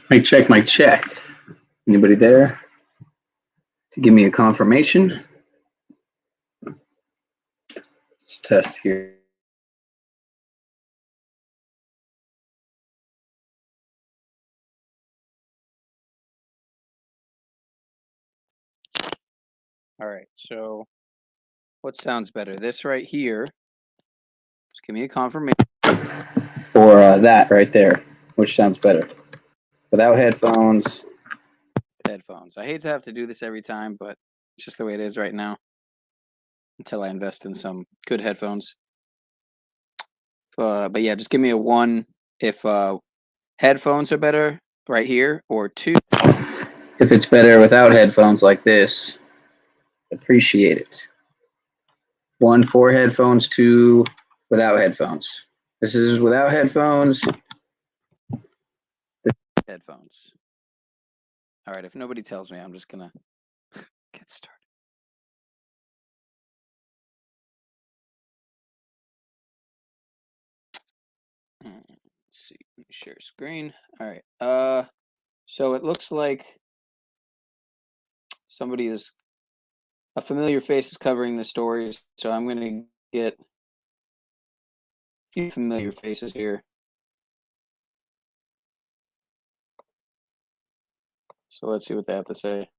Mic check, mic check. Anybody there to give me a confirmation? Let's test here. All right, so what sounds better? This right here. Just give me a confirmation. Or that right there. Which sounds better? Without headphones. Headphones. I hate to have to do this every time, but it's just the way it is right now. Until I invest in some good headphones. But yeah, just give me a 1 if headphones are better right here, or 2. If it's better without headphones like this, appreciate it. 1 for headphones, 2 without headphones. This is without headphones. Headphones. All right, if nobody tells me, I'm just gonna get started. Let's see, let me share screen. All right, so it looks like a familiar face is covering the stories, so I'm gonna get a few familiar faces here. So let's see what they have to say.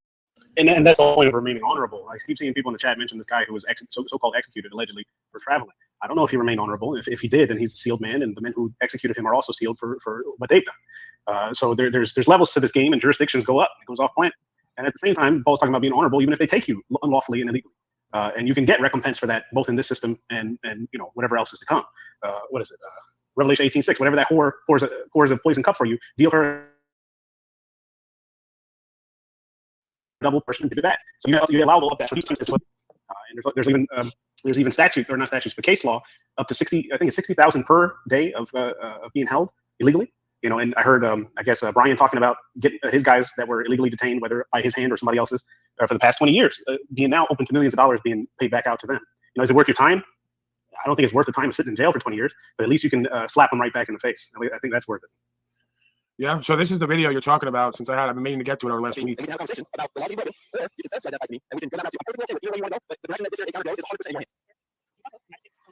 And that's the point of remaining honorable. I keep seeing people in the chat mention this guy who was so-called executed allegedly for traveling. I don't know if he remained honorable. If he did, then he's a sealed man, and the men who executed him are also sealed for what they've done. So there's levels to this game, and jurisdictions go up. It goes off planet. And at the same time, Paul's talking about being honorable, even if they take you unlawfully and illegally. And you can get recompense for that, both in this system and whatever else is to come. What is it? Revelation 18:6. Whatever that whore pours a poison cup for you, deal her double person to do that. So you allow all of that. And there's even statute, or not statutes, but case law up to 60. I think it's 60,000 per day of being held illegally. And I heard I guess Bryan talking about getting his guys that were illegally detained, whether by his hand or somebody else's, for the past 20 years, being now open to millions of dollars being paid back out to them. Is it worth your time? I don't think it's worth the time to sit in jail for 20 years, but at least you can slap them right back in the face. I think that's worth it. Yeah, so this is the video you're talking about. Since I've been meaning to get to it over last week. We can have a conversation about the laws you broken, or you can identify to me, and we can go back to you. I'm perfectly okay with either way you want to go, but the direction that this encounter goes is 100% in your hands.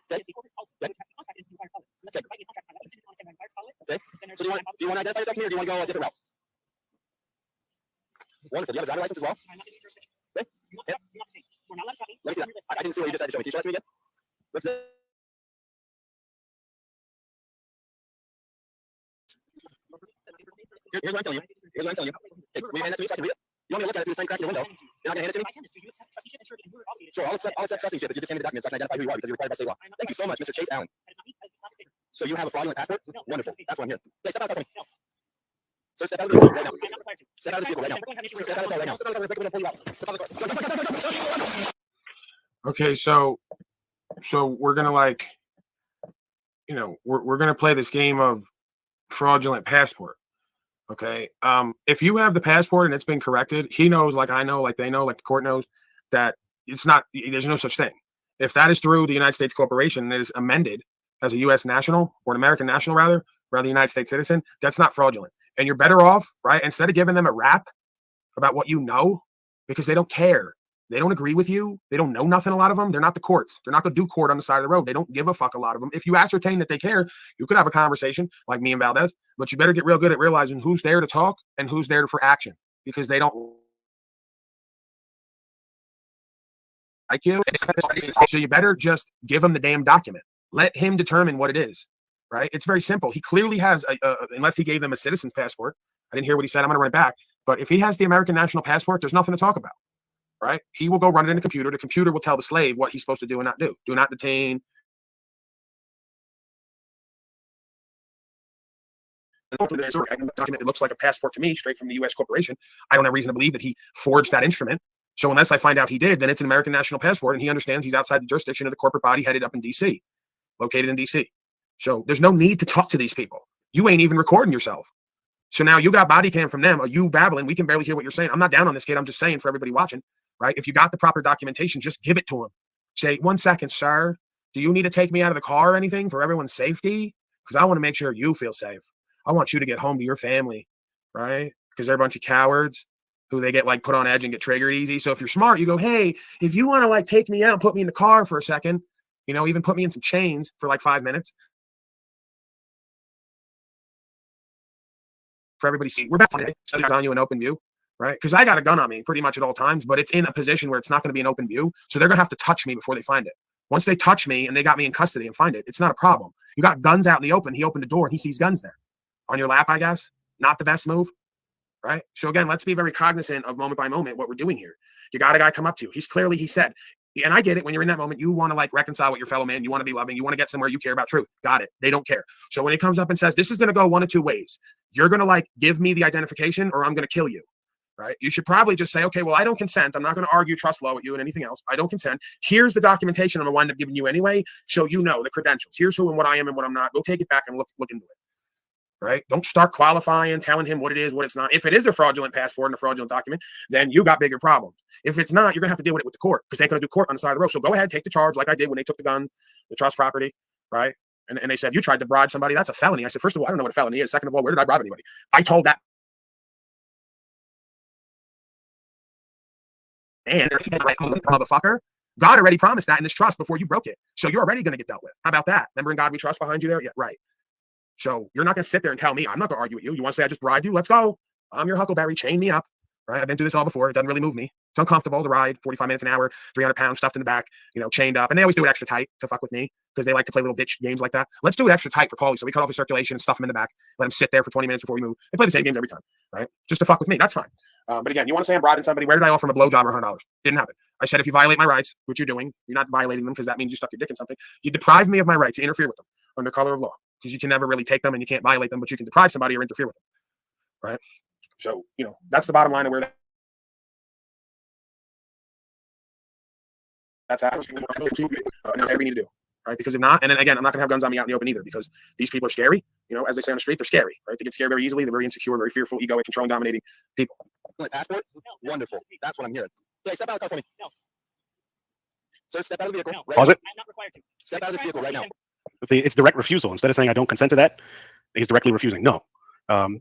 Okay. So do you want to identify yourself to me, or do you want to go a different route? Wonderful. Do you have a driver's license as well? Okay. Let me see that. I didn't see what you just had to show me. Can you show that to me again? What's the... Here's what I'm telling you. Okay, will you hand that to me so I can read it? You want me to look at it through the same crack in your window? You're not going to hand it to me? Sure, I'll accept trusteeship if you just hand me the documents so I can identify who you are, because you're required by state law. Thank you so much, Mr. Chase Allan. So you have a fraudulent passport? Wonderful. That's why I'm here. Okay, step out of the car. So step out of the vehicle right now. Step out of the vehicle right now. Step out of the car right now. Step out of the car. Okay, so we're gonna we're gonna play this game of fraudulent passport. Okay. If you have the passport and it's been corrected, he knows, like I know, like they know, like the court knows, that it's not, there's no such thing. If that is through the United States corporation and is amended as a U.S. national, or an American national rather a United States citizen, that's not fraudulent. And you're better off, right? Instead of giving them a rap about what you know, because they don't care. They don't agree with you. They don't know nothing, a lot of them. They're not the courts. They're not going to do court on the side of the road. They don't give a fuck, a lot of them. If you ascertain that they care, you could have a conversation like me and Valdez, but you better get real good at realizing who's there to talk and who's there for action, because they don't like you. So you better just give him the damn document. Let him determine what it is, right? It's very simple. He clearly has, unless he gave them a citizen's passport. I didn't hear what he said. I'm going to run it back. But if he has the American national passport, there's nothing to talk about. Right? He will go run it in the computer. The computer will tell the slave what he's supposed to do and not do. Do not detain. Document that looks like a passport to me, straight from the U.S. corporation. I don't have reason to believe that he forged that instrument. So unless I find out he did, then it's an American national passport, and he understands he's outside the jurisdiction of the corporate body headed up in D.C., located in D.C. So there's no need to talk to these people. You ain't even recording yourself. So now you got body cam from them. Are you babbling? We can barely hear what you're saying. I'm not down on this kid. I'm just saying for everybody watching. Right? If you got the proper documentation, just give it to him. Say, 1 second, sir. Do you need to take me out of the car or anything for everyone's safety? Because I want to make sure you feel safe. I want you to get home to your family. right? Because they're a bunch of cowards who they get like put on edge and get triggered easy. So if you're smart, you go, hey, if you want to like take me out and put me in the car for a second, you know, even put me in some chains for like 5 minutes. For everybody to see, we're back on it. So it's on you in open view, right? Because I got a gun on me pretty much at all times, but it's in a position where it's not going to be in open view. So they're going to have to touch me before they find it. Once they touch me and they got me in custody and find it, it's not a problem. You got guns out in the open. He opened the door and he sees guns there on your lap, I guess. Not the best move. Right. So again, let's be very cognizant of moment by moment what we're doing here. You got a guy come up to you. He said, and I get it. When you're in that moment, you want to like reconcile with your fellow man. You want to be loving. You want to get somewhere. You care about truth. Got it. They don't care. So when he comes up and says, this is going to go one of two ways. You're going to like give me the identification or I'm going to kill you. Right. You should probably just say, okay, well, I don't consent. I'm not going to argue trust law with you and anything else. I don't consent. Here's the documentation I'm going to wind up giving you anyway. So you know the credentials. Here's who and what I am and what I'm not. Go take it back and look into it. Right? Don't start qualifying, telling him what it is, what it's not. If it is a fraudulent passport and a fraudulent document, then you got bigger problems. If it's not, you're going to have to deal with it with the court because they ain't going to do court on the side of the road. So go ahead, take the charge like I did when they took the guns, the trust property, right? And they said, you tried to bribe somebody. That's a felony. I said, first of all, I don't know what a felony is. Second of all, where did I bribe anybody? I told that. And motherfucker, God already promised that in this trust before you broke it. So you're already going to get dealt with. How about that? Remember in God we trust behind you there? Yeah, right. So you're not going to sit there and tell me, I'm not going to argue with you. You want to say I just bribed you? Let's go. I'm your Huckleberry. Chain me up. Right? I've been through this all before. It doesn't really move me. It's uncomfortable to ride 45 minutes an hour, 300 pounds stuffed in the back, you know, chained up. And they always do it extra tight to fuck with me because they like to play little bitch games like that. Let's do it extra tight for Paulie. So we cut off his circulation and stuff him in the back. Let him sit there for 20 minutes before we move. They play the same games every time, right? Just to fuck with me. That's fine. But again, you want to say I'm bribing somebody. Where did I offer him a blowjob or $100? Didn't happen. I said, if you violate my rights, which you're doing, you're not violating them because that means you stuck your dick in something. You deprive me of my right to interfere with them under color of law because you can never really take them and you can't violate them, but you can deprive somebody or interfere with them, right? So, you know, that's the bottom line of where that's at. Whatever we need to do, right? Because if not, and then again, I'm not going to have guns on me out in the open either because these people are scary. You know, as they say on the street, they're scary, right? They get scared very easily. They're very insecure, very fearful, egoic, controlling, dominating people. Passport? Wonderful. That's what I'm hearing. Yeah, step out of the car for me. No. Sir, step out of the vehicle. Right Pause now. it. I'm not required to. Step out of this vehicle right now. It's direct refusal. Instead of saying I don't consent to that, he's directly refusing. No.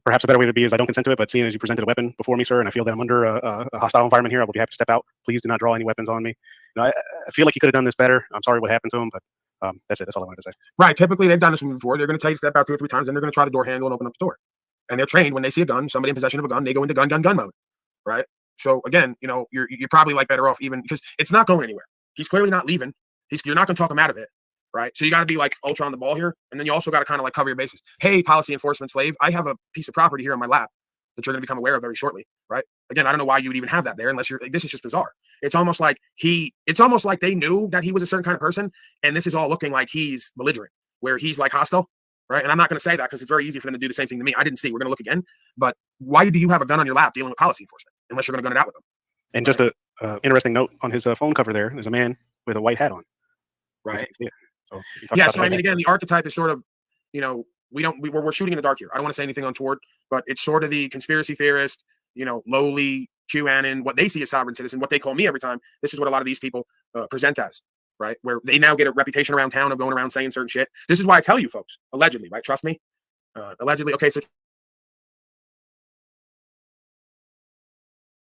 Perhaps a better way to be is I don't consent to it, but seeing as you presented a weapon before me, sir, and I feel that I'm under a hostile environment here, I will be happy to step out. Please do not draw any weapons on me. You know, I feel like you could have done this better. I'm sorry what happened to him, but that's it. That's all I wanted to say. Right. Typically, they've done this before. They're going to tell you to step out 2 or 3 times, and they're going to try the door handle and open up the door. And they're trained when they see a gun, somebody in possession of a gun, they go into gun mode, right? So again, you know, you're probably like better off even because it's not going anywhere. He's clearly not leaving. You're not going to talk him out of it. Right. So you got to be like ultra on the ball here. And then you also got to kind of like cover your bases. Hey, policy enforcement slave, I have a piece of property here on my lap that you're going to become aware of very shortly. Right. Again, I don't know why you would even have that there unless this is just bizarre. It's almost like they knew that he was a certain kind of person. And this is all looking like he's belligerent, where he's like hostile. Right. And I'm not going to say that because it's very easy for them to do the same thing to me. I didn't see. We're going to look again. But why do you have a gun on your lap dealing with policy enforcement unless you're going to gun it out with them? And just a interesting note on his phone cover there's a man with a white hat on. Right. Yeah. So I mean, again, the archetype is sort of, you know, we're shooting in the dark here. I don't want to say anything untoward, but it's sort of the conspiracy theorist, you know, lowly QAnon, what they see as sovereign citizen, what they call me every time. This is what a lot of these people present as, right? Where they now get a reputation around town of going around saying certain shit. This is why I tell you folks, allegedly, right? Trust me. Allegedly. Okay. So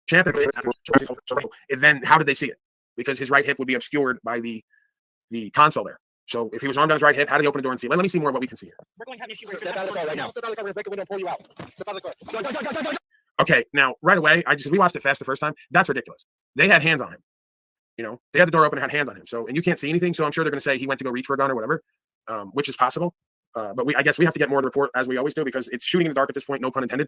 champion, then how did they see it? Because his right hip would be obscured by the console there. So if he was armed on his right hip, how did he open the door and see? Let me see more of what we can see here. We're going to have an issue. Step out of the car right now. Step out of the car. We're going to break the window and pull you out. Step out of the car. Okay, now right away, we watched it fast the first time. That's ridiculous. They had hands on him. You know, they had the door open and had hands on him. So, and you can't see anything. So I'm sure they're going to say he went to go reach for a gun or whatever, which is possible. But I guess we have to get more of the report as we always do because it's shooting in the dark at this point, no pun intended.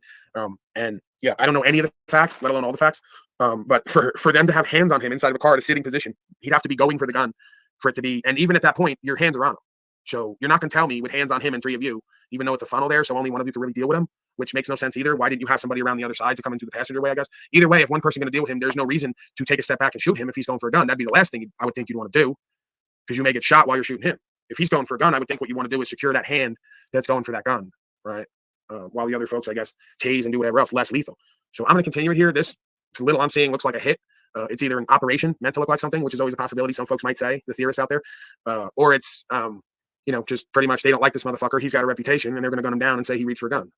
And yeah, I don't know any of the facts, let alone all the facts. But for them to have hands on him inside of a car at a sitting position, he'd have to be going for the gun for it to be. And even at that point, your hands are on him. So you're not going to tell me with hands on him and 3 of you, even though it's a funnel there, so only one of you can really deal with him, which makes no sense either. Why didn't you have somebody around the other side to come into the passenger way, I guess? Either way, if one person going to deal with him, there's no reason to take a step back and shoot him if he's going for a gun. That'd be the last thing I would think you'd want to do because you may get shot while you're shooting him. If he's going for a gun, I would think what you want to do is secure that hand that's going for that gun, right? While the other folks, I guess, tase and do whatever else, less lethal. So I'm going to continue it here. This little I'm seeing looks like a hit. It's either an operation meant to look like something, which is always a possibility. Some folks might say, the theorists out there, or it's, you know, just pretty much they don't like this motherfucker. He's got a reputation and they're going to gun him down and say he reached for a gun.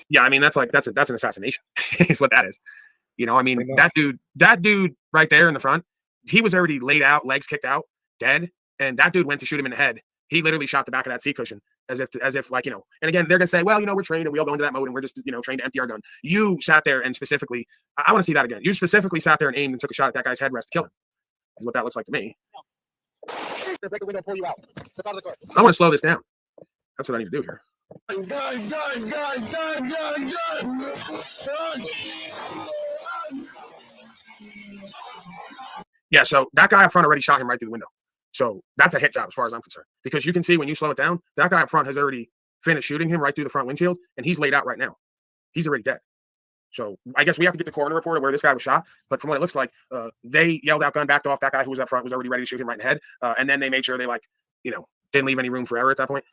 Yeah, I mean that's an assassination. Is what that is. You know, I mean that dude right there in the front, he was already laid out, legs kicked out, dead, and that dude went to shoot him in the head. He literally shot the back of that seat cushion as if like, you know. And again, they're gonna say, well, you know, we're trained and we all go into that mode and we're just, you know, trained to empty our gun. You sat there and specifically, I want to see that again. You specifically sat there and aimed and took a shot at that guy's headrest to kill him. Is what that looks like to me. Break the window, pull you out. Step out of the car. I want to slow this down. That's what I need to do here. Yeah, so that guy up front already shot him right through the window. So that's a hit job as far as I'm concerned. Because you can see when you slow it down, that guy up front has already finished shooting him right through the front windshield, and he's laid out right now. He's already dead. So I guess we have to get the coroner report of where this guy was shot. But from what it looks like, they yelled out, gun, backed off. That guy who was up front was already ready to shoot him right in the head. And then they made sure they, like, you know, didn't leave any room for error at that point.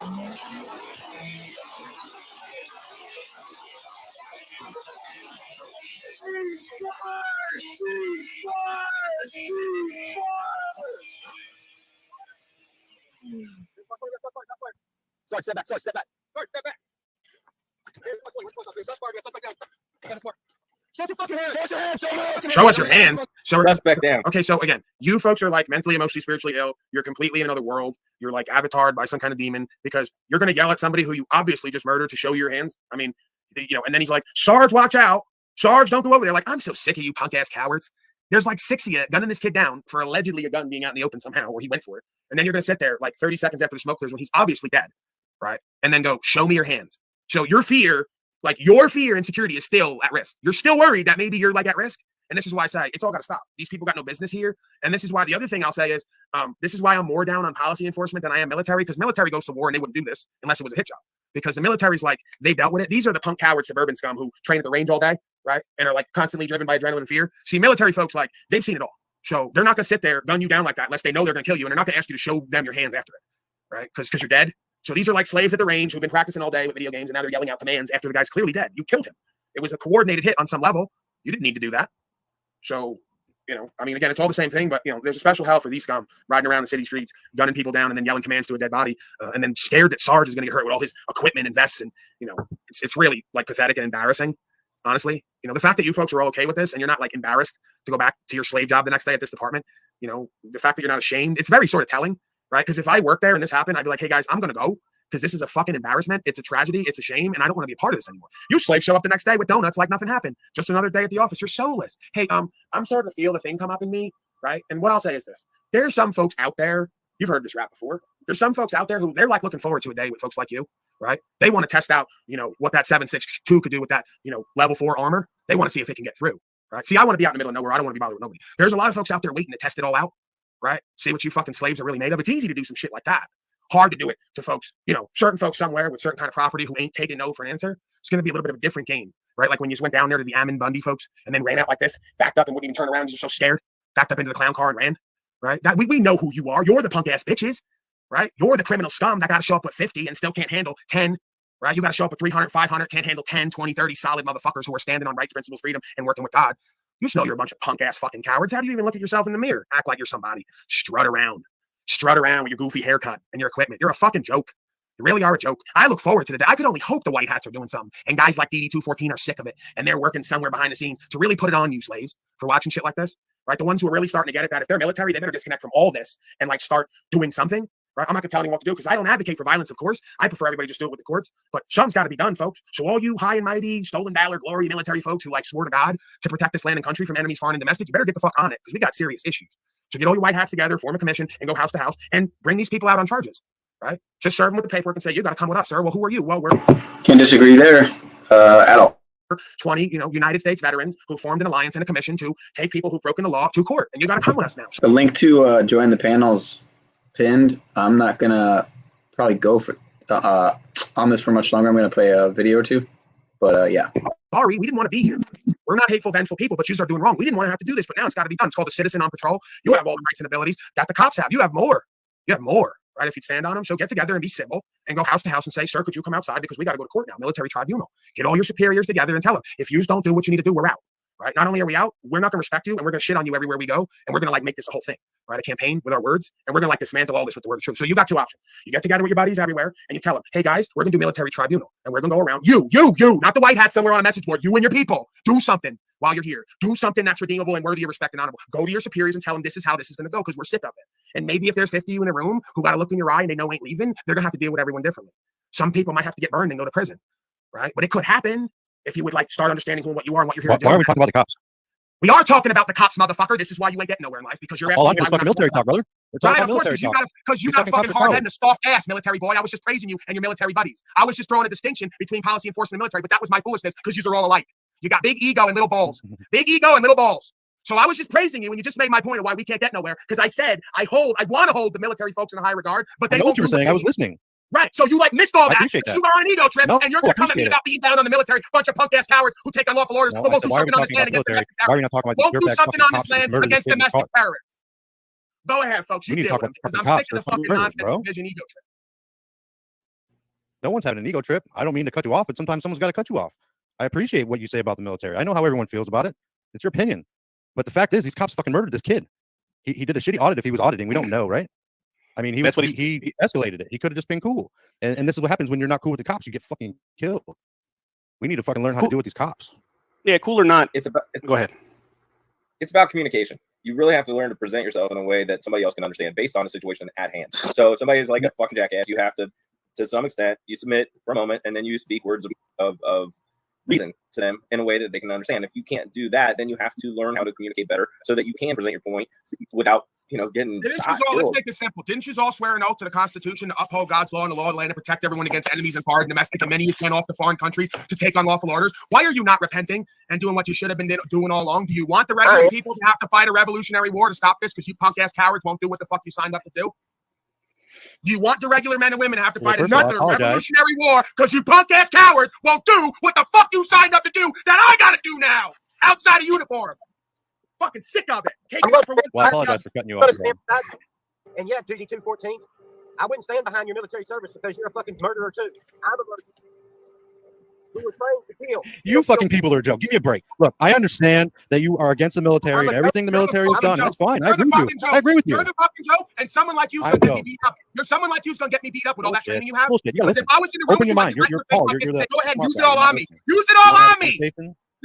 Sorry, step back. Step back. Show us your hands. Back down. Okay, so again, you folks are like mentally, emotionally, spiritually ill. You're completely in another world. You're like avatared by some kind of demon because you're going to yell at somebody who you obviously just murdered to show your hands. I mean, you know, and then he's like, Sarge, watch out. Sarge, don't go over there. Like, I'm so sick of you punk ass cowards. There's like 6 of you gunning this kid down for allegedly a gun being out in the open somehow, or he went for it. And then you're going to sit there like 30 seconds after the smoke clears when he's obviously dead, right? And then go, show me your hands. So your fear and security is still at risk. You're still worried that maybe you're like at risk. And this is why I say it's all got to stop. These people got no business here. And this is why the other thing I'll say is this is why I'm more down on policy enforcement than I am military, because military goes to war and they wouldn't do this unless it was a hit job. Because the military's like, they've dealt with it. These are the punk coward suburban scum who train at the range all day, right? And are like constantly driven by adrenaline and fear. See, military folks, like, they've seen it all. So they're not going to sit there, gun you down like that unless they know they're going to kill you. And they're not going to ask you to show them your hands after it, right? Because you're dead. So these are like slaves at the range who've been practicing all day with video games and now they're yelling out commands after the guy's clearly dead. You killed him. It was a coordinated hit on some level. You didn't need to do that. So, you know, I mean, again, it's all the same thing, but, you know, there's a special hell for these scum riding around the city streets, gunning people down and then yelling commands to a dead body and then scared that Sarge is going to get hurt with all his equipment and vests. And, you know, it's really like pathetic and embarrassing, honestly. You know, the fact that you folks are all okay with this and you're not like embarrassed to go back to your slave job the next day at this department, you know, the fact that you're not ashamed, it's very sort of telling, right? Because if I worked there and this happened, I'd be like, hey guys, I'm going to go. Because this is a fucking embarrassment. It's a tragedy. It's a shame. And I don't want to be a part of this anymore. You slaves show up the next day with donuts like nothing happened. Just another day at the office. You're soulless. Hey, I'm starting to feel the thing come up in me, right? And what I'll say is this. There's some folks out there, you've heard this rap before. There's some folks out there who they're like looking forward to a day with folks like you, right? They want to test out, you know, what that 7.62 could do with that, you know, level 4 armor. They want to see if it can get through, right? See, I want to be out in the middle of nowhere. I don't want to be bothered with nobody. There's a lot of folks out there waiting to test it all out, right? See what you fucking slaves are really made of. It's easy to do some shit like that. Hard to do it to folks, you know, certain folks somewhere with certain kind of property who ain't taking no for an answer. It's going to be a little bit of a different game, right? Like when you just went down there to the Ammon Bundy folks and then ran out like this, backed up and wouldn't even turn around, just so scared, backed up into the clown car and ran, right? That we know who you are. You're the punk ass bitches, right? You're the criminal scum that got to show up with 50 and still can't handle 10, right? You got to show up with 300, 500, can't handle 10, 20, 30 solid motherfuckers who are standing on rights, principles, freedom, and working with God. You just know you're a bunch of punk ass fucking cowards. How do you even look at yourself in the mirror? Act like you're somebody. Strut around with your goofy haircut and your equipment. You're a fucking joke. You really are a joke. I look forward to the day. I could only hope the white hats are doing something. And guys like DD214 are sick of it. And they're working somewhere behind the scenes to really put it on you slaves for watching shit like this. Right? The ones who are really starting to get it, that if they're military, they better disconnect from all this and like start doing something. Right? I'm not gonna tell anyone what to do because I don't advocate for violence, of course. I prefer everybody just do it with the courts. But something's got to be done, folks. So all you high and mighty, stolen valor, glory, military folks who like swore to God to protect this land and country from enemies, foreign and domestic, you better get the fuck on it because we got serious issues. So get all your white hats together, form a commission, and go house to house and bring these people out on charges. Right? Just serve them with the paperwork and say, you got to come with us, sir. Well, who are you? Well, we're Can't disagree there at all. 20, you know, United States veterans who formed an alliance and a commission to take people who've broken the law to court, and you got to come with us now. The link to join the panel's pinned. I'm not gonna probably go for on this for much longer. I'm gonna play a video or two, but yeah. Sorry, we didn't want to be here. We're not hateful, vengeful people, but you are doing wrong. We didn't want to have to do this, but now it's got to be done. It's called a citizen on patrol. You have all the rights and abilities that the cops have. You have more. You have more, right? If you'd stand on them. So get together and be civil and go house to house and say, sir, could you come outside because we got to go to court now? Military tribunal. Get all your superiors together and tell them, if you don't do what you need to do, we're out. right? Not only are we out, we're not going to respect you, and we're going to shit on you everywhere we go, and we're going to like make this a whole thing, right? A campaign with our words, and we're going to like dismantle all this with the word of truth. So you got two options. You get together with your buddies everywhere, and you tell them, hey guys, we're going to do military tribunal, and we're going to go around, you, not the white hat somewhere on a message board, you and your people, do something while you're here. Do something that's redeemable and worthy of respect and honorable. Go to your superiors and tell them this is how this is going to go, because we're sick of it. And maybe if there's 50 of you in a room who got to look in your eye and they know ain't leaving, they're going to have to deal with everyone differently. Some people might have to get burned and go to prison, right? But it could happen if you would like start understanding what you are and what you're here to do. Why are we talking about the cops? We are talking about the cops, motherfucker. This is why you ain't getting nowhere in life, because you're All asking I'm fucking military talk, brother. We're talking about military talk. Because you got a fucking hard head and a soft ass, military boy. I was just praising you and your military buddies. I was just drawing a distinction between policy enforcement and military, but that was my foolishness because you are all alike. You got big ego and little balls. Big ego and little balls. So I was just praising you, and you just made my point of why we can't get nowhere. Because I said I want to hold the military folks in a high regard, but they I know what you were saying. I was listening. Right. So you like missed all that. Appreciate that. You are on an ego trip, and you're going to come at me about beating down on the military, bunch of punk ass cowards who take unlawful orders, but won't do something on this land against domestic terrorists. Why are we not talking about won't do something on this land against domestic terrorists? Go ahead, folks. You deal with it, because I'm sick of the fucking nonsense division ego trip. No one's having an ego trip. I don't mean to cut you off, but sometimes someone's got to cut you off. I appreciate what you say about the military. I know how everyone feels about it. It's your opinion. But the fact is, these cops fucking murdered this kid. He did a shitty audit if he was auditing. We don't know, right? I mean, he escalated it. He could have just been cool. And this is what happens when you're not cool with the cops. You get fucking killed. We need to fucking learn how to deal with these cops. Yeah, cool or not. Go ahead. It's about communication. You really have to learn to present yourself in a way that somebody else can understand based on the situation at hand. So if somebody is like a fucking jackass, you have to some extent, you submit for a moment, and then you speak words of reason to them in a way that they can understand. If you can't do that, then you have to learn how to communicate better so that you can present your point without, getting shot. Let's make it simple. Didn't you all swear an oath to the Constitution to uphold God's law and the law of the land and protect everyone against enemies and foreign, domestic, and many who went off to foreign countries to take unlawful orders? Why are you not repenting and doing what you should have been doing all along? Do you want the regular people to have to fight a revolutionary war to stop this because you punk ass cowards won't do what the fuck you signed up to do? Do you want the regular men and women to have to fight another revolutionary war because you punk ass cowards won't do what the fuck you signed up to do that I gotta do now outside of uniform? Fucking sick of it. I apologize for cutting you off. And yeah, duty 214. I wouldn't stand behind your military service because you're a fucking murderer too. I'm a murderer. We were trained to kill. You fucking people are a joke. Give me a break. Look, I understand that you are against the military and everything the military has done. That's fine. I agree with you. I agree with you. You're the fucking joke, and someone like you's gonna get me beat up. Someone like you's gonna get me beat up with all that training you have. Bullshit. Yeah, if I was in the room, open your mind. You're Paul. Go ahead, use it all on me. Use it all on me.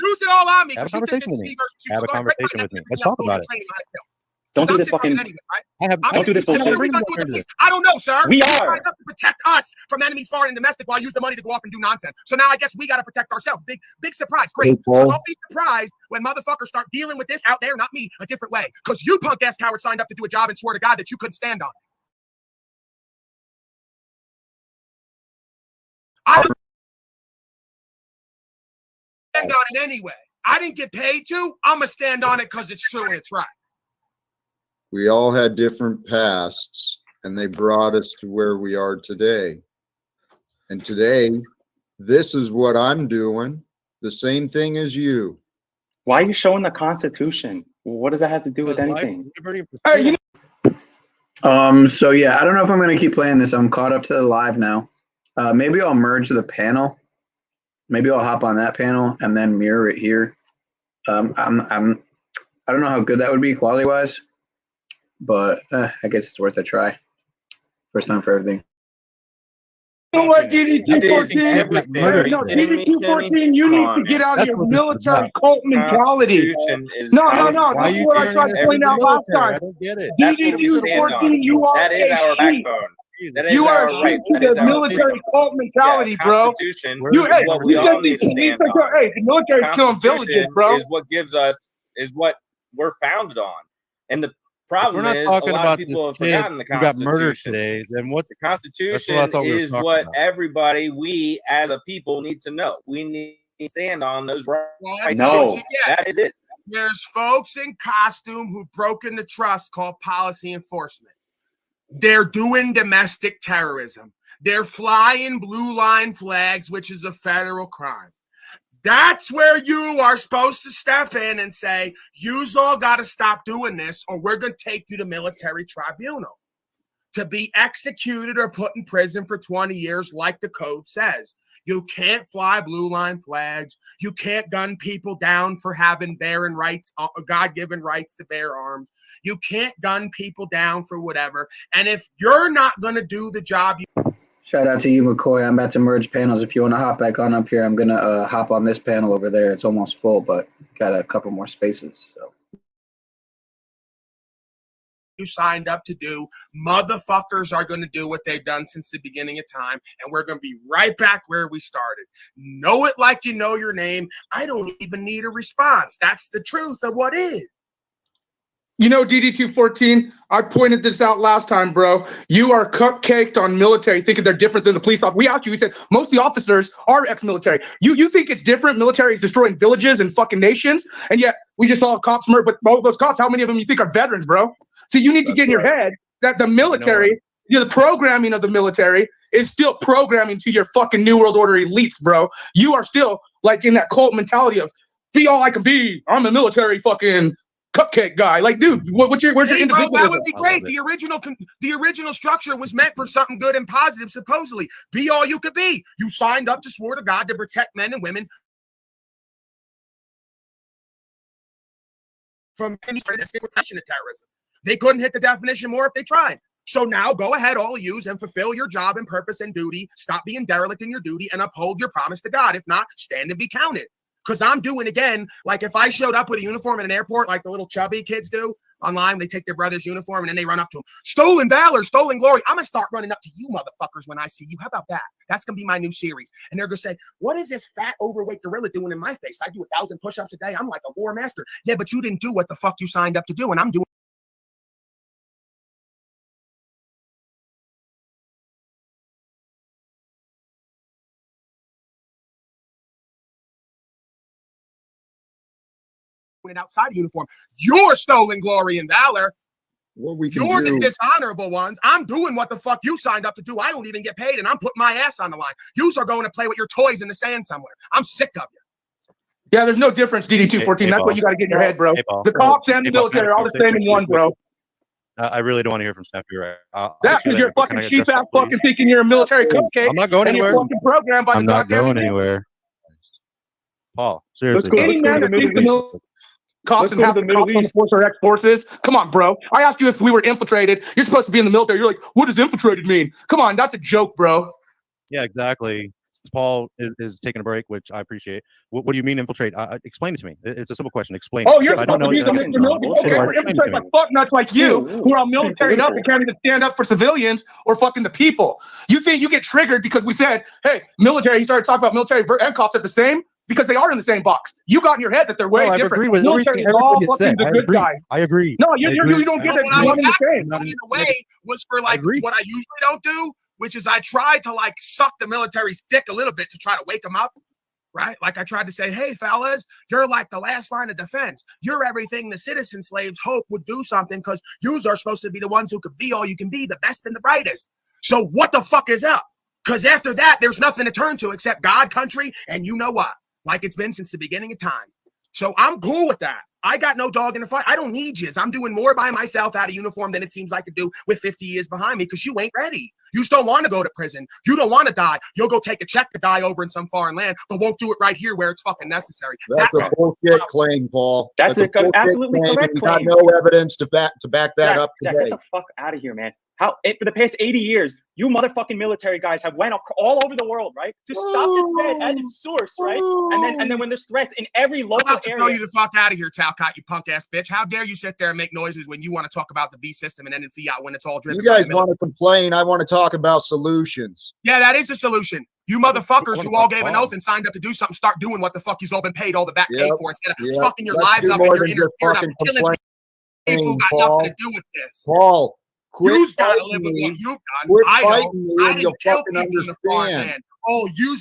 Use it all on me. Have a conversation with me. Have a conversation with me. Let's talk about it. Don't do this fucking. Don't do this bullshit. I don't know, sir. We are trying to protect us from enemies, foreign and domestic, while I use the money to go off and do nonsense. So now I guess we got to protect ourselves. Big surprise. Great. So don't be surprised when motherfuckers start dealing with this out there, not me, a different way. Because you punk ass cowards signed up to do a job and swore to God that you couldn't stand on. I was stand on it anyway. I didn't get paid to. I'm gonna stand on it because it's true and it's right. We all had different pasts, and they brought us to where we are today. And today, this is what I'm doing, the same thing as you. Why are you showing the Constitution? What does that have to do with anything? So yeah, I don't know if I'm gonna keep playing this. I'm caught up to the live now. Maybe I'll merge the panel. Maybe I'll hop on that panel and then mirror it here. I don't know how good that would be quality wise, but I guess it's worth a try. First time for everything. You know what, DD214? No, DD214, you need to get out of your military cult mentality. No. That's what I tried to point out last time. I don't get it. DD214, you are that is our backbone. You are to the military cult mentality, bro. Hey, the military killing villages, bro. Is what gives us, is what we're founded on. And the problem is, a lot of people have forgotten the Constitution. Who got murdered today? Then what? The Constitution is what everybody, we as a people, need to know. We need to stand on those rights. No, that is it. There's folks in costume who've broken the trust called policy enforcement. They're doing domestic terrorism. They're flying blue line flags, which is a federal crime. That's where you are supposed to step in and say, you's all got to stop doing this or we're going to take you to military tribunal. to be executed or put in prison for 20 years, like the code says. You can't fly blue line flags. You can't gun people down for having bearing rights, God-given rights to bear arms. You can't gun people down for whatever. And if you're not going to do the job, Shout out to you, McCoy. I'm about to merge panels. If you want to hop back on up here, I'm going to hop on this panel over there. It's almost full, but got a couple more spaces. So you signed up to do, motherfuckers are going to do what they've done since the beginning of time, and we're going to be right back where we started. Know it like you know your name. I don't even need a response. That's the truth of what is. You know, DD214, I pointed this out last time, bro. You are cupcaked on military, thinking they're different than the police officers. We asked you, we said most of the officers are ex-military. You think it's different? Military is destroying villages and fucking nations, and yet we just saw cops murder. But all of those cops, how many of them you think are veterans, bro? See, you need to get in your head that the military, the programming of the military is still programming to your fucking New World Order elites, bro. You are still like in that cult mentality of be all I can be. I'm a military fucking cupcake guy. Like, dude, where's your individualism? That would be great. The original structure was meant for something good and positive, supposedly. Be all you could be. You signed up to swear to God to protect men and women from any sort of terrorism. They couldn't hit the definition more if they tried. So now go ahead, all of you, and fulfill your job and purpose and duty. Stop being derelict in your duty and uphold your promise to God. If not, stand and be counted. Because I'm doing, again, like if I showed up with a uniform at an airport like the little chubby kids do online, they take their brother's uniform and then they run up to them. Stolen valor, stolen glory. I'm going to start running up to you motherfuckers when I see you. How about that? That's going to be my new series. And they're going to say, what is this fat, overweight gorilla doing in my face? I do 1,000 push-ups a day. I'm like a war master. Yeah, but you didn't do what the fuck you signed up to do, and I'm doing it outside of uniform. You're stolen glory and valor. What we can You're do, the dishonorable ones. I'm doing what the fuck you signed up to do. I don't even get paid, and I'm putting my ass on the line. You are going to play with your toys in the sand somewhere. I'm sick of you. Yeah, there's no difference, DD214. That's what you got to get in your head, bro. The cops and the military are all the same in one, bro. I really don't want to hear from Steph. You're right. That's because you're fucking cheap ass fucking thinking you're a military cupcake. I'm not going anywhere. And you're fucking programmed by I'm the not going goddamn anywhere. Paul, seriously. Any man that thinks the cops and half the cops on the force are ex-forces. Come on, bro. I asked you if we were infiltrated. You're supposed to be in the military. You're like, what does infiltrated mean? Come on, that's a joke, bro. Yeah, exactly. Paul is taking a break, which I appreciate. What do you mean infiltrate? Explain it to me. It's a simple question. Explain. Oh, you're I don't supposed to know. be the military. Okay, we're infiltrated by fuck nuts like you, who are all military up and can't even stand up for civilians or fucking the people. You think you get triggered because we said, hey, military, you started talking about military and cops at the same? Because they are in the same box. You got in your head that they're way different. I've agreed with military is all fucking the good guys. I agree. No, you don't get that. What I was in a way was for like what I usually don't do, which is I tried to like suck the military's dick a little bit to try to wake them up, right? Like I tried to say, hey, fellas, you're like the last line of defense. You're everything the citizen slaves hope would do something because yous are supposed to be the ones who could be all you can be, the best and the brightest. So what the fuck is up? Because after that, there's nothing to turn to except God, country, and you know what? Like it's been since the beginning of time. So I'm cool with that. I got no dog in the fight. I don't need yous. I'm doing more by myself out of uniform than it seems I could do with 50 years behind me because you ain't ready. You just don't want to go to prison. You don't want to die. You'll go take a check to die over in some foreign land, but won't do it right here where it's fucking necessary. That's a bullshit claim, Paul. That's a absolutely correct claim. You got no evidence to back that up today. Get the fuck out of here, man. For the past 80 years, you motherfucking military guys have went all over the world, right? To stop the threat at its source, right? And then when there's threats in every local I'm about to area. throw you the fuck out of here, Talcott, you punk ass bitch. How dare you sit there and make noises when you want to talk about the B system and ending fiat when it's all driven? You guys want to complain. I want to talk about solutions. Yeah, that is the solution. You motthfuckers who all gave an oath and signed up to do something, start doing what the fuck you've all been paid all the back pay for instead of fucking your lives up and you're interfering up and killing people who got nothing to do with this. Paul, you've got to live with what you've done. I don't. I didn't kill people in the farm, man. Oh, you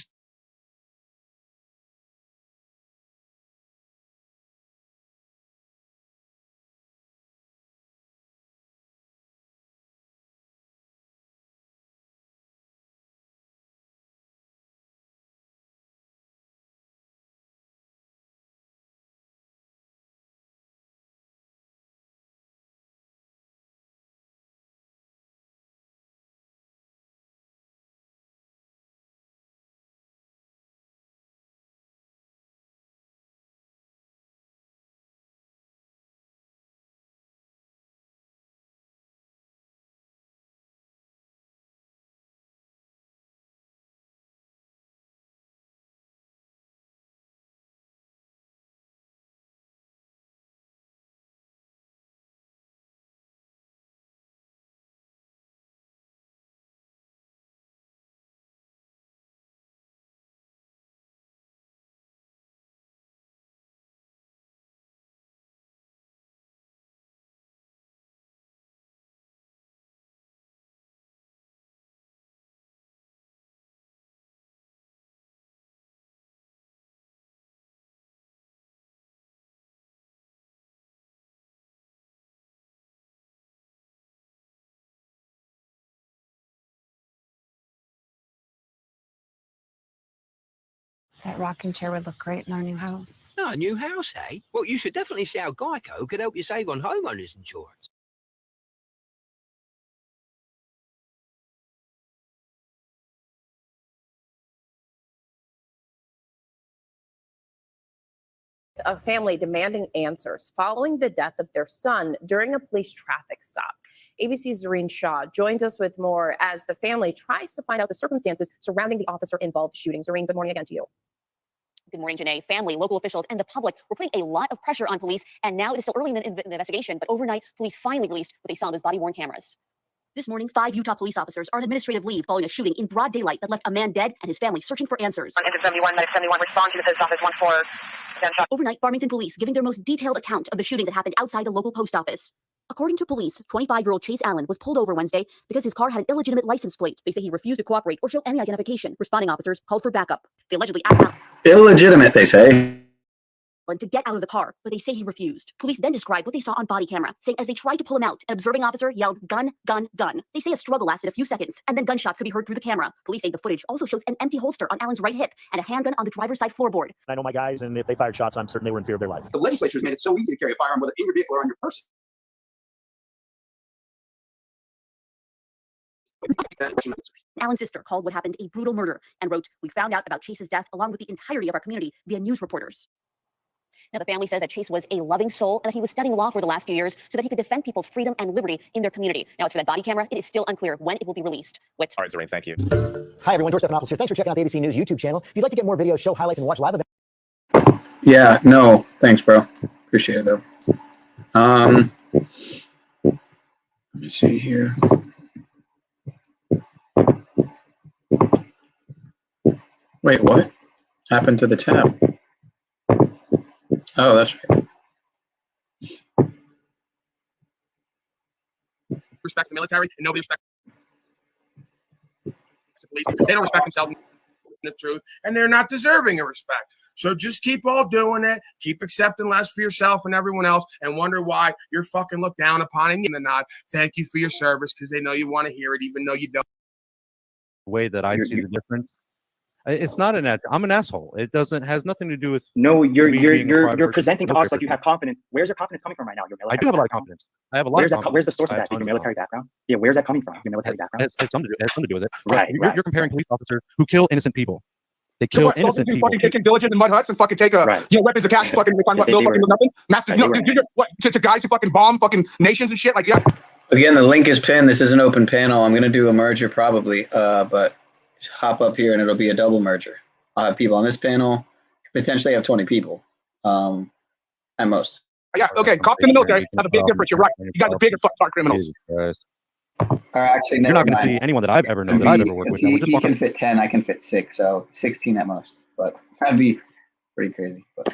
That rocking chair would look great in our new house. No, a new house, eh? Well, you should definitely see how Geico could help you save on homeowners insurance. A family demanding answers following the death of their son during a police traffic stop. ABC's Zareen Shaw joins us with more as the family tries to find out the circumstances surrounding the officer-involved shooting. Zareen, good morning again to you. Good morning, Janae. Family, local officials, and the public were putting a lot of pressure on police, and now it is still early in the investigation, but overnight, police finally released what they saw on those body-worn cameras. This morning, 5 Utah police officers are on administrative leave following a shooting in broad daylight that left a man dead and his family searching for answers. On Engine 71, Medic 71, respond to the post office 1-4. Overnight, Farmington police giving their most detailed account of the shooting that happened outside the local post office. According to police, 25-year-old Chase Allan was pulled over Wednesday because his car had an illegitimate license plate. They say he refused to cooperate or show any identification. Responding officers called for backup. They allegedly asked Allan Illegitimate, they say. to get out of the car, but they say he refused. Police then described what they saw on body camera, saying as they tried to pull him out, an observing officer yelled, "Gun, gun, gun." They say a struggle lasted a few seconds, and then gunshots could be heard through the camera. Police say the footage also shows an empty holster on Allan's right hip and a handgun on the driver's side floorboard. I know my guys, and if they fired shots, I'm certain they were in fear of their life. The legislature has made it so easy to carry a firearm, whether in your vehicle or on your person. Allan's sister called what happened a brutal murder and wrote, "We found out about Chase's death along with the entirety of our community via news reporters." Now, the family says that Chase was a loving soul and that he was studying law for the last few years so that he could defend people's freedom and liberty in their community. Now, as for that body camera, it is still unclear when it will be released. Whit. All right, Zareen, thank you. Hi, everyone. George Stephanopoulos here. Thanks for checking out the ABC News YouTube channel. If you'd like to get more videos, show highlights, and watch live events. Yeah, no, thanks, bro. Appreciate it, though. Let me see here. Wait, what happened to the tab? Oh, that's right. Respects the military, and nobody respects the police because they don't respect themselves in the truth, and they're not deserving of respect. So just keep all doing it. Keep accepting less for yourself and everyone else, and wonder why you're fucking looked down upon and the nod. Thank you for your service because they know you want to hear it, even though you don't. The way that I see the difference. It's not I'm an asshole. It has nothing to do with. No, you're person. presenting to us like you have confidence. Where's your confidence coming from right now? Your military I do have a lot of background? confidence. I have a lot of confidence. Where's the source of that? Your military background? Yeah, where's that coming from? Your military background? It has something to do with it. Right, You're comparing police officers who kill innocent people. They kill innocent people. Fucking taking villages and mud huts and fucking take weapons of cash, fucking find what fucking nothing. Master, to guys who fucking bomb fucking nations and shit like yeah. Again, the link is pinned. This is an open panel. I'm gonna do a merger probably, but hop up here and it'll be a double merger. I'll have people on this panel, potentially have 20 people, at most. Yeah, okay, cops in the military have a big difference. You're right. You guys are bigger fucking criminals. Or actually, you're not going to see anyone that I've ever known that I've ever worked with. He can fit 10, I can fit 6, so 16 at most. But that'd be pretty crazy. But.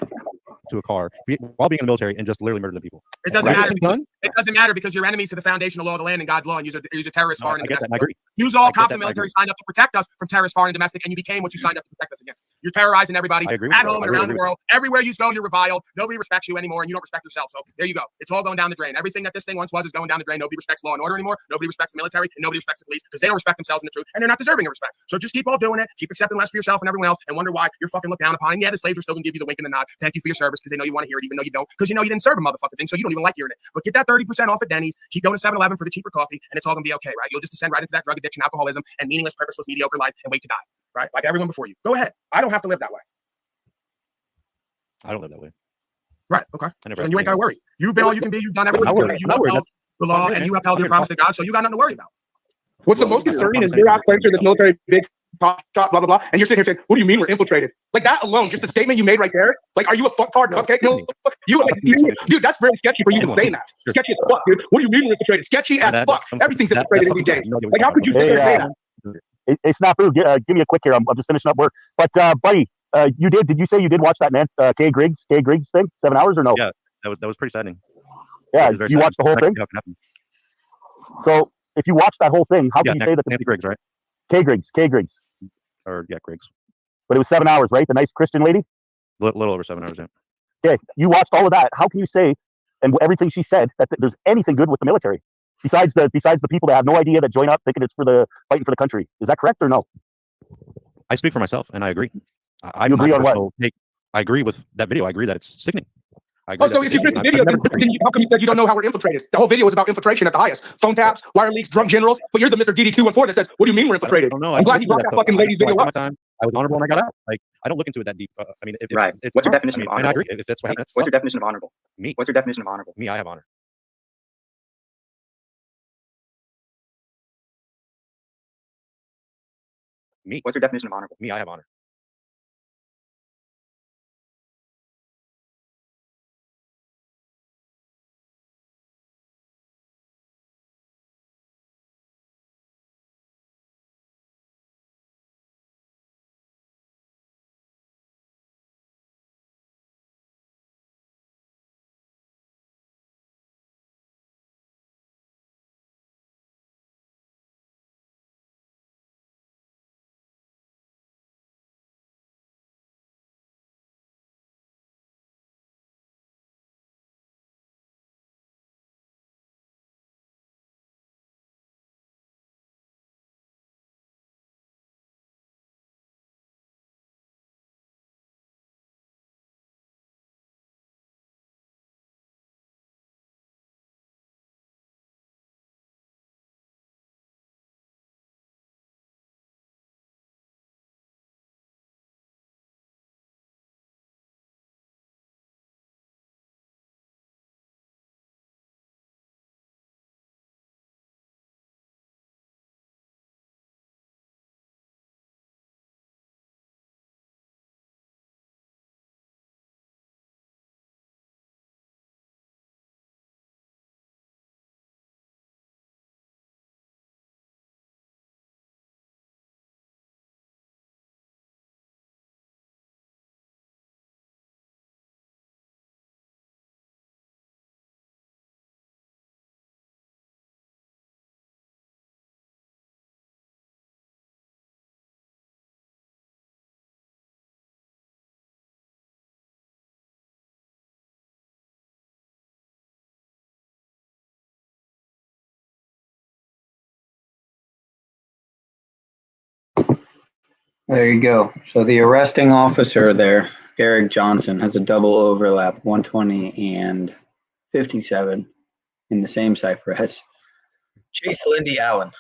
To a car while being in the military and just literally murder the people. It doesn't matter. It doesn't matter because you're enemies to the foundational law of the land and God's law, and use a terrorist, foreign, and domestic. Use all cops in the military signed up to protect us from terrorist, foreign, and domestic, and you became what you signed up to protect us against. You're terrorizing everybody at home and around the world. Everywhere you go, you're reviled. Nobody respects you anymore, and you don't respect yourself. So there you go. It's all going down the drain. Everything that this thing once was is going down the drain. Nobody respects law and order anymore. Nobody respects the military, and nobody respects the police because they don't respect themselves in the truth, and they're not deserving of respect. So just keep all doing it. Keep accepting less for yourself and everyone else, and wonder why you're fucking looked down upon. And yeah, the slaves are still gonna give you the wink and the nod. Thank you for your service because they know you want to hear it, even though you don't, because you know you didn't serve a motherfucking thing, so you don't even like hearing it. But get that 30% off at Denny's. Keep going to 7-Eleven for the cheaper coffee, and it's all gonna be okay, right? You'll just descend right into that drug addiction, alcoholism, and meaningless, purposeless, mediocre life, and wait to die, right? Like everyone before you. Go ahead. I don't have to live that way. I don't live that way. Right. Okay. So then you ain't gotta worry. You've been all you can be. You've done everything. You upheld the law, and you upheld your promise to God, so you got nothing to worry about. What's the most concerning is you're out claiming this military big top shot, blah blah blah, and you're sitting here saying, "What do you mean we're infiltrated?" Like that alone, just the statement you made right there. Like, are you a fucktard cupcake? No, dude, that's very sketchy for you even saying that. Sketchy as fuck, dude. What do you mean we're infiltrated? Sketchy as fuck. Everything's infiltrated in these days. Like, how could you sit there and say that? Hey, Snafu, give me a quick here. I'm just finishing up work. But buddy, did you say you did watch that man Kay Griggs thing, 7 hours or no? Yeah, that was pretty saddening. Yeah, you watched the whole thing. So if you watched that whole thing, how can you say that? Nancy Griggs, right? Kay Griggs. Or yeah, Griggs. But it was 7 hours, right? The nice Christian lady. Little over 7 hours. Yeah. Okay, you watched all of that. How can you say, and everything she said, that there's anything good with the military besides the people that have no idea that join up thinking it's for the fighting for the country? Is that correct or no? I speak for myself, and I agree. I You agree on what? personal take, I agree with that video. I agree that it's sickening. I agree Oh, so that if you it's fix the sickening. video, how come you said you don't know how we're infiltrated? The whole video is about infiltration at the highest. Phone taps, wire leaks, drunk generals. But you're the Mr. DD214 that says, "What do you mean we're infiltrated?" I don't know. I'm glad he brought that fucking lady's video up. I was honorable when I got out. Like, I don't look into it that deep. I mean, if Right. it's What's your wrong, definition of I mean, honorable? and I agree. If that's what happens, What's your definition of honorable? Me. What's your definition of honorable? Me, I have honor. Me. What's your definition of honorable? Me, I have honor. There you go. So the arresting officer there, Eric Johnson, has a double overlap, 120 and 57 in the same cipher as Chase Lindy Allan.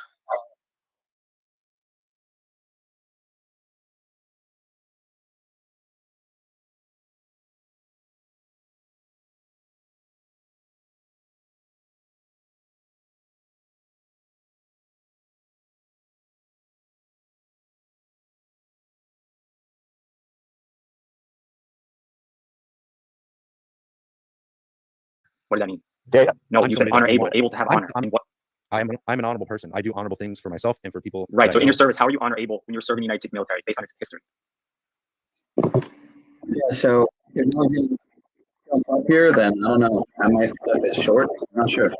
What does that mean? Yeah. No, I'm you said somebody honor, that able, want- able to have honor. I'm In what? I'm an honorable person. I do honorable things for myself and for people. Right. that So I in your know. service, how are you honor able when you're serving the United States military based on its history? Yeah, so if you want to jump up here, then I don't know. I might cut this short. I'm not sure.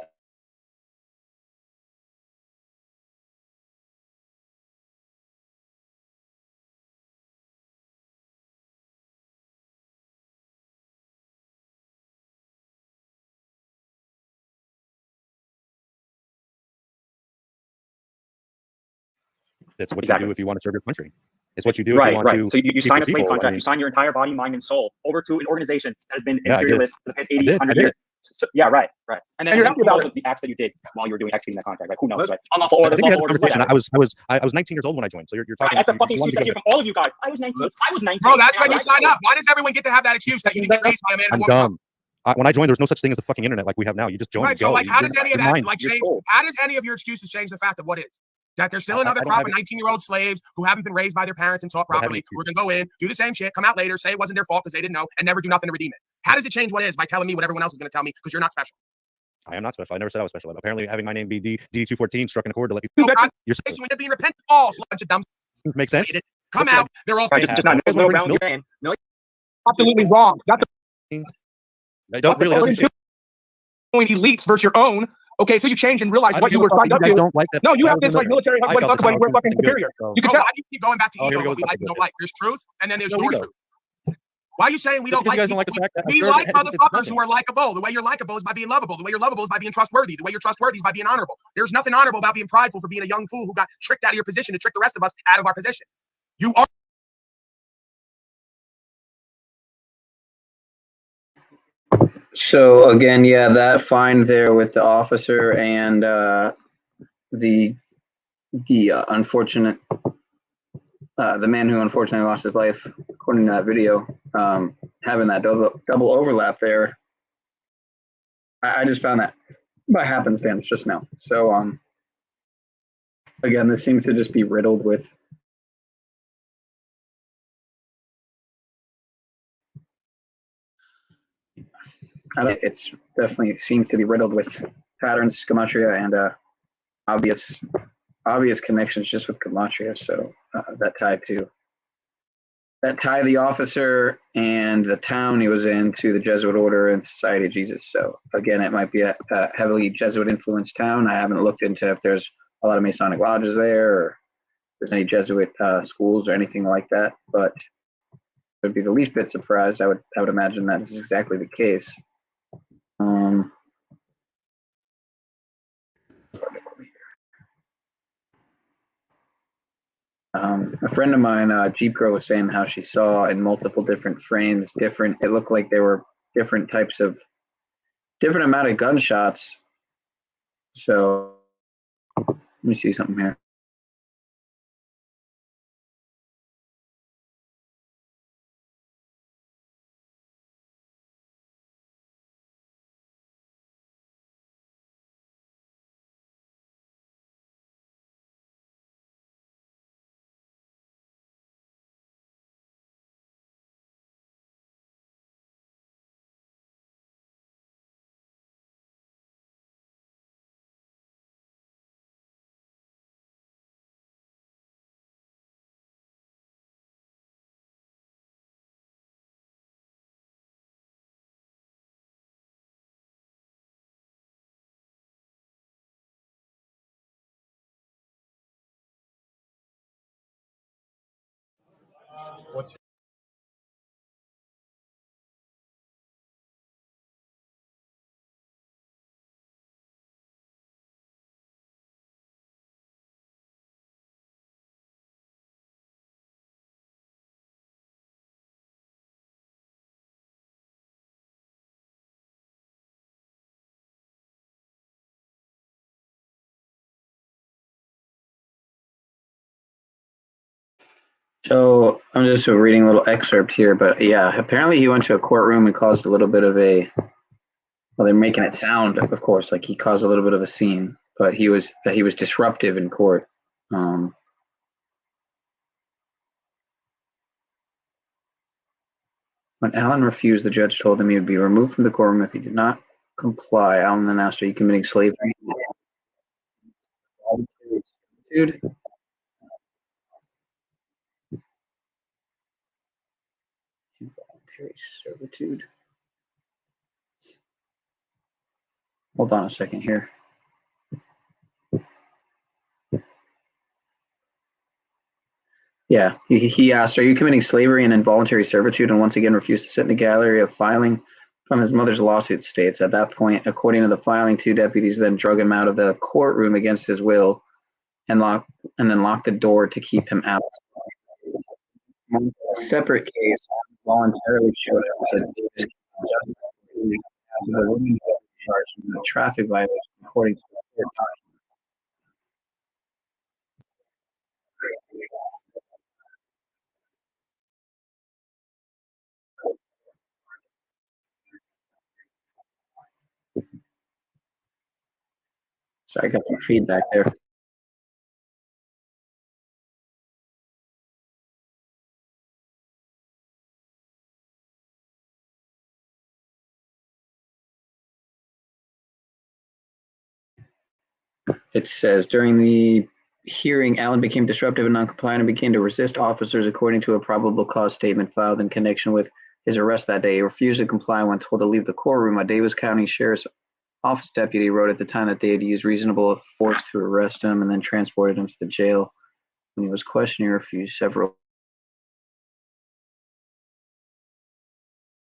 That's what Exactly. you do if you want to serve your country. It's what you do if Right, you want right. to. So you keep sign your a slave people. contract. I mean, You sign your entire body, mind, and soul over to an organization that has been Yeah, I did. imperialist for the past 80, I 100 did. years. So, yeah, right, right. And then And you're who happy about knows it. the acts that you did while you were executing that contract, right? Who knows, Well, right? Unlawful I orders, think we had lawful a orders, conversation. whatever. I was 19 years old when I joined. So you're Right, talking. that's the you fucking wanted excuse to I get hear from all of you guys. I was 19. I was 19. Bro, that's when you Right? sign up. Why does everyone get to have that excuse that you didn't get raised by a man and I'm a woman? dumb. When I joined, there was no such thing as the fucking internet like we have now. You just join. Right. And So, go. like, how You're- does any of you're that, mine. like, You're change? told. How does any of your excuses change the fact of what is? That there's still another I don't crop have of it. 19-year-old slaves who haven't been raised by their parents and taught Don't have properly, any who are going to go in, do the same shit, come out later, say it wasn't their fault because they didn't know, and never do nothing to redeem it. How does it change what is by telling me what everyone else is going to tell me because you're not special? I am not special. I never said I was special. Apparently, having my name be D214 struck an accord to let No, people. God, You're you end up being repentant false, bunch of dumb. makes sense. Come out, they're all Right, just not no brown your man. No, Absolutely wrong. That's I don't really doesn't shit. elites versus your own. Okay, so you change and realize I what don't you were give a fuck signed that up you guys to. don't like that. No, you I have was this like military I felt fuck the like we're power fucking was good. superior. So- You can Bro, tell. why do you keep going back to Oh, ego? here we go What we with like and the don't like. There's truth, and then there's No your ego. truth. Why are you saying we Just don't because you like guys don't like the fact that we I'm like sure that it's motherfuckers nothing. who are likable. The way you're likable is by being lovable. The way you're lovable is by being trustworthy. The way you're trustworthy is by being honorable. There's nothing honorable about being prideful for being a young fool who got tricked out of your position to trick the rest of us out of our position. You are So again, yeah, that find there with the officer and the unfortunate the man who unfortunately lost his life, according to that video, having that double overlap there. I just found that by happenstance just now. So again, this seems to just be riddled with it's definitely seems to be riddled with patterns, gematria, and obvious connections just with gematria. So that tie the officer and the town he was in to the Jesuit order and Society of Jesus. So again, it might be a heavily Jesuit influenced town. I haven't looked into if there's a lot of Masonic lodges there or if there's any Jesuit schools or anything like that, but it would be the least bit surprised. I would imagine that is exactly the case. A friend of mine, Jeep Girl, was saying how she saw in multiple different frames, it looked like there were different types of, different amount of gunshots. So let me see something here. What's So I'm just reading a little excerpt here, but yeah, apparently he went to a courtroom and caused a little bit of a, well, they're making it sound, of course, like he caused a little bit of a scene, but he was disruptive in court. When Allan refused, the judge told him he would be removed from the courtroom if he did not comply. Allan then asked, "Are you committing slavery?" Dude. Involuntary servitude. Hold on a second here. Yeah, he asked, "Are you committing slavery and involuntary servitude?" and once again refused to sit in the gallery of filing from his mother's lawsuit states. At that point, according to the filing, two deputies then drug him out of the courtroom against his will and then locked the door to keep him out. A separate case voluntarily showed up that the woman charged with a traffic violation according to the court document. So I got some feedback there. It says, during the hearing, Allan became disruptive and noncompliant and began to resist officers according to a probable cause statement filed in connection with his arrest that day. He refused to comply when told to leave the courtroom. A Davis County Sheriff's Office deputy wrote at the time that they had used reasonable force to arrest him and then transported him to the jail. When he was questioned, he refused several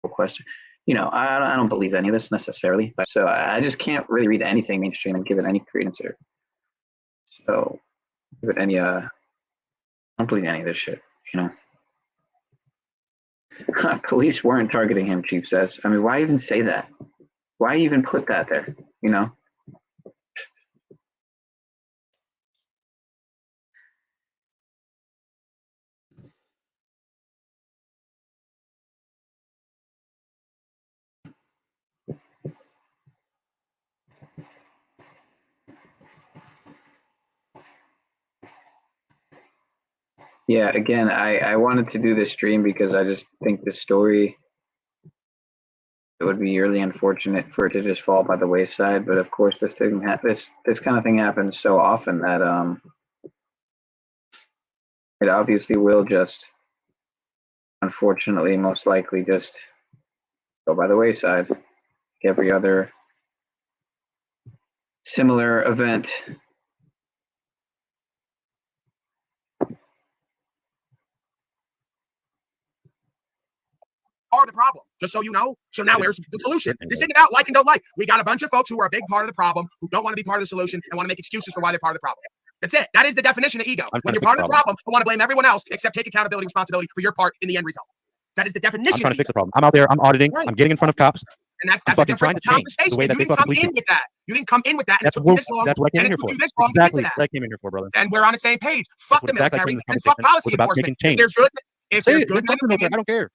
questions. I don't believe any of this necessarily, but so I just can't really read anything mainstream and give it any credence or so give it any I don't believe any of this shit. Police weren't targeting him, Chief says. I mean, why even say that? Why even put that there? You know? Yeah, again, I wanted to do this stream because I just think this story, it would be really unfortunate for it to just fall by the wayside. But of course, this kind of thing happens so often that it obviously will just, unfortunately, most likely just go by the wayside. Like every other similar event. Are the problem, just so you know. So now where's the solution? This isn't about like and don't like. We got a bunch of folks who are a big part of the problem, who don't want to be part of the solution and want to make excuses for why they're part of the problem. That's it. That is the definition of ego. When you're part of the problem, you want to blame everyone else except take accountability and responsibility for your part in the end result. That is the definition. I'm trying to fix the problem. I'm out there. I'm auditing. Right. I'm getting in front of cops. And that's I'm a fucking trying different to change conversation. the way that You they didn't fucking come police in you. with that. You didn't come in with that. And That's it took you what this long. that's what I came and in here it took for. you this long to get Exactly to that. what I came in here for, brother. And we're on the same page. Fuck the That's what military exactly and fuck conversation policy was about, enforcement. making change. If Say there's it. good men Fuck the and military. women, I don't care.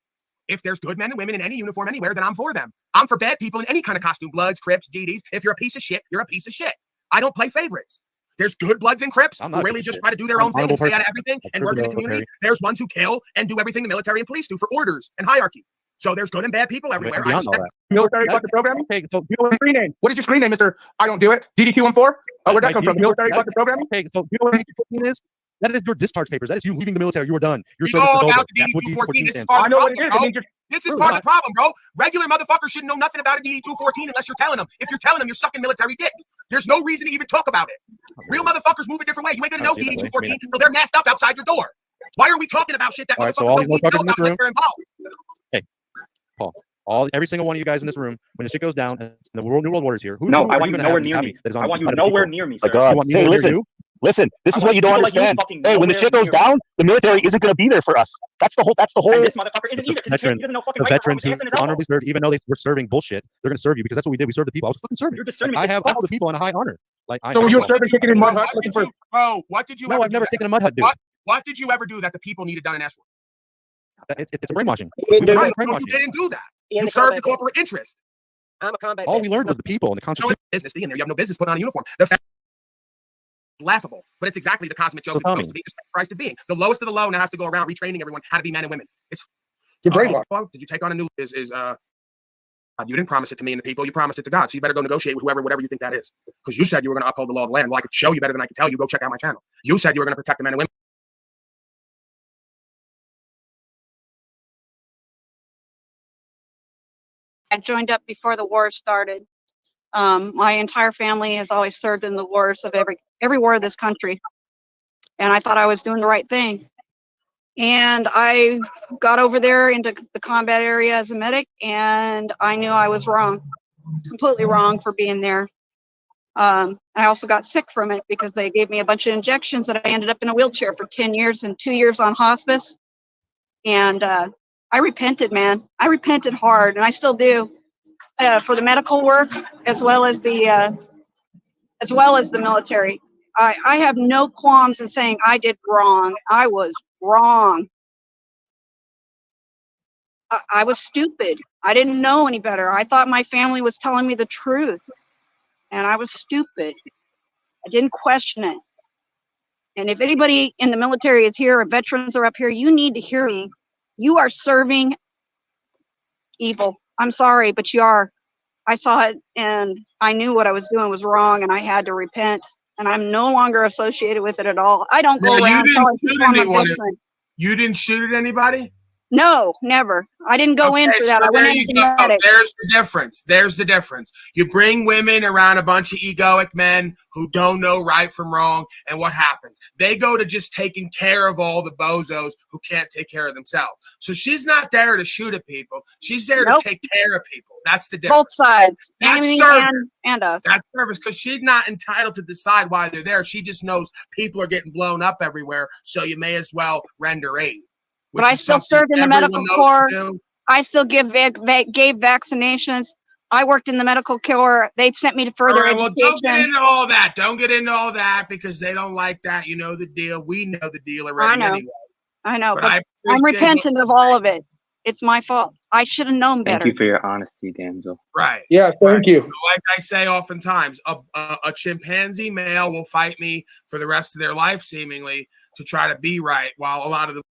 if there's good men and women in any uniform anywhere, then I'm for them. I'm for bad people in any kind of costume, Bloods, Crips, GDs. If you're a piece of shit, you're a piece of shit. I don't play favorites. There's good Bloods and Crips who really just try to do their own thing and stay out of everything and work in the community. There's ones who kill and do everything the military and police do for orders and hierarchy. So there's good and bad people everywhere. I respect military fucking programming. Okay, so screen name. What is your screen name, Mr. I don't do it. DD214. Oh, where'd that come from? Military fucking programming. Okay, so you know what DD214 is? That is your discharge papers. That is you leaving the military. You are done. Your You service know is over. about the That's what DD214. DD214 This is stands part for. of the problem, bro. This is part of the problem, bro. Regular motherfuckers shouldn't know nothing about a DD214 unless you're telling them. If you're telling them, you're sucking military dick. There's no reason to even talk about it. Real motherfuckers move a different way. You ain't gonna know DD214 until they're masked up outside your door. Why are we talking about shit that All right, so motherfuckers all don't these need to know motherfuckers in this about unless room. they're involved? Hey, Paul. Every single one of you guys in this room, when the shit goes down, and the New World Order is here. No, I want you nowhere near me. I want you nowhere near me, sir. My God. Hey, listen. This is what you don't understand. Hey, when the shit goes down, the military isn't going to be there for us. That's the whole. And this motherfucker isn't either because he doesn't know fucking the right veterans who honorably served, even though they were serving bullshit, they're going to serve you because that's what we did. We served the people. I was fucking serving. You're discerning. I have all the people in a high honor. Like, so you're serving, kicking in mud huts, looking for. Bro, what did you? No, I've never taken a mud hut, dude. What did you ever do that the people needed done and asked for? It's brainwashing. Right, no, you didn't do that. You served the corporate interest. I'm a combat. All we learned was the people and the So Constitution. it's business being there. You have no business putting on a uniform. The fact laughable, but it's exactly the cosmic joke it's supposed to be. Just Christ of being the lowest of the low now has to go around retraining everyone how to be men and women. It's did you take on a new you didn't promise it to me and the people, you promised it to God. So you better go negotiate with whatever you think that is. Because you said you were going to uphold the law of the land. Well, I could show you better than I could tell you. Go check out my channel. You said you were going to protect the men and women. I joined up before the war started. My entire family has always served in the wars of every war of this country. And I thought I was doing the right thing. And I got over there into the combat area as a medic, and I knew I was wrong, completely wrong for being there. I also got sick from it because they gave me a bunch of injections that I ended up in a wheelchair for 10 years and 2 years on hospice. And I repented, man. I repented hard, and I still do, for the medical work as well as the military. I have no qualms in saying I did wrong. I was wrong. I was stupid. I didn't know any better. I thought my family was telling me the truth, and I was stupid. I didn't question it. And if anybody in the military is here or veterans are up here, you need to hear me. You are serving evil. I'm sorry, but you are. I saw it, and I knew what I was doing was wrong, and I had to repent. And I'm no longer associated with it at all. I don't go around telling people I'm a veteran. You didn't shoot at anybody? No, never. I didn't go in for that. So I went there in you as a go. medic. There's the difference. There's the difference. You bring women around a bunch of egoic men who don't know right from wrong, and what happens? They go to just taking care of all the bozos who can't take care of themselves. So she's not there to shoot at people. She's there to take care of people. That's the difference. Both sides, That's enemy service. and us. That's service, because she's not entitled to decide why they're there. She just knows people are getting blown up everywhere, so you may as well render aid. But I still served in the medical corps. I still gave vaccinations. I worked in the medical corps. They sent me to further education. Well, don't get into all that. Don't get into all that because they don't like that. You know the deal. We know the deal already anyway. I know, but I'm repentant of all of it. It's my fault. I should have known better. Thank you for your honesty, damsel. Right. Yeah, thank you. So like I say oftentimes, a chimpanzee male will fight me for the rest of their life, seemingly, to try to be right, while a lot of the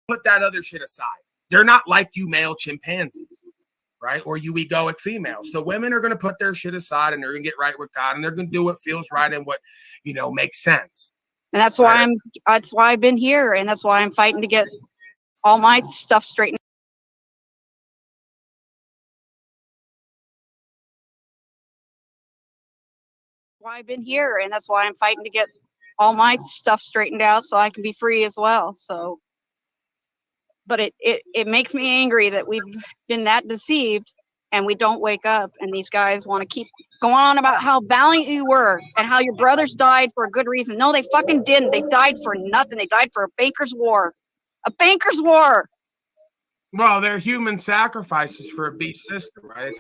put that other shit aside. They're not like you male chimpanzees, right? Or you egoic females. So women are going to put their shit aside and they're going to get right with God and they're going to do what feels right and what, makes sense. And that's why that's why I've been here, and that's why I'm fighting to get all my stuff straightened. Why I've been here, and that's why I'm fighting to get all my stuff straightened out so I can be free as well. So, but it makes me angry that we've been that deceived and we don't wake up, and these guys want to keep going on about how valiant you were and how your brothers died for a good reason. No, they fucking didn't. They died for nothing. They died for a banker's war. A banker's war. Well, they're human sacrifices for a beast system, right?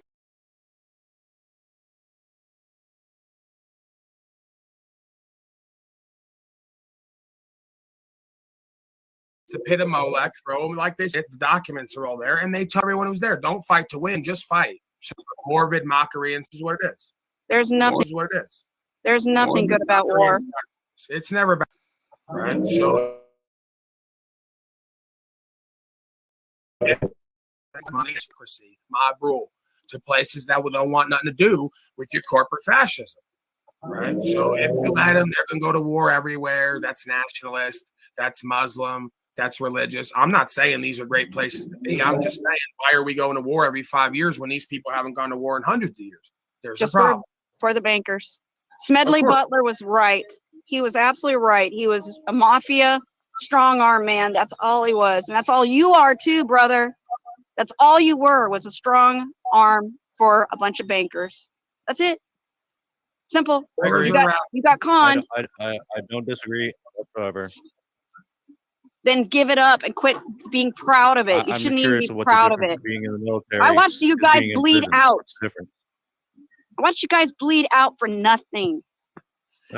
The pit of Molech, throw them like this. The documents are all there, and they tell everyone who's there, don't fight to win, just fight. So morbid mockery, and this is what it is. There's nothing. This is what it is. There's nothing good about war. It's never bad, right? So mob rule to places that don't want nothing to do with your corporate fascism, right? So if you let them, they're going to go to war everywhere. That's nationalist. That's Muslim. That's religious. I'm not saying these are great places to be. I'm just saying, why are we going to war every 5 years when these people haven't gone to war in hundreds of years? There's Just a problem. for the bankers. Smedley Butler was right. He was absolutely right. He was a mafia strong arm man. That's all he was. And that's all you are too, brother. That's all you were, was a strong arm for a bunch of bankers. That's it. Simple. You got conned. I don't disagree whatsoever. Then give it up and quit being proud of it. You shouldn't even be proud of it. Being in the military, I watched you guys bleed out. It's different. I watched you guys bleed out for nothing.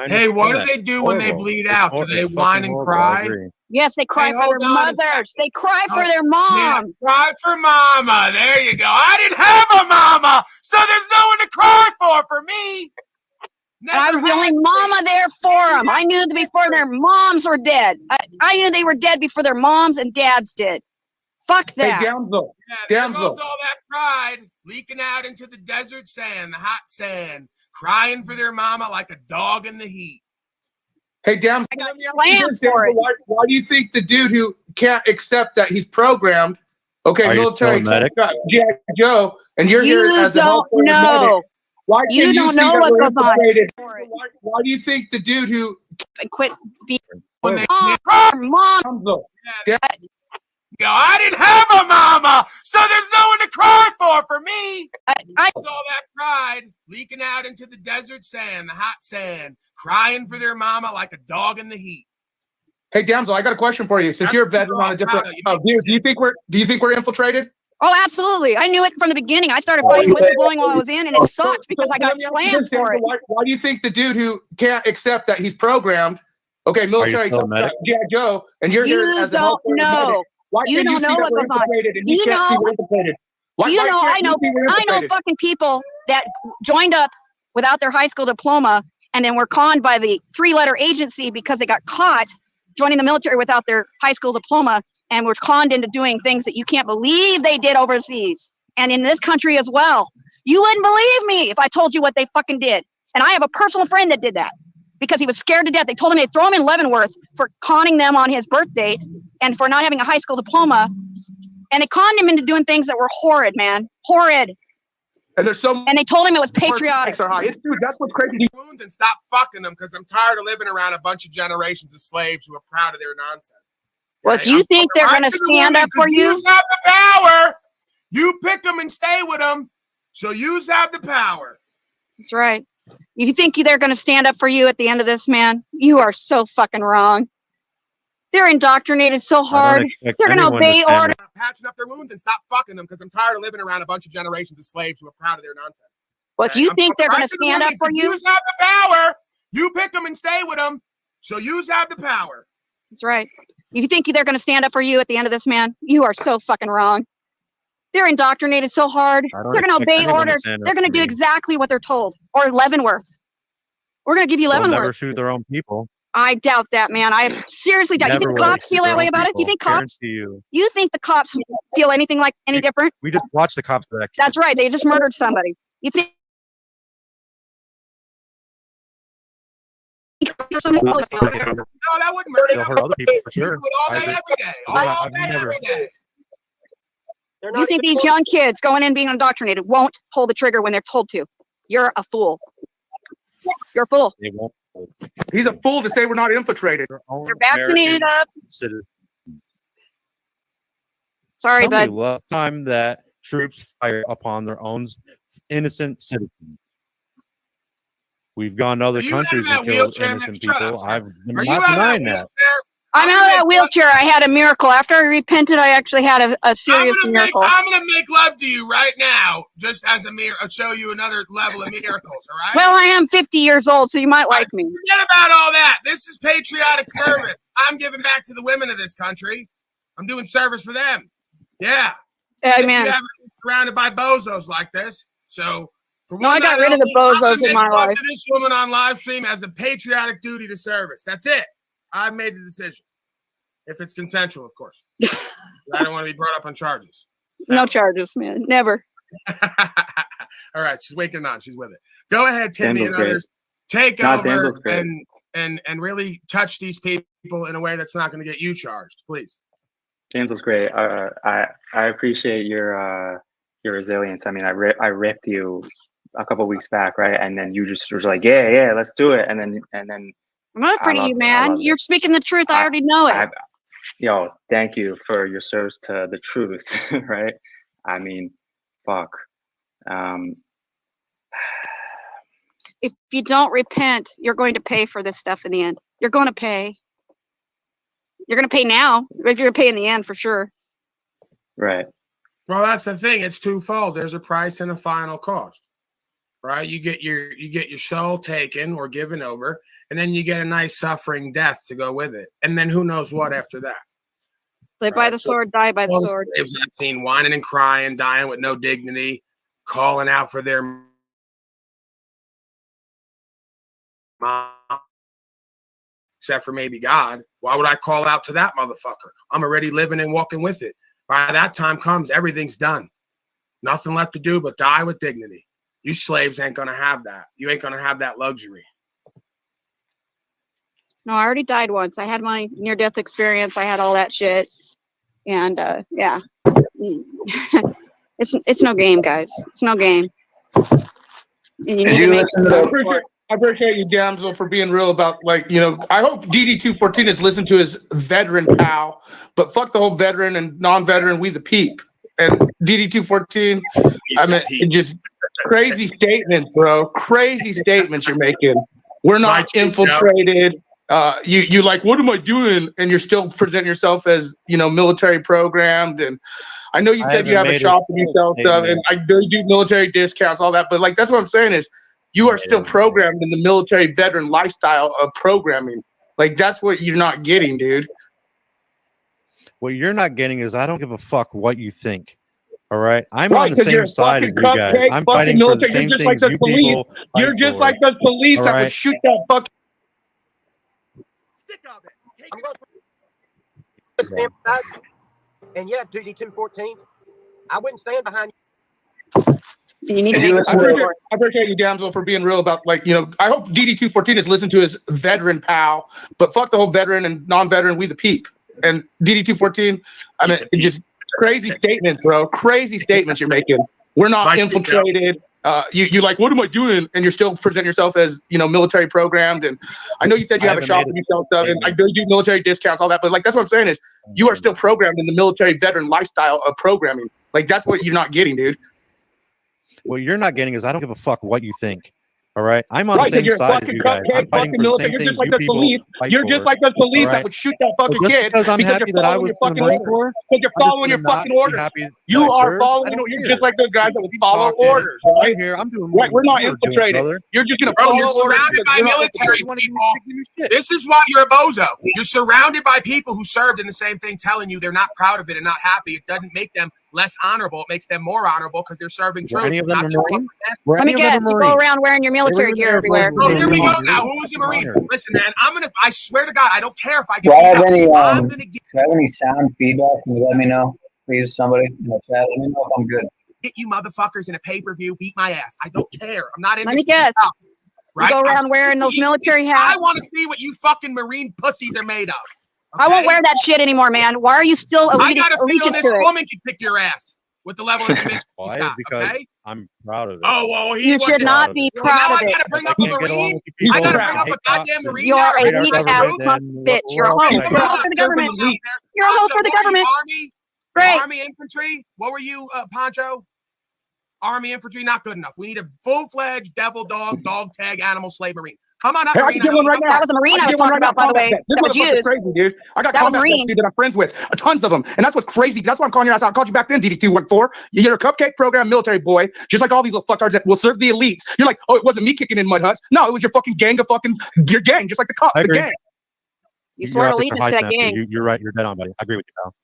Hey, what do they do when they bleed out? Do they whine and cry? Yes, they cry for their mothers. They cry for their mom. Yeah, cry for mama. There you go. I didn't have a mama, so there's no one to cry for me. And I was the only mama there for them. I knew before their moms were dead. I knew they were dead before their moms and dads did. Fuck that. Hey, Damsel. There goes all that pride leaking out into the desert sand, the hot sand, crying for their mama like a dog in the heat. Hey, Damsel. I got slammed for it. Why do you think the dude who can't accept that he's programmed, military, G.I. Joe, and you're here as a health medic? Why you don't know what goes on. Why do you think the dude who quit being mom? I didn't have a mama, so there's no one to cry for me. I saw that pride leaking out into the desert sand, the hot sand, crying for their mama like a dog in the heat. Hey, Damsel, I got a question for you. Since you're a veteran on a different, do you think we're infiltrated? Oh, absolutely. I knew it from the beginning. I started fighting whistleblowing while I was in, and it sucked because I got slammed for it. Why do you think the dude who can't accept that he's programmed, military, G.I. Joe, and you're here as a health medic? Why you don't know what goes on. You know, I know fucking people that joined up without their high school diploma and then were conned by the 3-letter agency because they got caught joining the military without their high school diploma and were conned into doing things that you can't believe they did overseas and in this country as well. You wouldn't believe me if I told you what they fucking did. And I have a personal friend that did that because he was scared to death. They told him they'd throw him in Leavenworth for conning them on his birth date and for not having a high school diploma. And they conned him into doing things that were horrid, man. Horrid. And there's so And they told him it was patriotic. Are high. It's, dude, that's what's crazy. And stop fucking them because I'm tired of living around a bunch of generations of slaves who are proud of their nonsense. Well, if you think they're going to stand up for you, Yous have the power. You pick them and stay with them. So yous have the power. that's right. If you think they're going to stand up for you at the end of this, man, you are so fucking wrong. They're indoctrinated so hard. They're going to obey orders. Patching up their wounds and stop fucking them because I'm tired of living around a bunch of generations of slaves who are proud of their nonsense. Well, if you think they're going to stand up for you, yous have the power. You pick them and stay with them. So yous have the power. that's right. If you think they're going to stand up for you at the end of this, man, you are so fucking wrong. They're indoctrinated so hard. They're going to obey orders. They're going to do exactly what they're told. Or Leavenworth. We're going to give you They'll Leavenworth. never shoot their own people. I doubt that, man. I seriously doubt. You think cops feel that way about it? Do you think cops? You think the cops feel anything like any different? We just watched the cops for that. That's right. They just murdered somebody. You think? No, that wouldn't murder. They'll hurt other people for sure. All day, every day. All day, every day. You think these young kids going in being indoctrinated won't pull the trigger when they're told to? You're a fool. You're a fool. They won't. He's a fool to say we're not infiltrated. They're vaccinated up. Sorry, Tell me bud. last time that troops fire upon their own innocent citizens. We've gone to other countries and killed innocent people. I've been not denying that. I'm out of that wheelchair. I had a miracle. After I repented, I actually had a serious miracle. I'm gonna make love to you right now, just as a mirror, show you another level of miracles. All right. Well, I am 50 years old, so you might like me. Forget about all that. This is patriotic service. I'm giving back to the women of this country. I'm doing service for them. Yeah. Amen. You haven't been surrounded by bozos like this, so. No, I got rid of the bozos in my life. To this woman on live stream as a patriotic duty to service. That's it. I've made the decision. If it's consensual, of course. I don't want to be brought up on charges. No charges, man. Never. All right, she's waking on. She's with it. Go ahead, Timmy and great. others. Take No, over Danzel's great. and really touch these people in a way that's not going to get you charged, please. James was great. I appreciate your resilience. I mean, I ripped you a couple weeks back, right? And then you just was like, yeah, let's do it. And then I'm not afraid of you, man. You're speaking the truth. I already know it. Yo, thank you for your service to the truth, right? I mean, fuck. If you don't repent, you're going to pay for this stuff in the end. You're going to pay. You're going to pay now, but you're going to pay in the end for sure. Right. Well, that's the thing. It's twofold. There's a price and a final cost, right? You get your soul taken or given over, and then you get a nice suffering death to go with it. And then who knows what after that? Live by the sword, die by the sword. I've seen whining and crying, dying with no dignity, calling out for their mom, except for maybe God. Why would I call out to that motherfucker? I'm already living and walking with it. By that time comes, everything's done. Nothing left to do but die with dignity. You slaves ain't going to have that. You ain't going to have that luxury. No, I already died once. I had my near-death experience. I had all that shit. And, yeah. It's no game, guys. It's no game. And you need to make I appreciate you, Damsel, for being real about, like, you know, I hope DD214 has listened to his veteran pal, but fuck the whole veteran and non-veteran, we the peep. And DD214, I mean, just crazy statements, bro. Crazy statements you're making. We're not infiltrated. You like, what am I doing? And you're still presenting yourself as, you know, military programmed. And I know you said you have a shop and you sell stuff, and I do military discounts, all that. But, like, that's what I'm saying is, you are still programmed in the military veteran lifestyle of programming. Like, that's what you're not getting, dude. What you're not getting is I don't give a fuck what you think. All right, I'm on the same side as you guys. I'm fighting for the same things you people. You're just like the police that would shoot that fucking. Sick of it. Stand beside you. And yeah, DD214, I wouldn't stand behind you. You need to make I appreciate you, Damsel, for being real about, like, you know, I hope DD214 has listened to his veteran pal, but fuck the whole veteran and non-veteran, we the peep. And DD214, I mean, just crazy statements, bro. Crazy statements you're making. We're not infiltrated. you like, what am I doing? And you're still presenting yourself as, military programmed. And I know you said you have a shop and you sell stuff, and I know you do military discounts, all that. But like, that's what I'm saying is you are still programmed in the military veteran lifestyle of programming. Like, that's what you're not getting, dude. What you're not getting is I don't give a fuck what you think. All right, I'm on the same side as you guys. I'm fighting for the same things you people fight You're just like the police for, that would shoot that fucking just kid because I'm happy that I was in the Marine Corps. Because you're following your fucking orders. You are following. You're just like those guys that would follow orders. Right here, I'm doing. Right, we're not infiltrated. You're just gonna follow you're orders. surrounded by military people. This is why you're a bozo. You're surrounded by people who served in the same thing, telling you they're not proud of it and not happy. It doesn't make them less honorable. It makes them more honorable because they're serving truth. Any of them Marine? Let me guess. You go around wearing your military gear everywhere. Oh, here we go now. Who was a Marine? Listen, man, I swear to God, I don't care if I get Do I have beat any up. do I have any sound feedback? Can you let me know, please? Somebody in the chat, let me know if I'm good. Hit you motherfuckers in a pay-per-view, beat my ass. I don't care. I'm not in Let this me guess. stuff, right? You go around wearing those military hats. I want to see what you fucking Marine pussies are made of. I won't wear that shit anymore, man. Why are you still I got a feeling allegiance this to it? woman can kick your ass with the level of conviction he's got, Because okay? I'm proud of it. Oh, well, You should not be proud of I it. gotta bring up a Marine. I gotta bring up a goddamn Marine. You're now. a weak ass punk bitch. You're a hoe. You're a hoe for the government. You're a hoe for the government. Army? Great. Army infantry? What were you, Poncho? Army infantry, not good enough. We need a full-fledged devil dog tag animal slave Marine. Come on up, Hey, I Marine. can get one right now. That was a Marine I was talking about, by the way. This That was motherfucker's used. crazy, dude. I got That was combat Marine. dude that I'm friends with, tons of them, and that's what's crazy. That's why I'm calling you out. I called you back then, DD214. You're a cupcake program military boy, just like all these little fucktards that will serve the elites. You're like, oh, it wasn't me kicking in mud huts. No, it was your fucking gang of your gang, just like the cops, the agree. gang. You swear allegiance to that gang. You're right. You're dead on, buddy. I agree with you, pal.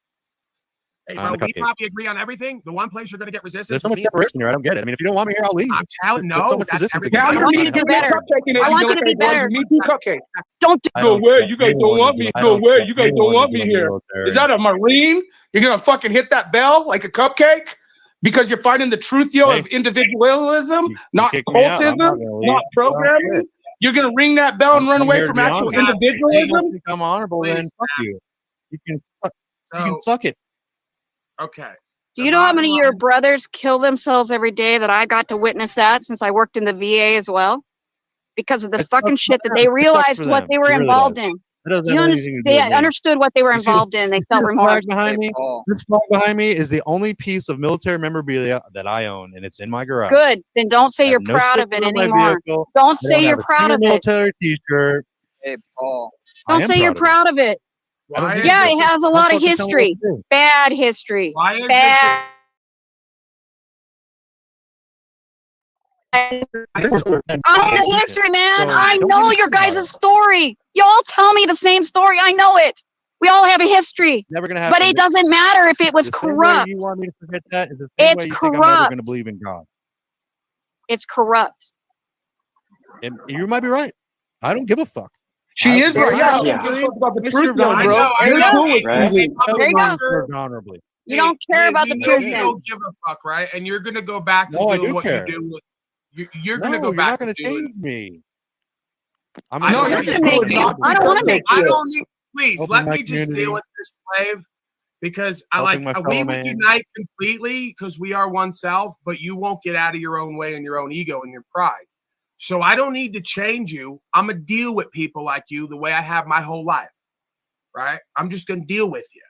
Hey, bro, we probably agree on everything. The one place you're going to get resistance. There's so much separation here. I don't get it. I mean, if you don't want me here, I'll leave. I'm telling There's so no. much That's resistance everything. against I want you to do better. I want you to be better. Me too, cupcake. Don't go away. You guys don't want me. Go away. You guys don't want me here. Is that a Marine? You're gonna fucking hit that bell like a cupcake because you're fighting the truth, of individualism, not cultism, not programming. You're gonna ring that bell and run away from actual individualism. I'm honorable, then fuck you. You can suck it. Okay. Do you know how many of your brothers kill themselves every day that I got to witness that since I worked in the VA as well? Because of the fucking shit that they realized what they were involved in. They understood what they were involved in. They felt remorse. This flag behind me is the only piece of military memorabilia that I own, and it's in my garage. Good. Then don't say you're proud of it anymore. Don't say you're proud of it. Military T-shirt. Hey, Paul. Don't say you're proud of it. Yeah, it has a lot of history. Bad history. Bad. I'm the history, man. I know your guys' story. Y'all tell me the same story. I know it. We all have a history. Never gonna happen. But it doesn't matter if it was corrupt. You want me to forget that? Is the same It's way you corrupt. think I'm never going to believe in God? It's corrupt. And you might be right. I don't give a fuck. She is right. Yeah. About the truth, though, bro. You're cool with me. There you go. Honorably. You don't care about the truth. You don't give a fuck, right? And you're gonna go back to doing what you do. You're gonna go back to doing. Me. I don't want to make you. I don't need. Please let me just deal with this slave because we would unite completely because we are one self, but you won't get out of your own way and your own ego and your pride. So I don't need to change you. I'm gonna deal with people like you the way I have my whole life, right? I'm just gonna deal with you,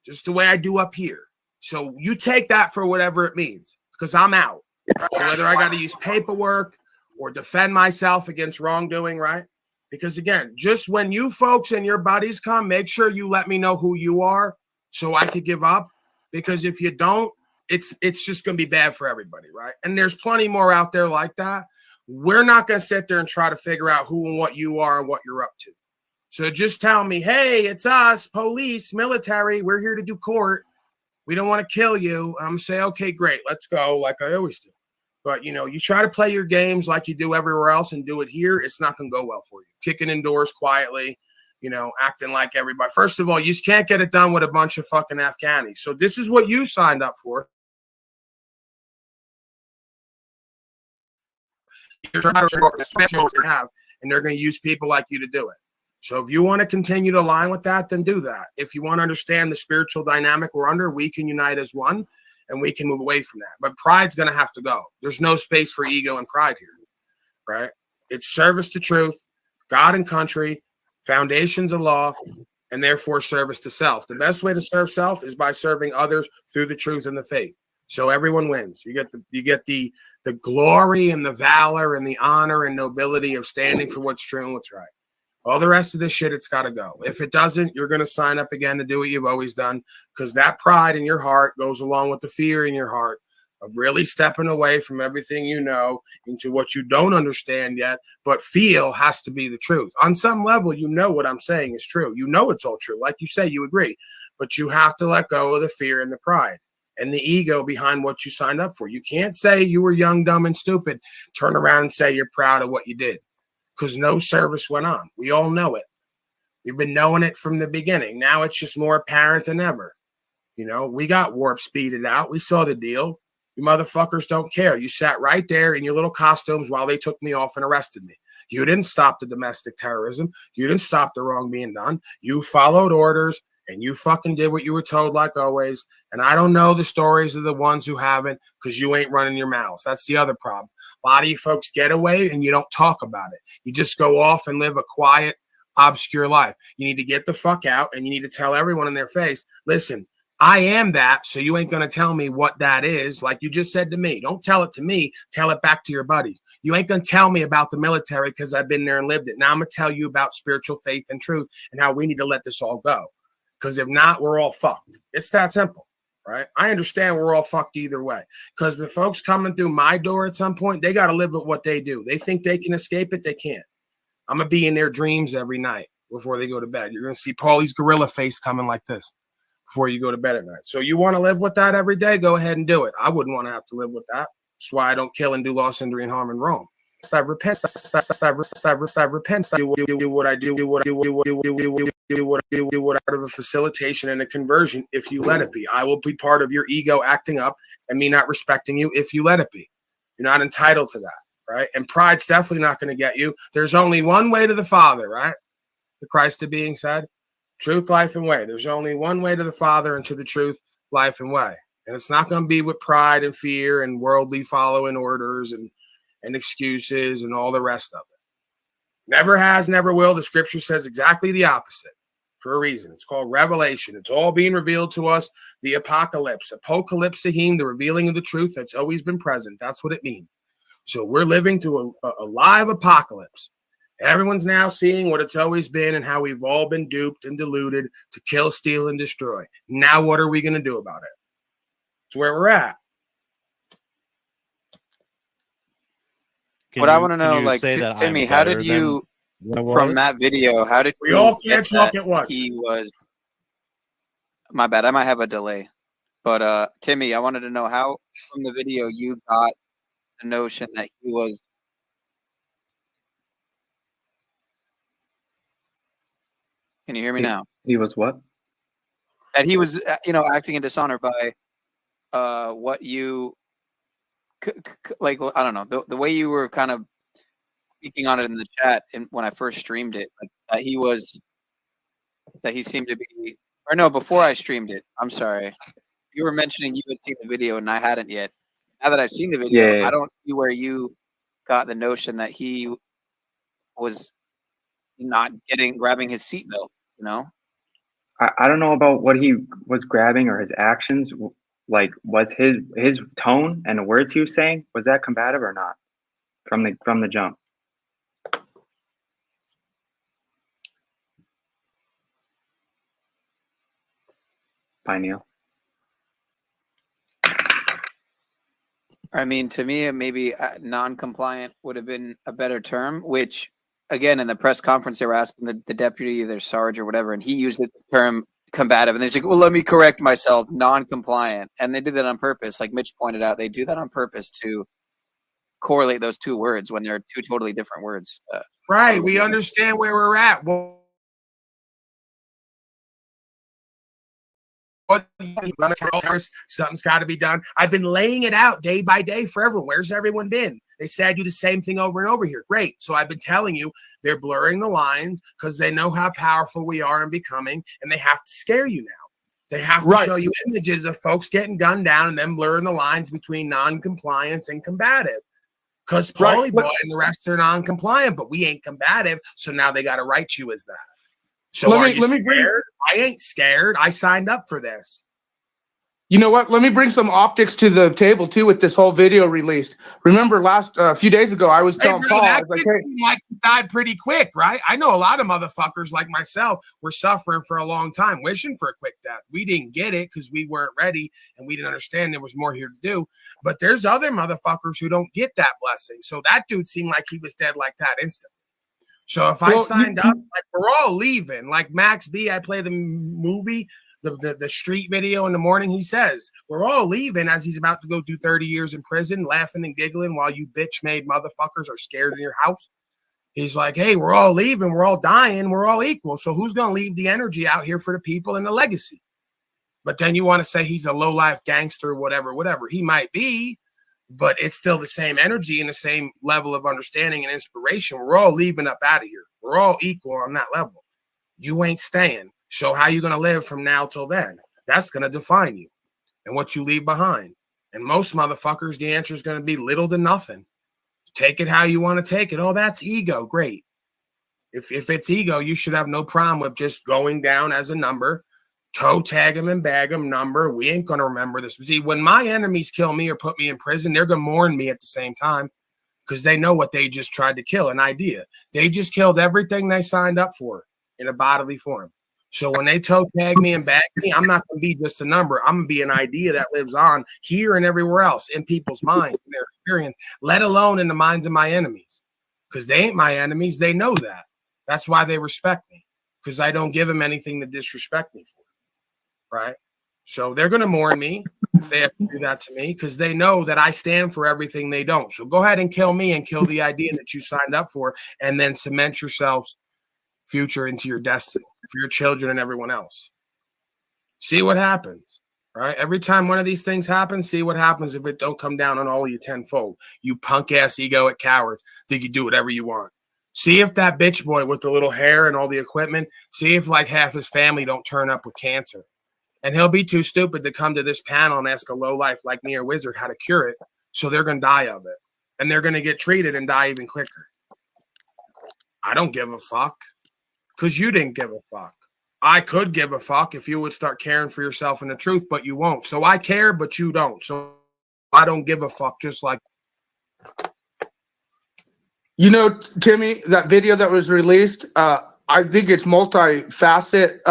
just the way I do up here. So you take that for whatever it means because I'm out. So whether I got to use paperwork or defend myself against wrongdoing, right? Because again, just when you folks and your buddies come, make sure you let me know who you are so I could give up. Because if you don't, it's just going to be bad for everybody, right? And there's plenty more out there like that. We're not going to sit there and try to figure out who and what you are and what you're up to. So just tell me, hey, it's us, police, military. We're here to do court. We don't want to kill you. I'm going to say, okay, great. Let's go like I always do. But, you try to play your games like you do everywhere else and do it here, it's not going to go well for you. Kicking indoors quietly, acting like everybody. First of all, you just can't get it done with a bunch of fucking Afghanis. So this is what you signed up for. You're trying to have, and they're going to use people like you to do it. So if you want to continue to align with that, then do that. If you want to understand the spiritual dynamic we're under, we can unite as one. and we can move away from that. But pride's going to have to go. There's no space for ego and pride here, right? It's service to truth, God and country, foundations of law, and therefore service to self. The best way to serve self is by serving others through the truth and the faith. So everyone wins. You get the glory and the valor and the honor and nobility of standing for what's true and what's right. All the rest of this shit, it's got to go. If it doesn't, you're going to sign up again to do what you've always done, because that pride in your heart goes along with the fear in your heart of really stepping away from everything you know into what you don't understand yet, but feel has to be the truth. On some level, you know what I'm saying is true. You know it's all true. Like you say, you agree. But you have to let go of the fear and the pride and the ego behind what you signed up for. You can't say you were young, dumb, and stupid, turn around and say you're proud of what you did, because no service went on. We all know it. We've been knowing it from the beginning. Now it's just more apparent than ever. You know, we got warp speeded out. We saw the deal. You motherfuckers don't care. You sat right there in your little costumes while they took me off and arrested me. You didn't stop the domestic terrorism. You didn't stop the wrong being done. You followed orders and you fucking did what you were told, like always. And I don't know the stories of the ones who haven't, because you ain't running your mouths. That's the other problem. A lot of you folks get away and you don't talk about it. You just go off and live a quiet, obscure life. You need to get the fuck out, and you need to tell everyone in their face, listen, I am that, so you ain't going to tell me what that is, like you just said to me. Don't tell it to me. Tell it back to your buddies. You ain't going to tell me about the military because I've been there and lived it. Now I'm going to tell you about spiritual faith and truth and how we need to let this all go. Because if not, we're all fucked. It's that simple, right? I understand we're all fucked either way. Because the folks coming through my door at some point, they got to live with what they do. They think they can escape it. They can't. I'm going to be in their dreams every night before they go to bed. You're going to see Paulie's gorilla face coming like this before you go to bed at night. So you want to live with that every day? Go ahead and do it. I wouldn't want to have to live with that. That's why I don't kill and do loss, injury, and harm in Rome. I repent. I repent. Do what I do. Do what out of a facilitation and a conversion. If you let it be, I will be part of your ego acting up and me not respecting you. If you let it be, you're not entitled to that, right? And pride's definitely not going to get you. There's only one way to the Father, right? The Christ of being said, truth, life, and way. There's only one way to the Father and to the truth, life, and way. And it's not going to be with pride and fear and worldly following orders and excuses and all the rest of it. Never has, never will. The scripture says exactly the opposite for a reason. It's called revelation. It's all being revealed to us. The apocalypse, apocalypsahim, the revealing of the truth that's always been present. That's what it means. So we're living through a live apocalypse. Everyone's now seeing what it's always been and how we've all been duped and deluded to kill, steal, and destroy. Now what are we going to do about it? It's where we're at. What I want to know, like, Timmy, how did you, from that video, how did we all can't talk at once? He was, my bad, I might have a delay. But Timmy, I wanted to know how from the video you got the notion that he was. Can you hear me now? He was what? That he was, acting in dishonor by what you. Like, I don't know, the way you were kind of speaking on it in the chat and when I first streamed it, like that he seemed to be, or no, before I streamed it, I'm sorry, you were mentioning you had seen the video and I hadn't yet. Now that I've seen the video, Yeah. I don't see where you got the notion that he was not grabbing his seatbelt, I don't know about what he was grabbing or his actions. Like, was his tone and the words he was saying, was that combative or not from the jump? Bye, Neil. I mean, to me, maybe non-compliant would have been a better term, which, again, in the press conference, they were asking the deputy, either Sarge or whatever, and he used the term combative. And they're like, well, let me correct myself, non-compliant. And they did that on purpose. Like Mitch pointed out, they do that on purpose to correlate those two words when they're two totally different words. Right. We understand where we're at. Well, something's got to be done. I've been laying it out day by day for everyone. Where's everyone been? They say I do the same thing over and over here. Great. So I've been telling you they're blurring the lines because they know how powerful we are and becoming, and they have to scare you now. They have to show you images of folks getting gunned down and then blurring the lines between non-compliance and combative. Because Paulie Boy and the rest are non-compliant, but we ain't combative, so now they got to write you as that. So are you scared? I ain't scared. I signed up for this. You know what? Let me bring some optics to the table too with this whole video released. Remember a few days ago, I was telling Paul, I was like, hey, died pretty quick, right? I know a lot of motherfuckers like myself were suffering for a long time, wishing for a quick death. We didn't get it because we weren't ready and we didn't understand there was more here to do. But there's other motherfuckers who don't get that blessing. So that dude seemed like he was dead like that instantly. So if I signed up, like we're all leaving. Like Max B, I play the movie. The street video in the morning, he says, we're all leaving as he's about to go do 30 years in prison, laughing and giggling while you bitch-made motherfuckers are scared in your house. He's like, hey, we're all leaving. We're all dying. We're all equal. So who's going to leave the energy out here for the people and the legacy? But then you want to say he's a low-life gangster, whatever. He might be, but it's still the same energy and the same level of understanding and inspiration. We're all leaving up out of here. We're all equal on that level. You ain't staying. So how you going to live from now till then? That's going to define you and what you leave behind. And most motherfuckers, the answer is going to be little to nothing. Take it how you want to take it. Oh, that's ego. Great. If it's ego, you should have no problem with just going down as a number, toe tag them and bag them number. We ain't going to remember this. See, when my enemies kill me or put me in prison, they're going to mourn me at the same time because they know what they just tried to kill, an idea. They just killed everything they signed up for in a bodily form. So when they toe tag me and bag me, I'm not going to be just a number. I'm going to be an idea that lives on here and everywhere else in people's minds and their experience, let alone in the minds of my enemies. Because they ain't my enemies. They know that. That's why they respect me. Because I don't give them anything to disrespect me for. Right? So they're going to mourn me if they have to do that to me because they know that I stand for everything they don't. So go ahead and kill me and kill the idea that you signed up for and then cement yourselves future into your destiny for your children and everyone else. See what happens, right? Every time one of these things happens, see what happens if it don't come down on all of you tenfold. You punk ass egoic cowards think you do whatever you want. See if that bitch boy with the little hair and all the equipment, see if like half his family don't turn up with cancer. And he'll be too stupid to come to this panel and ask a lowlife like me or Wizard how to cure it. So they're going to die of it. And they're going to get treated and die even quicker. I don't give a fuck. Because you didn't give a fuck. I could give a fuck if you would start caring for yourself and the truth, but you won't. So I care, but you don't. So I don't give a fuck, just like. You know, Timmy, that video that was released, I think it's multi-facet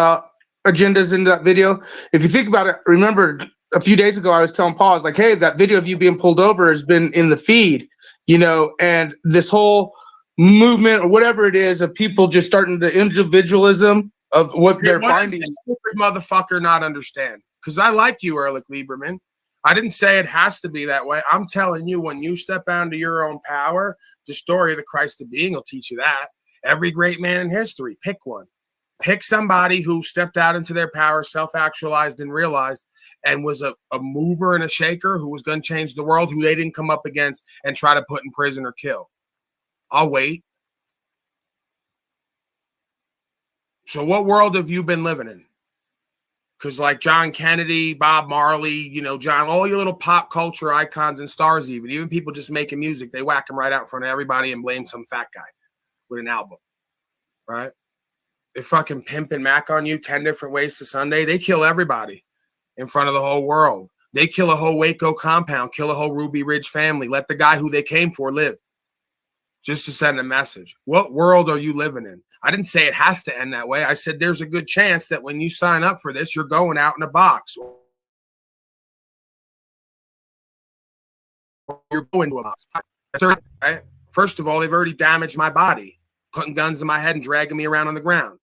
agendas in that video. If you think about it, remember a few days ago, I was telling Paul, I was like, hey, that video of you being pulled over has been in the feed, you know, and this whole movement or whatever it is of people just starting the individualism of what they're finding. Does this stupid motherfucker not understand? Because I like you, Ehrlich Lieberman. I didn't say it has to be that way. I'm telling you, when you step out into your own power, the story of the Christ of being will teach you that. Every great man in history, pick one. Pick somebody who stepped out into their power, self-actualized and realized, and was a mover and a shaker who was going to change the world, who they didn't come up against and try to put in prison or kill. I'll wait. So what world have you been living in? Because like John Kennedy, Bob Marley, you know, John, all your little pop culture icons and stars, even people just making music, they whack them right out in front of everybody and blame some fat guy with an album, right? They fucking pimping Mac on you 10 different ways to Sunday. They kill everybody in front of the whole world. They kill a whole Waco compound, kill a whole Ruby Ridge family. Let the guy who they came for live. Just to send a message. What world are you living in? I didn't say it has to end that way. I said there's a good chance that when you sign up for this, you're going out in a box. Or you're going to a box. Right? First of all, they've already damaged my body, putting guns in my head and dragging me around on the ground.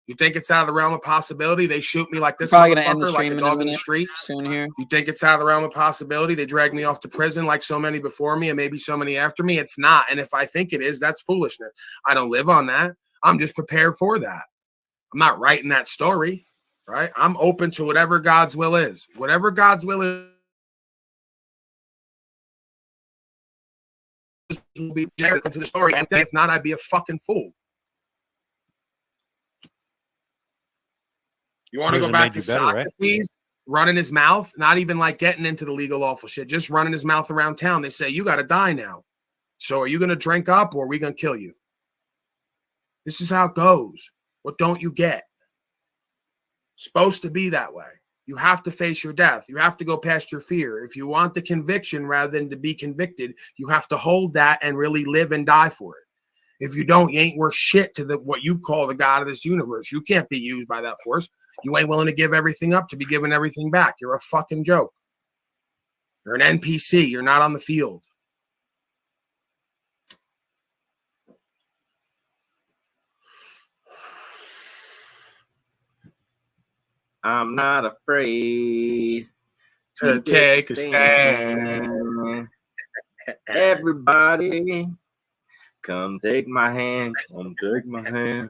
You think it's out of the realm of possibility? They shoot me like this Probably gonna end the motherfucker, like stream a in a dog in the minute street. soon here. You think it's out of the realm of possibility? They drag me off to prison like so many before me and maybe so many after me. It's not. And if I think it is, that's foolishness. I don't live on that. I'm just prepared for that. I'm not writing that story, right? I'm open to whatever God's will is. Whatever God's will is will be generic into the story. And if not, I'd be a fucking fool. You want to go Prison back made to you better, right? Socrates running his mouth, not even like getting into the legal awful shit, just running his mouth around town. They say, you got to die now. So are you going to drink up or are we going to kill you? This is how it goes. What don't you get? Supposed to be that way. You have to face your death. You have to go past your fear. If you want the conviction rather than to be convicted, you have to hold that and really live and die for it. If you don't, you ain't worth shit to what you call the God of this universe. You can't be used by that force. You ain't willing to give everything up to be given everything back. You're a fucking joke. You're an NPC. You're not on the field. I'm not afraid to take a stand. Everybody, come take my hand. Come take my hand.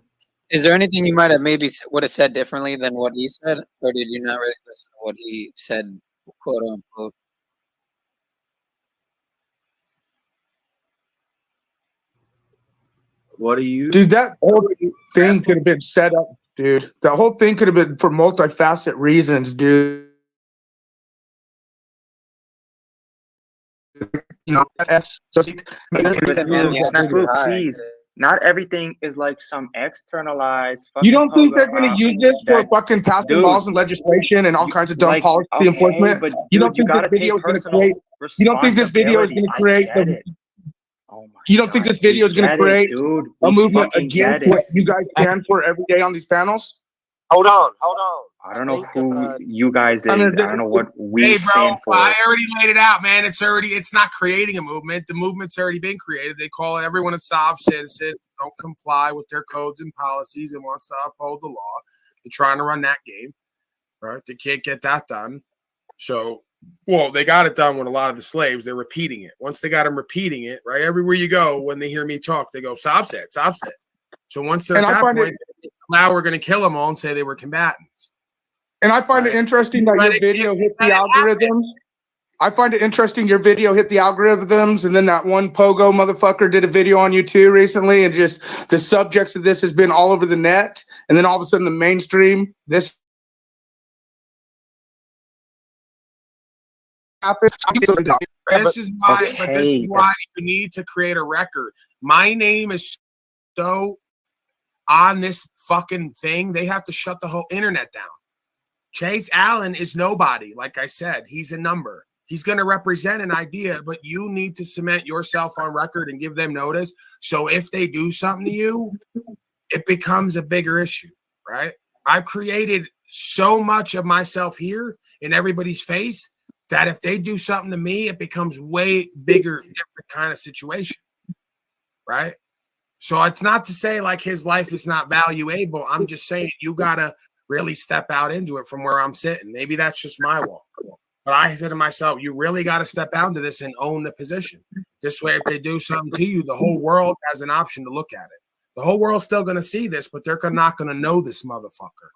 Is there anything you might have maybe would have said differently than what he said, or did you not really listen to what he said, quote unquote? What do you? Dude, that whole thing could have been set up, dude. The whole thing could have been for multifaceted reasons, dude. You know, Snafu, please. Not everything is like some externalized. You don't think they're going to pogo use this for that- fucking passing Dude, laws and legislation and all kinds of dumb like, policy okay, enforcement? but You dude, don't think this video is going to create? You don't think this video is going to create? You don't think this video is going to create a movement against what you guys stand for every day on these panels? Hold on. I don't know who you guys is. I don't know what we Hey, bro, stand for. I already laid it out, man. It's not creating a movement. The movement's already been created. They call everyone a sob citizen, don't comply with their codes and policies, and wants to uphold the law. They're trying to run that game, right? They can't get that done. So, well, they got it done with a lot of the slaves. They're repeating it. Once they got them repeating it, right? Everywhere you go, when they hear me talk, they go, sob set, sob set. So once they're at that point, now we're going to kill them all and say they were combatants. And I find it interesting that your video hit the algorithms. I find it interesting your video hit the algorithms, and then that one pogo motherfucker did a video on you too recently, and just the subjects of this has been all over the net, and then all of a sudden the mainstream, this happens. This is why you need to create a record. My name is so on this fucking thing, they have to shut the whole internet down. Chase Allan is nobody. Like I said, he's a number. He's going to represent an idea, but you need to cement yourself on record and give them notice. So if they do something to you, it becomes a bigger issue, right? I've created so much of myself here in everybody's face that if they do something to me, it becomes way bigger, different kind of situation, right? So it's not to say like his life is not valuable. I'm just saying you got to really step out into it from where I'm sitting. Maybe that's just my walk. But I said to myself, you really got to step out into this and own the position. This way, if they do something to you, the whole world has an option to look at it. The whole world's still going to see this, but they're not going to know this motherfucker.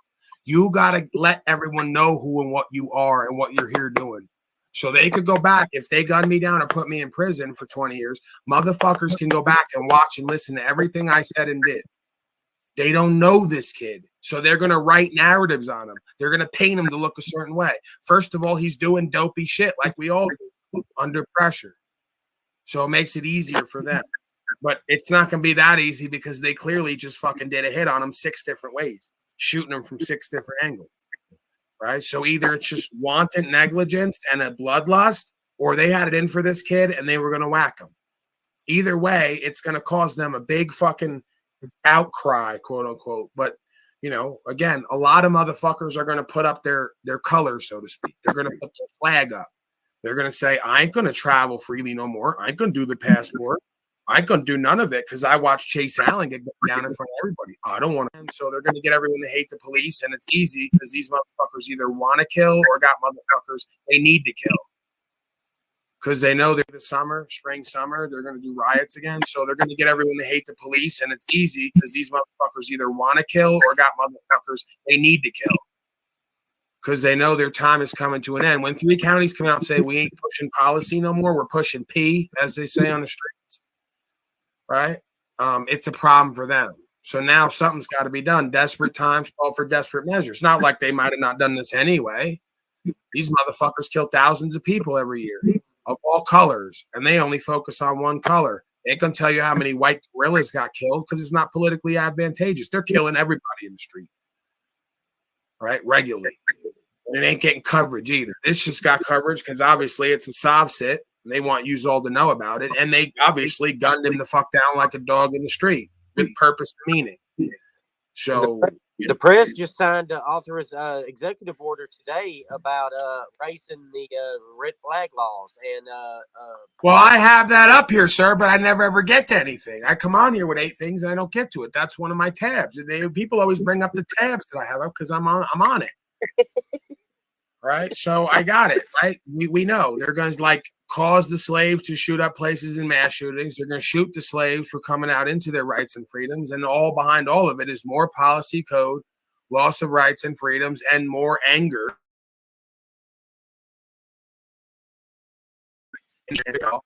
You got to let everyone know who and what you are and what you're here doing. So they could go back. If they gun me down or put me in prison for 20 years, motherfuckers can go back and watch and listen to everything I said and did. They don't know this kid. So they're going to write narratives on him. They're going to paint him to look a certain way. First of all, he's doing dopey shit like we all do under pressure. So it makes it easier for them. But it's not going to be that easy because they clearly just fucking did a hit on him 6 different ways, shooting him from 6 different angles. Right? So either it's just wanton negligence and a bloodlust, or they had it in for this kid and they were going to whack him. Either way, it's going to cause them a big fucking outcry, quote unquote. But, you know, again, a lot of motherfuckers are going to put up their colors, so to speak. They're going to put their flag up. They're going to say, I ain't going to travel freely no more. I ain't going to do the passport. I ain't going to do none of it because I watched Chase Allan get down in front of everybody. I don't want to. So they're going to get everyone to hate the police, and it's easy because these motherfuckers either want to kill or got motherfuckers they need to kill. Because they know they're the spring, summer, they're going to do riots again. So they're going to get everyone to hate the police, and it's easy because these motherfuckers either want to kill or got motherfuckers they need to kill. Because they know their time is coming to an end. When 3 counties come out and say, we ain't pushing policy no more, we're pushing P, as they say on the streets, right? It's a problem for them. So now something's got to be done. Desperate times call for desperate measures. Not like they might have not done this anyway. These motherfuckers kill thousands of people every year of all colors, and they only focus on one color. They can tell you how many white gorillas got killed because it's not politically advantageous. They're killing everybody in the street, right? Regularly. And it ain't getting coverage either. This just got coverage because obviously it's a sob sit, and they want you all to know about it. And they obviously gunned him the fuck down like a dog in the street with purpose and meaning. So the press just signed to alter his executive order today about racing the red flag laws and well, I have that up here, sir, but I never ever get to anything. I come on here with 8 things and I don't get to it. That's one of my tabs. People always bring up the tabs that I have up because I'm on it. Right? So I got it, right? We know they're going to like cause the slaves to shoot up places in mass shootings. They're going to shoot the slaves for coming out into their rights and freedoms. And all behind all of it is more policy code, loss of rights and freedoms, and more anger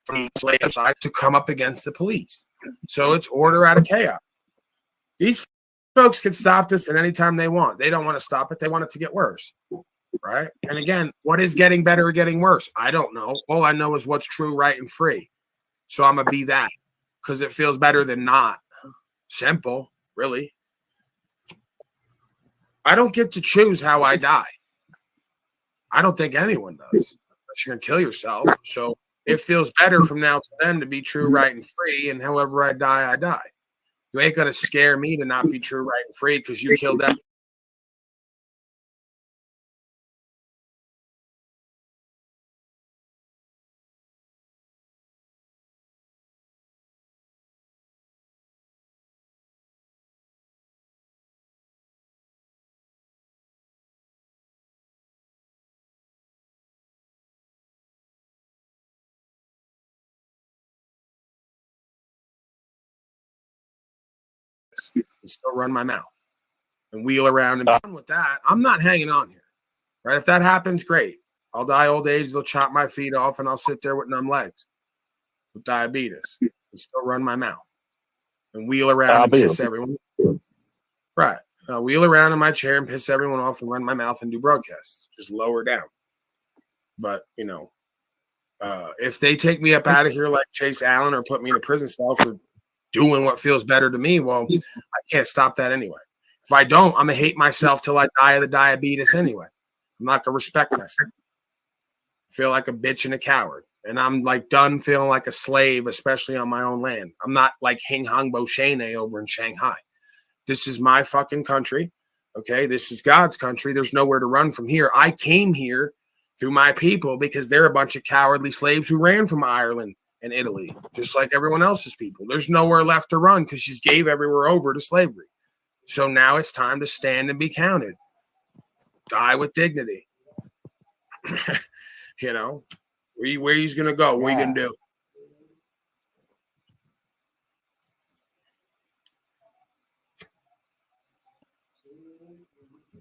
from the slave side to come up against the police. So it's order out of chaos. These folks can stop this at any time they want. They don't want to stop it. They want it to get worse. Right? And again, what is getting better or getting worse? I don't know. All I know is what's true, right, and free. So I'm going to be that because it feels better than not. Simple, really. I don't get to choose how I die. I don't think anyone does. Unless you're going to kill yourself. So it feels better from now to then to be true, right, and free. And however I die, I die. You ain't going to scare me to not be true, right, and free because you killed that. And still run my mouth and wheel around and done with that. I'm not hanging on here, right? If that happens, great. I'll die old age. They'll chop my feet off and I'll sit there with numb legs with diabetes and still run my mouth and wheel around and piss everyone. Right. I'll wheel around in my chair and piss everyone off and run my mouth and do broadcasts. Just lower down. But, if they take me up out of here like Chase Allan or put me in a prison cell for doing what feels better to me, well, I can't stop that anyway. If I don't, I'm going to hate myself till I die of the diabetes anyway. I'm not going to respect myself. I feel like a bitch and a coward. And I'm like done feeling like a slave, especially on my own land. I'm not like Hing Hangbo Shane over in Shanghai. This is my fucking country. Okay. This is God's country. There's nowhere to run from here. I came here through my people because they're a bunch of cowardly slaves who ran from Ireland and Italy, just like everyone else's people. There's nowhere left to run because she gave everywhere over to slavery. So now it's time to stand and be counted. Die with dignity. Where he's going to go? What are you going to do?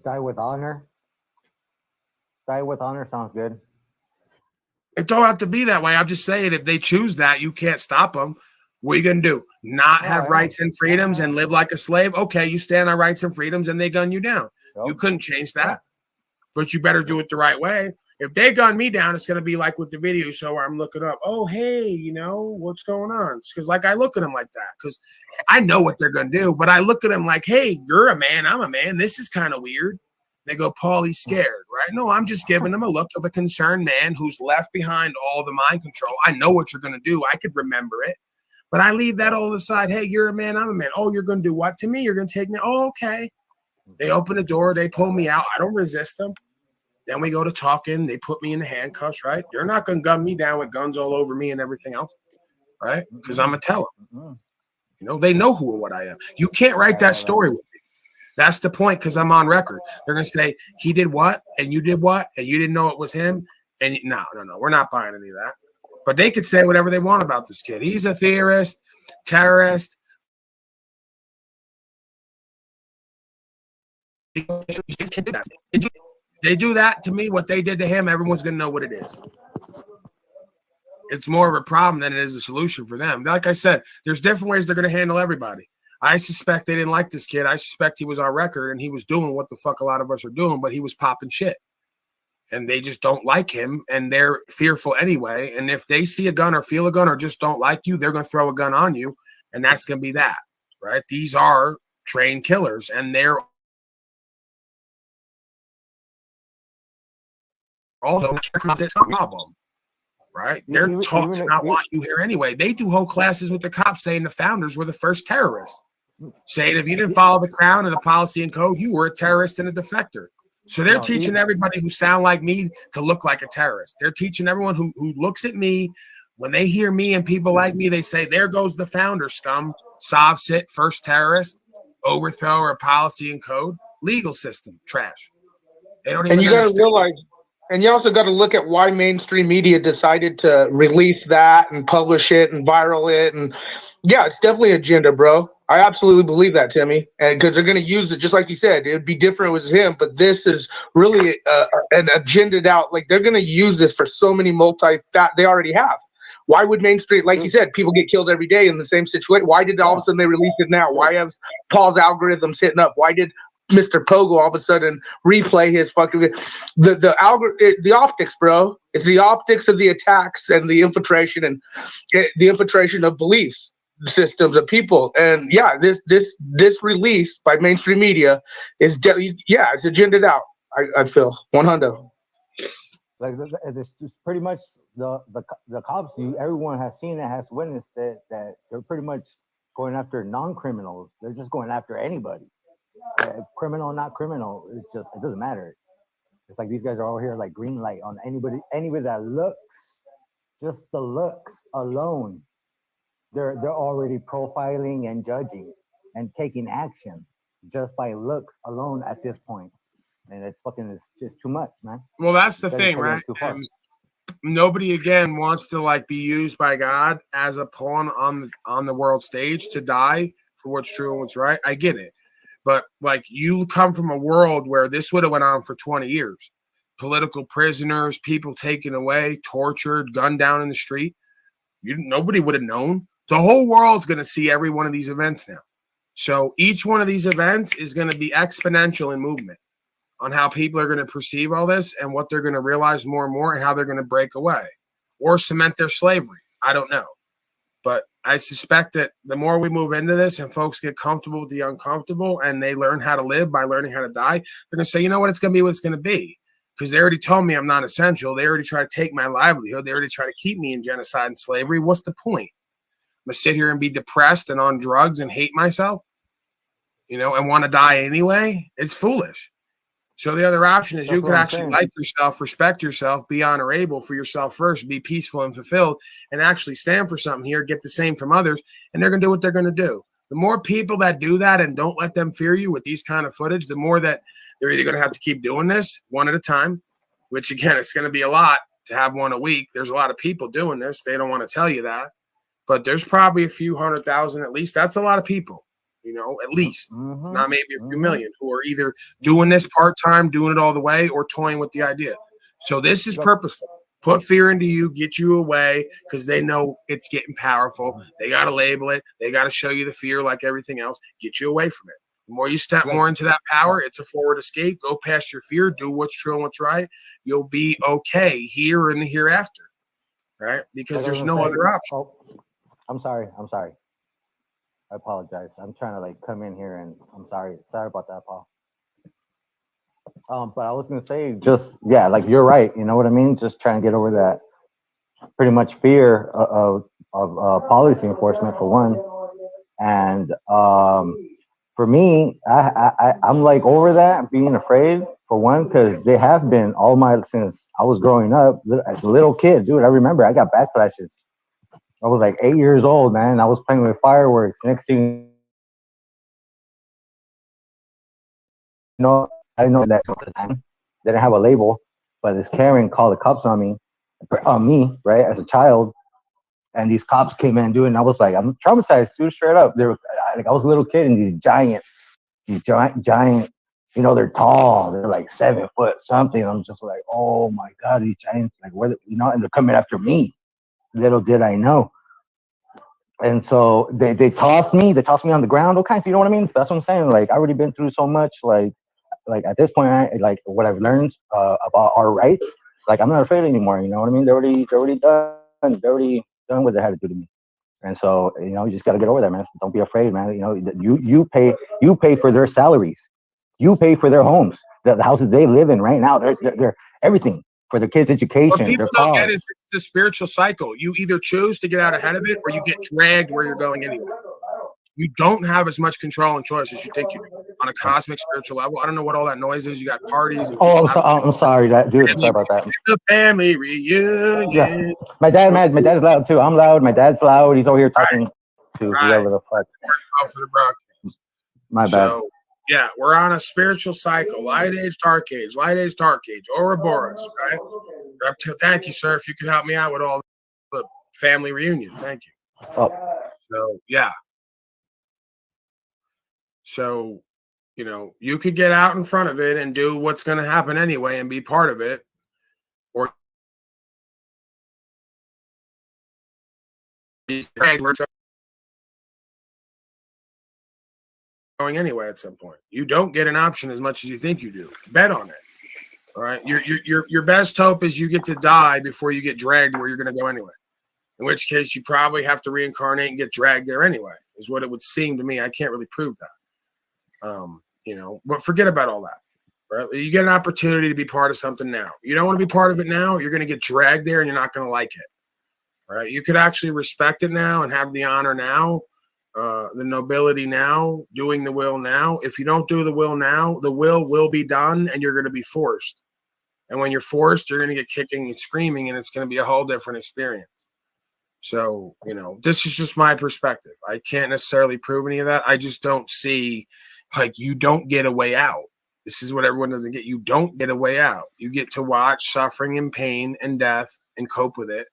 Die with honor. Die with honor sounds good. It don't have to be that way. I'm just saying, if they choose that, you can't stop them. What are you going to do? Not have rights and freedoms and live like a slave? Okay, you stand on rights and freedoms and they gun you down. You couldn't change that, but you better do it the right way. If they gun me down, it's going to be like with the video show where I'm looking up, oh, hey, what's going on? It's because I look at them like that because I know what they're going to do, but I look at them like, hey, you're a man, I'm a man. This is kind of weird. They go, Paulie's scared, right? No, I'm just giving them a look of a concerned man who's left behind all the mind control. I know what you're going to do. I could remember it, but I leave that all aside. Hey, you're a man, I'm a man. Oh, you're going to do what to me? You're going to take me? Oh, okay. They open the door. They pull me out. I don't resist them. Then we go to talking. They put me in the handcuffs, right? You're not going to gun me down with guns all over me and everything else, right? Because I'm going to tell them. They know who and what I am. You can't write that story with me. That's the point, because I'm on record. They're going to say, he did what, and you did what, and you didn't know it was him. And no, we're not buying any of that. But they could say whatever they want about this kid. He's a theorist, terrorist. They do that to me, what they did to him, everyone's going to know what it is. It's more of a problem than it is a solution for them. Like I said, there's different ways they're going to handle everybody. I suspect they didn't like this kid. I suspect he was on record and he was doing what the fuck a lot of us are doing, but he was popping shit. And they just don't like him, and they're fearful anyway. And if they see a gun or feel a gun or just don't like you, they're going to throw a gun on you, and that's going to be that, right? These are trained killers, and they're although problem, right? They're taught to not want you here anyway. They do whole classes with the cops saying the founders were the first terrorists, saying if you didn't follow the crown and the policy and code, you were a terrorist and a defector. So they're teaching everybody who sound like me to look like a terrorist. They're teaching everyone who looks at me, when they hear me and people like me, they say, there goes the founder scum, Sovsit, first terrorist, overthrower of policy and code, legal system, trash. They don't even And you got to understand. realize, and you also got to look at why mainstream media decided to release that and publish it and viral it. And yeah, it's definitely agenda, bro. I absolutely believe that, Timmy. And because they're going to use it, just like you said, it would be different with him. But this is really an agenda'd out. Like they're going to use this for so many they already have. Why would mainstream, like you said, people get killed every day in the same situation? Why did all of a sudden they release it now? Why have Paul's algorithms hitting up? Why did Mr. Pogo all of a sudden replay his fucking the optics, bro? It's the optics of the attacks and the infiltration and the infiltration of beliefs systems of people. And yeah, this release by mainstream media is it's agenda'd out. I feel 100. Like this is pretty much the cops. Everyone has seen it, has witnessed it, that they're pretty much going after non-criminals. They're just going after anybody. Criminal, not criminal, it's just, it doesn't matter. It's like these guys are all here like green light on anybody that looks, just the looks alone. They're already profiling and judging and taking action just by looks alone at this point. And it's just too much, man. Well, that's the thing, right? Nobody again wants to like be used by God as a pawn on the world stage to die for what's true and what's right. I get it. But like you come from a world where this would have went on for 20 years. Political prisoners, people taken away, tortured, gunned down in the street. Nobody would have known. The whole world's going to see every one of these events now. So each one of these events is going to be exponential in movement on how people are going to perceive all this and what they're going to realize more and more and how they're going to break away or cement their slavery. I don't know. But I suspect that the more we move into this and folks get comfortable with the uncomfortable and they learn how to live by learning how to die, they're going to say, you know what, it's going to be what it's going to be. Because they already told me I'm not essential. They already try to take my livelihood. They already try to keep me in genocide and slavery. What's the point? I'm going to sit here and be depressed and on drugs and hate myself, and want to die anyway? It's foolish. So the other option is you could actually like yourself, respect yourself, be honorable for yourself first, be peaceful and fulfilled, and actually stand for something here, get the same from others, and they're going to do what they're going to do. The more people that do that and don't let them fear you with these kind of footage, the more that they're either going to have to keep doing this one at a time, which again, it's going to be a lot to have one a week. There's a lot of people doing this. They don't want to tell you that, but there's probably a few 100,000 at least. That's a lot of people. At least, not maybe a few million, who are either doing this part-time, doing it all the way, or toying with the idea. So this is purposeful. Put fear into you, get you away, because they know it's getting powerful. They got to label it. They got to show you the fear like everything else, get you away from it. The more you step more into that power, it's a forward escape. Go past your fear, do what's true and what's right. You'll be okay here and hereafter, right? Because there's no other option. Oh, I'm sorry. I apologize. I'm trying to come in here and I'm sorry. Sorry about that, Paul. But I was gonna say you're right. You know what I mean? Just trying to get over that pretty much fear of policy enforcement for one. And for me, I'm over that, being afraid for one, because they have been since I was growing up as a little kid, dude. I remember I got backflashes. I was 8 years old, man. I was playing with fireworks. Next thing I know that at the time they didn't have a label, but this Karen called the cops on me, right, as a child. And these cops came in, dude, and I was I'm traumatized, dude, straight up. They were I was a little kid, and these giant, they're tall. They're 7 foot something. I'm just oh my God, these giants, where, and they're coming after me. Little did I know. And so they tossed me on the ground, all kinds. You know what I mean? That's what I'm saying. Like I already been through so much. Like at this point, like what I've learned about our rights. Like I'm not afraid anymore. You know what I mean? They're already done. They're already done what they had to do to me. And so you just got to get over that, man. Don't be afraid, man. You pay for their salaries. You pay for their homes, the houses they live in right now. They're everything for their kids' What education, people their don't cars. get is it's the spiritual cycle. You either choose to get out ahead of it or you get dragged where you're going anyway. You don't have as much control and choice as you think you do on a cosmic spiritual level. I don't know what all that noise is. You got parties. And Oh, I'm sorry, dude. I'm sorry about that. It's a family reunion. Yeah, my dad's loud too. I'm loud. My dad's loud. He's over here talking to whoever the fuck. Out for the broadcast. My bad. So, yeah, we're on a spiritual cycle. Light age, dark age, light age, dark age, Ouroboros, right? Thank you, sir. If you could help me out with all the family reunion. Thank you. Oh. So, yeah. So, you could get out in front of it and do what's going to happen anyway and be part of it. Or going anyway at some point. You don't get an option as much as you think you do. Bet on it. All right. Your best hope is you get to die before you get dragged where you're going to go anyway. In which case you probably have to reincarnate and get dragged there anyway, is what it would seem to me. I can't really prove that. But forget about all that. Right? You get an opportunity to be part of something now. You don't want to be part of it now, you're going to get dragged there and you're not going to like it. Right? You could actually respect it now and have the honor now, the nobility now, doing the will now. If you don't do the will now, the will be done and you're going to be forced. And when you're forced, you're going to get kicking and screaming and it's going to be a whole different experience. So, this is just my perspective. I can't necessarily prove any of that. I just don't see, you don't get a way out. This is what everyone doesn't get. You don't get a way out. You get to watch suffering and pain and death and cope with it,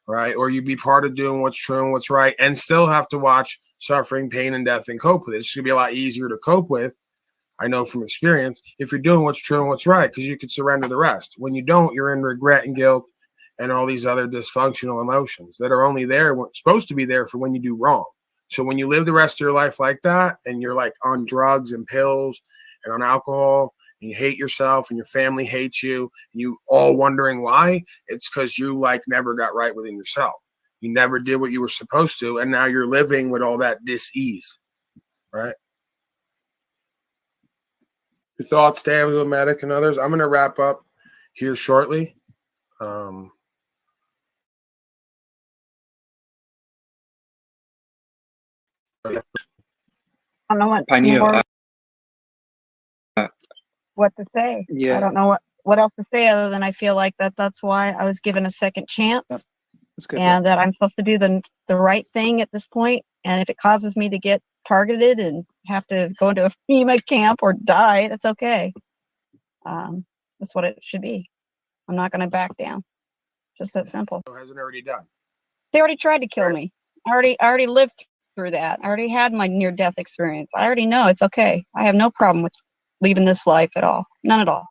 right? Or you be part of doing what's true and what's right and still have to watch suffering, pain, and death and cope with it. It's going to be a lot easier to cope with, I know from experience, if you're doing what's true and what's right, because you could surrender the rest. When you don't, you're in regret and guilt and all these other dysfunctional emotions that are only there, supposed to be there for when you do wrong. So when you live the rest of your life like that, and you're like on drugs and pills and on alcohol, and you hate yourself and your family hates you, and you all wondering why, it's because you never got right within yourself. You never did what you were supposed to, and now you're living with all that dis-ease, right? Your thoughts, Damsel, Medic, and others. I'm going to wrap up here shortly. I don't know what Pioneer, what to say. Yeah. I don't know what else to say other than I feel like that's why I was given a second chance, and that I'm supposed to do the right thing at this point. And if it causes me to get targeted and have to go into a FEMA camp or die, that's okay. That's what it should be. I'm not going to back down. Just that simple. Hasn't already done. They already tried to kill me. I already lived through that. I already had my near-death experience. I already know it's okay. I have no problem with leaving this life at all. None at all.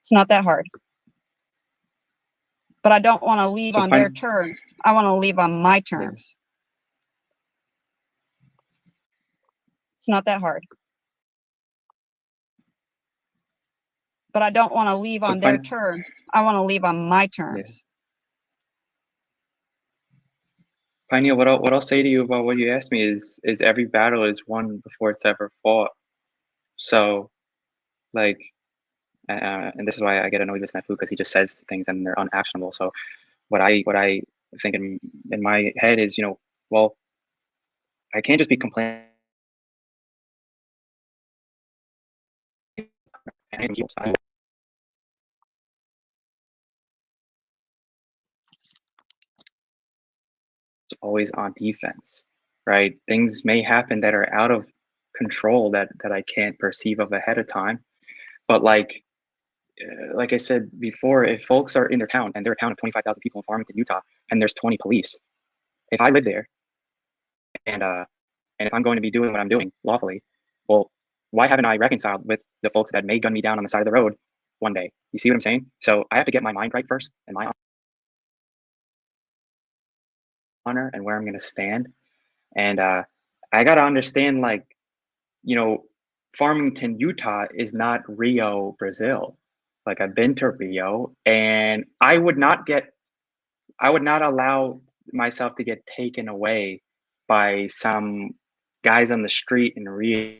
It's not that hard. But I don't want to leave on their terms. I want to leave on my terms. It's not that hard. But I don't want to leave on their terms. I want to leave on my terms. Yes. Pioneer, what I'll say to you about what you asked me is every battle is won before it's ever fought. So, and this is why I get annoyed with Snafu, because he just says things and they're unactionable. So, what I think in my head is, well, I can't just be complaining. Always on defense, right? Things may happen that are out of control that I can't perceive of ahead of time. But like I said before, if folks are in their town and they're a town of 25,000 people in Farmington, Utah, and there's 20 police, if I live there and if I'm going to be doing what I'm doing lawfully, well, why haven't I reconciled with the folks that may gun me down on the side of the road one day? You see what I'm saying? So I have to get my mind right first and my honor and where I'm going to stand. And I got to understand, like, you know, Farmington, Utah is not Rio, Brazil. Like, I've been to Rio, and I would not allow myself to get taken away by some guys on the street in Rio.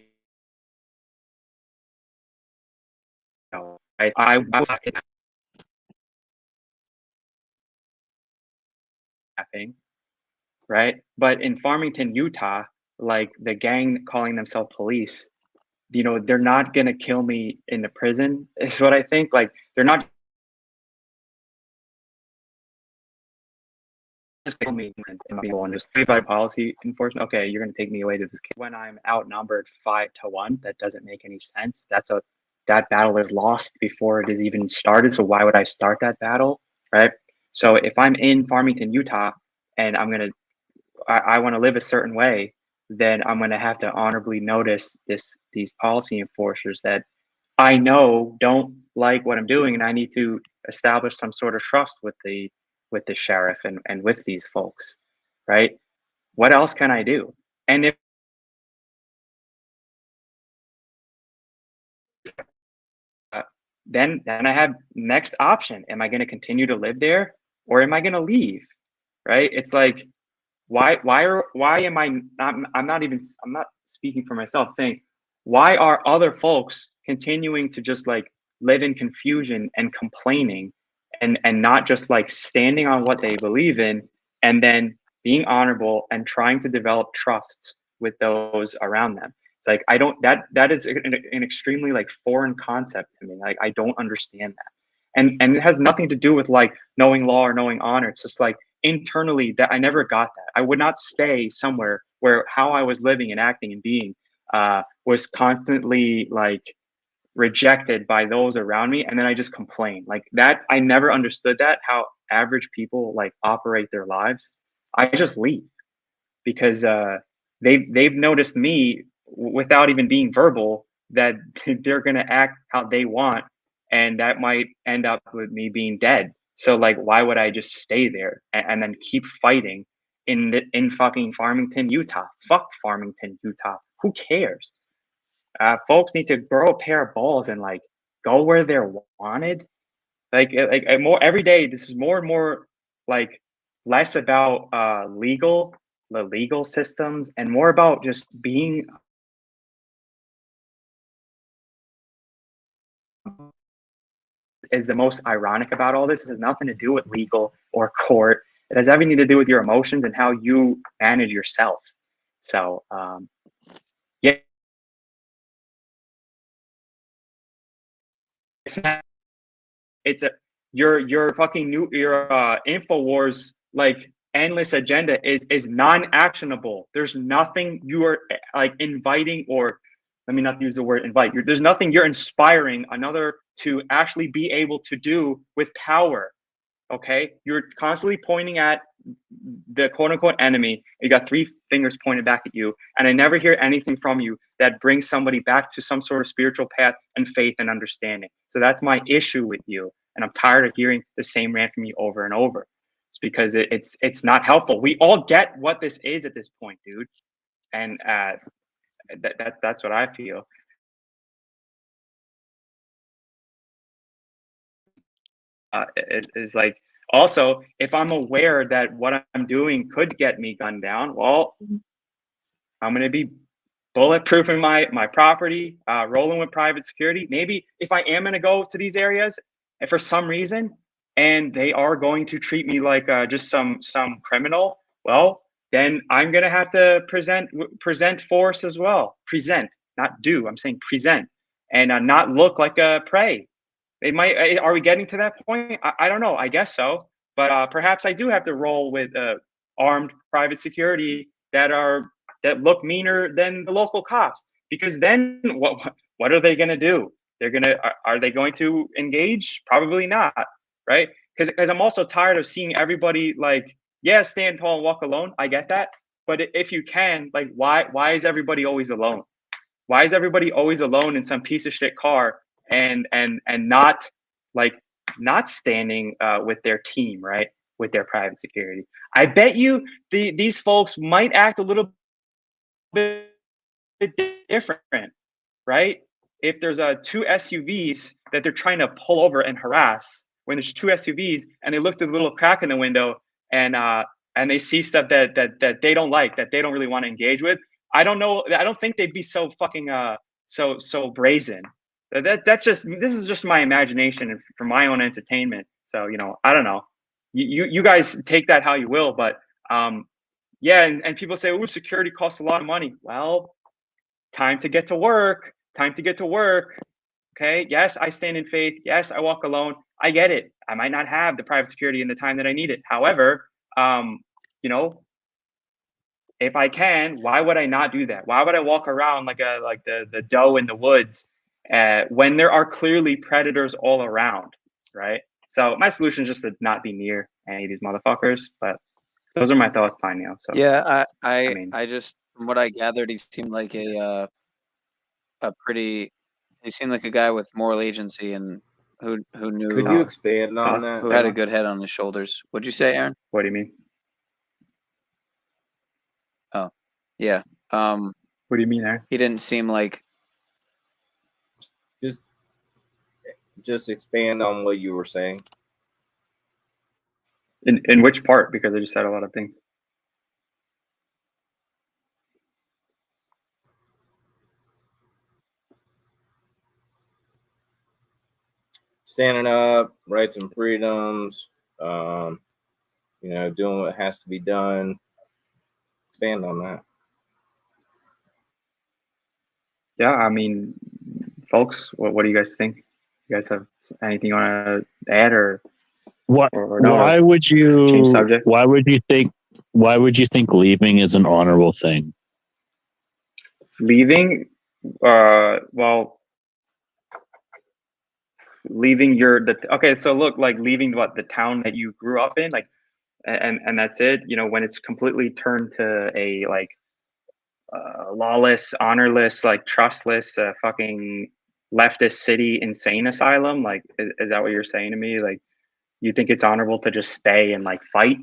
I was kidnapping, right? But in Farmington, Utah, like the gang calling themselves police, you know, they're not gonna kill me in the prison, is what I think. Like, they're not just kill me and people and just by policy enforcement. Okay, you're gonna take me away to this kid when I'm outnumbered 5-1. That doesn't make any sense. That battle is lost before it is even started. So why would I start that battle, right? So if I'm in Farmington, Utah, and I want to live a certain way, then I'm gonna have to honorably notice these policy enforcers that I know don't like what I'm doing, and I need to establish some sort of trust with the sheriff and with these folks, right? What else can I do? And if then I have next option. Am I going to continue to live there, or am I going to leave? Right? It's like, why am I not? I'm not speaking for myself. Saying, why are other folks continuing to just like live in confusion and complaining, and not just like standing on what they believe in, and then being honorable and trying to develop trusts with those around them? It's like, I don't, that is an extremely like foreign concept to me. Like, I don't understand that. And it has nothing to do with like knowing law or knowing honor. It's just like internally that I never got that. I would not stay somewhere where how I was living and acting and being was constantly like rejected by those around me, and then I just complain like that. I never understood that, how average people like operate their lives. I just leave because they've noticed me without even being verbal that they're gonna act how they want, and that might end up with me being dead. So like, why would I just stay there and then keep fighting in fucking Farmington, Utah? Fuck Farmington, Utah. Who cares? Folks need to grow a pair of balls and like go where they're wanted. Like more every day. This is more and more like less about the legal systems and more about just being is the most ironic about all this. It has nothing to do with legal or court. It has everything to do with your emotions and how you manage yourself. So yeah, it's a your fucking new your InfoWars like endless agenda is non-actionable. There's nothing you are like inviting, or let me not use the word invite. There's nothing you're inspiring another to actually be able to do with power. Okay, you're constantly pointing at the quote unquote enemy. You got three fingers pointed back at you, and I never hear anything from you that brings somebody back to some sort of spiritual path and faith and understanding. So that's my issue with you, and I'm tired of hearing the same rant from you over and over. It's because it's not helpful. We all get what this is at this point, dude, and that's what I feel. It is like, also, if I'm aware that what I'm doing could get me gunned down, well, I'm going to be bulletproofing my property, rolling with private security. Maybe if I am going to go to these areas and for some reason, and they are going to treat me like just some criminal, well, then I'm going to have to present force as well. Present, not do. I'm saying present, and not look like a prey. They might. Are we getting to that point? I don't know. I guess so. But perhaps I do have to roll with armed private security that look meaner than the local cops. Because then what are they going to do? Are they going to engage? Probably not, right? Because I'm also tired of seeing everybody like, yeah, stand tall and walk alone. I get that. But if you can, like, why is everybody always alone? Why is everybody always alone in some piece of shit car and not standing with their team, right? with their private security. I bet you these folks might act a little bit different, right? If there's two SUVs that they're trying to pull over and harass, when there's two SUVs and they look through the little crack in the window and they see stuff that they don't like, that they don't really want to engage with, I don't think they'd be so fucking so brazen. This is just my imagination and for my own entertainment. So, you know, I don't know. You guys take that how you will, but yeah, and people say, oh, security costs a lot of money. Well, time to get to work. Time to get to work. Okay. Yes, I stand in faith. Yes, I walk alone. I get it. I might not have the private security in the time that I need it. However, you know, if I can, why would I not do that? Why would I walk around like the doe in the woods when there are clearly predators all around, right? So my solution is just to not be near any of these motherfuckers. But those are my thoughts, Pioneer. So yeah, I mean, I just from what I gathered, he seemed like a pretty. He seemed like a guy with moral agency and who knew. Could you expand on that? Who had a good head on his shoulders? What'd you say, Aaron? What do you mean? Oh, yeah. What do you mean, Aaron? He didn't seem like. Just expand on what you were saying. In which part? Because I just said a lot of things. Standing up, rights and freedoms, you know, doing what has to be done. Expand on that. Yeah, I mean, folks, what do you guys think? You guys have anything you want to add or what? Or no, why would you? change subject? Why would you think? Why would you think leaving is an honorable thing? Leaving, well, leaving okay. So look, like leaving the town that you grew up in, like, and that's it. You know, when it's completely turned to a like lawless, honorless, like trustless, fucking leftist city insane asylum. Like, is that what you're saying to me? Like, you think it's honorable to just stay and like fight?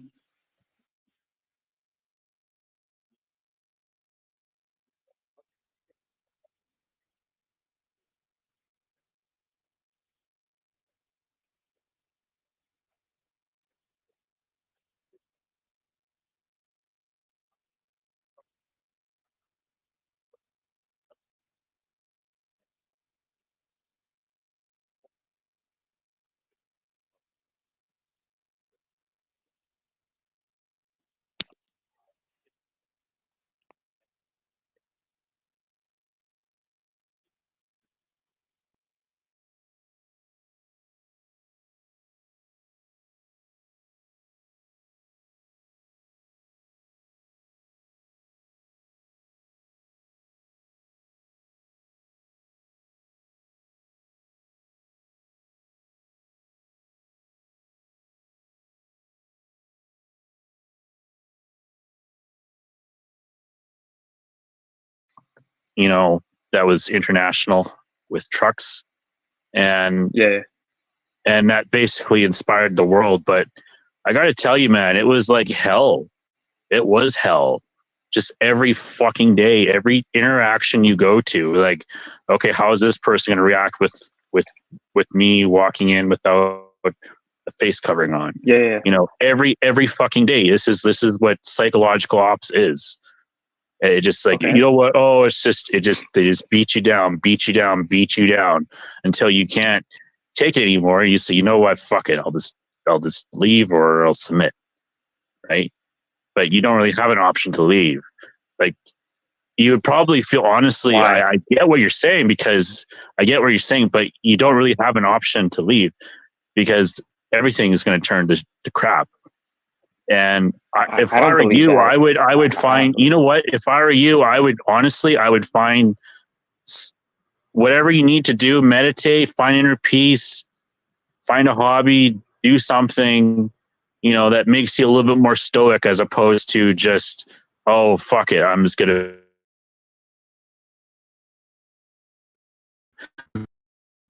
You know, that was international with trucks, and and that basically inspired the world. But I got to tell you, man, it was like hell. It was hell. Just every fucking day, every interaction you go to, like, okay, how is this person going to react with me walking in without a face covering on? Yeah. You know, every fucking day. This is what psychological ops is. It just like, you know what? Oh, they just beat you down until you can't take it anymore. You say, you know what? Fuck it. I'll just leave or I'll submit. Right. But you don't really have an option to leave. Like, you would probably feel, honestly, I get what you're saying, because I get what you're saying, but you don't really have an option to leave because everything is going to turn to crap. And if I were you, I would find, you know what, if I were you, I would find whatever you need to do, meditate, find inner peace, find a hobby, do something, you know, that makes you a little bit more stoic, as opposed to just, oh, fuck it, I'm just gonna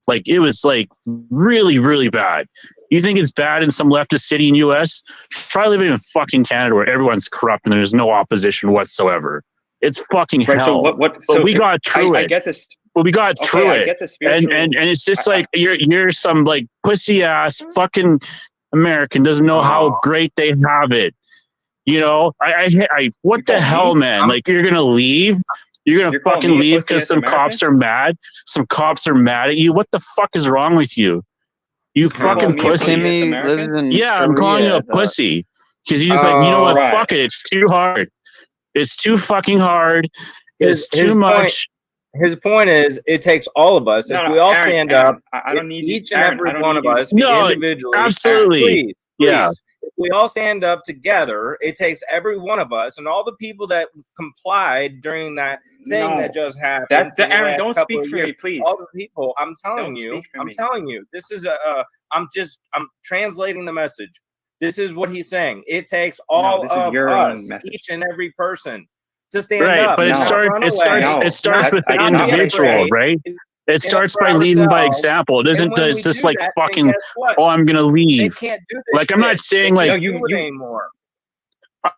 Like it was like really, really bad. You think it's bad in some leftist city in US? Try living in fucking Canada where everyone's corrupt and there's no opposition whatsoever. It's fucking Right. hell. So but so we got through I it. get this. But we got Okay, through I it. get the spiritual. And it's just like you're some like pussy ass fucking American doesn't know how great they have it. You know, what the hell, man? Like you're gonna leave? You're gonna fucking leave because some cops are mad? Some cops are mad at you? What the fuck is wrong with you? You fucking pussy. Timmy lives in Yeah, I'm calling you Korea, a pussy. Because you just like, you know what, fuck it. It's too hard. It's too fucking hard. It's too much. His point is, it takes all of us. No, if no, we all Aaron, stand Aaron, up, I don't need each you, and Aaron, I every don't one need of you. us No, individually. absolutely. Please, Yeah. if we all stand up together, it takes every one of us and all the people that complied during that thing No. that just happened. That Aaron, don't speak for me, please. All the people, I'm telling Don't you, speak for I'm me. telling you, this is I'm translating the message. This is what he's saying. It takes all this is of your own us, message. each and every person, to stand Right, up. but it starts with the individual, right? It starts by leading by example. It doesn't just like fucking, oh, I'm gonna leave. Like I'm not saying like anymore.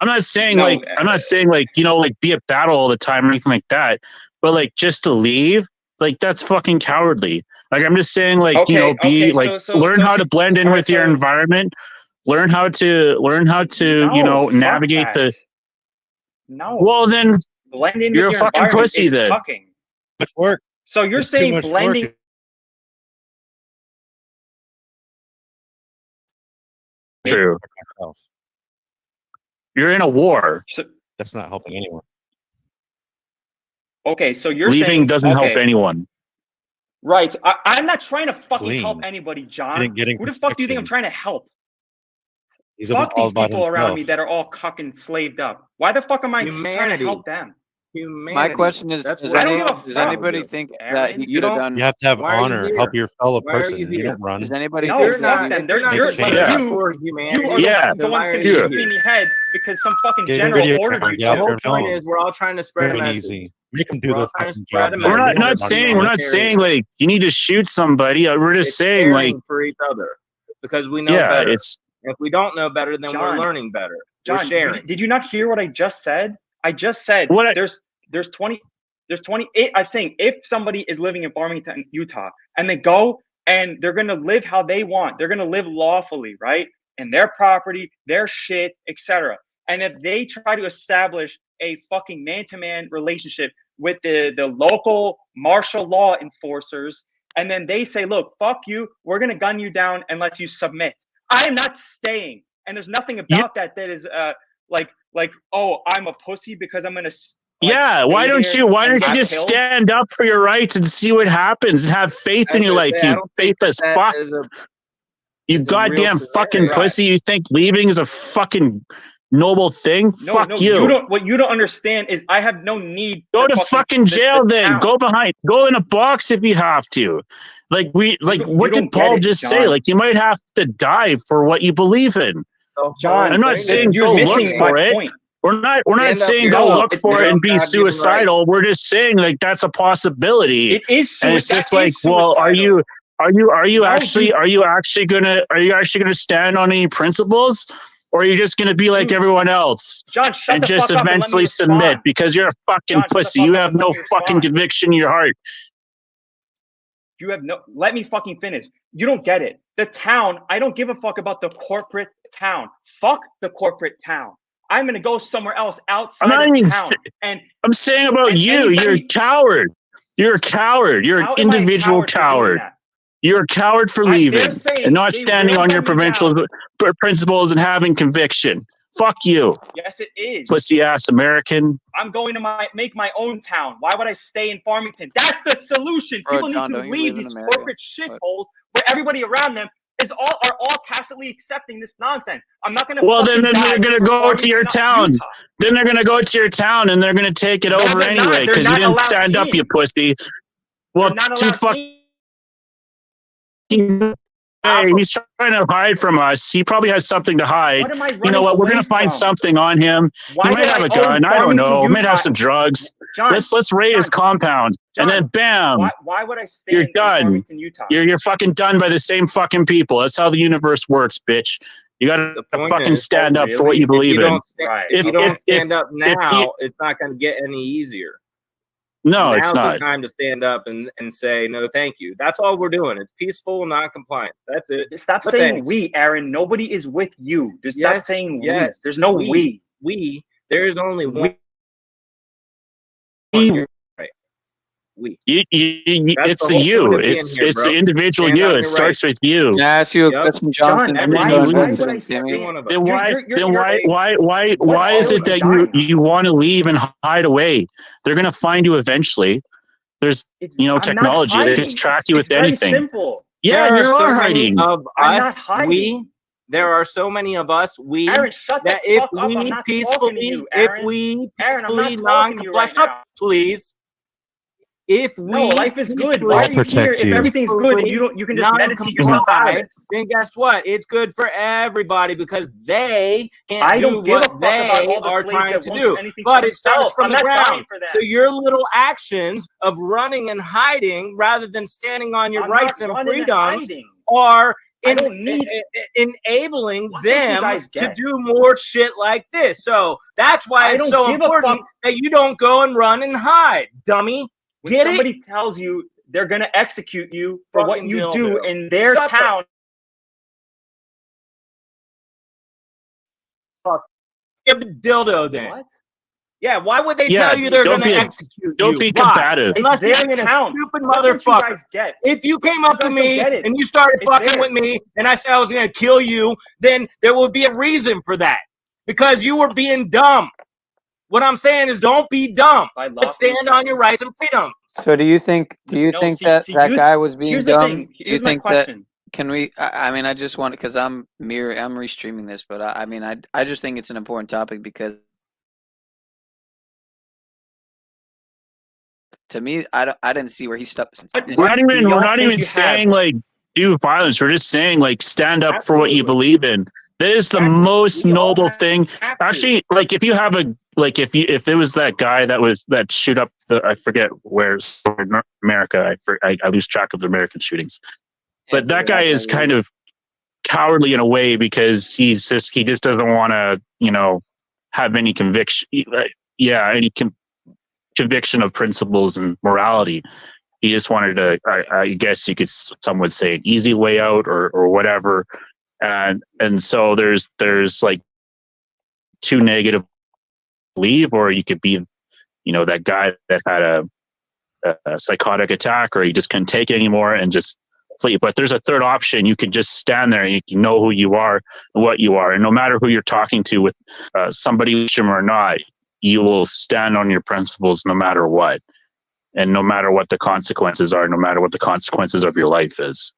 I'm not saying like you know, like be at battle all the time or anything like that. But like just to leave, like that's fucking cowardly. Like I'm just saying like, you know, be like learn how to blend in with your environment. Learn how to you know, navigate the. No. Well then, blend in you're with a your fucking environment pussy is then. cucking. Much work. So you're It's too saying much blending. work. True. You're in a war. That's not helping anyone. Okay, so you're Leaving saying doesn't help anyone. Right. I'm not trying to fucking Fleeing. help anybody, John. Getting Who the fuck do you think I'm protection. trying to help? He's Fuck all these about people around me himself. that are all cucking slaved up. Why the fuck am I trying to help them? My question is, does anybody think that he could have done? You have to have Why are you honor. here? Help your fellow Why are person. you You here? don't run. Does anybody No, think fuck that them. Make You're a change. you are the ones gonna shoot me in the head because some fucking Get a general video ordered camera, you get out to. there and film Point them. is, we're all trying to spread a Very message. easy. Make them do We're their all trying to fucking spread job. a We're message. not saying like you need to shoot somebody. We're just It's saying like caring for each other because we know better. it's If we don't know better, then we're John, learning better. John, We're sharing. did you not hear what I just said? I just said there's 28. I'm saying if somebody is living in Farmington, Utah, and they go and they're gonna live how they want, they're gonna live lawfully, right? And their property, their shit, etc. And if they try to establish a fucking man-to-man relationship with the local martial law enforcers, and then they say, look, fuck you, we're gonna gun you down unless you submit. I am not staying. And there's nothing about that is like, oh, I'm a pussy because I'm gonna why don't you just killed? stand up for your rights and see what happens and have faith in your life, you faithless fuck. You goddamn fucking pussy. You think leaving is a fucking noble thing? Fuck you. What you don't understand is I have no need. Go to fucking jail then. Go in a box if you have to. Like what did Paul just say? Like you might have to die for what you believe in. John, I'm not saying you're go look missing for my it. point. We're not saying go look for it and be suicidal. We're just saying like that's a possibility. It is and it's just like, well, are you actually gonna stand on any principles? Or are you just going to be like everyone else John, and just eventually submit because you're a fucking pussy? You have no fucking conviction in your heart. You have no. Let me fucking finish. You don't get it. The town. I don't give a fuck about the corporate town. Fuck the corporate town. I'm going to go somewhere else outside of town. And I'm saying about you. You're a coward. You're a coward. You're an individual coward. You're a coward for leaving and not standing on your provincial principles and having conviction. Fuck you. Yes, it is. Pussy ass American. I'm going to make my own town. Why would I stay in Farmington? That's the solution. People need to leave these corporate shitholes where everybody around them are all tacitly accepting this nonsense. I'm not going to. Well, then they're going to go to your town. Then they're going to go to your town and they're going to take it over anyway because you didn't stand up, you pussy. Well, too fucking. Hey, he's trying to hide from us. He probably has something to hide. You know what? We're going to find something on him. He might have a gun. I don't know. He might have some drugs. John, let's raid his compound, John, and then bam, why would I stay you're in done. Farmington, Utah? You're fucking done by the same fucking people. That's how the universe works, bitch. You gotta fucking stand up for what you believe in. If you don't stand up now, it's not going to get any easier. No, it's Now's not. the time to stand up and say no, thank you. That's all we're doing. It's peaceful, non-compliant. That's it. Stop But saying thanks. we, Aaron. Nobody is with you. Just stop saying we. There's no we. We. There is only one. Right. We. It's the whole you. point of being It's here, the bro. individual Stand you. on It your starts right. with you. Can I ask you a question, Jonathan? John, And then why you go would into I it, Timmy? Then why is it that you want to leave and hide away? They're gonna find you eventually. There's technology that can track you with very anything. simple. Yeah, There you are so are many hiding. of I'm not us. hiding. There are so many of us. Aaron, shut the That if fuck up. I'm we not peacefully, talking to you, Aaron. Aaron, I'm not talking to you right now. please. If we No, life is good. Why I'll are you here protect if you. everything's good and you can just meditate yourself out of this? then guess what? It's good for everybody because they can't I do don't give a what fuck they about all the are slaves trying that to won't do. do anything But for it starts themselves. from I'm the not dying ground. for them. So your little actions of running and hiding rather than standing on your I'm rights not and running and freedoms hiding. are I don't need enabling What don't you them guys to get? do more shit like this. So that's why I it's don't so give a important fuck. that you don't go and run and hide, dummy. When Get it? somebody tells you they're gonna execute you for what Fucking you do dildo. in their Shut the town. Give the dildo then. What? Yeah, why would they Yeah, tell you they're don't going to be execute don't you? be Why? combative. Unless It's you're their being a town. stupid What don't you motherfucker. guys get? If you came up to You guys don't me get it. and you started It's fucking theirs. with me and I said I was going to kill you, then there would be a reason for that. Because you were being dumb. What I'm saying is don't be dumb. But stand on your rights and freedoms. So do you think see, that you- guy was being here's the dumb? thing. Do you Here's my think question. can we I mean I just want because I'm restreaming this, but I just think it's an important topic because to me I didn't see where he stepped. We're not even saying like do violence. We're just saying like stand up for what you believe in. That is the most noble thing. Actually, like if you have a like if it was that guy that shoot up the I forget where's America. I lose track of the American shootings. But that guy is kind of cowardly in a way because he just doesn't want to have any conviction. Any conviction of principles and morality. He just wanted to, I guess some would say, an easy way out or whatever. And so there's like two negative leave, or you could be, that guy that had a psychotic attack, or he just couldn't take it anymore and just flee. But there's a third option. You can just stand there and you can know who you are and what you are. And no matter who you're talking to, with somebody or not, you will stand on your principles no matter what. And no matter what the consequences are, no matter what the consequences of your life is.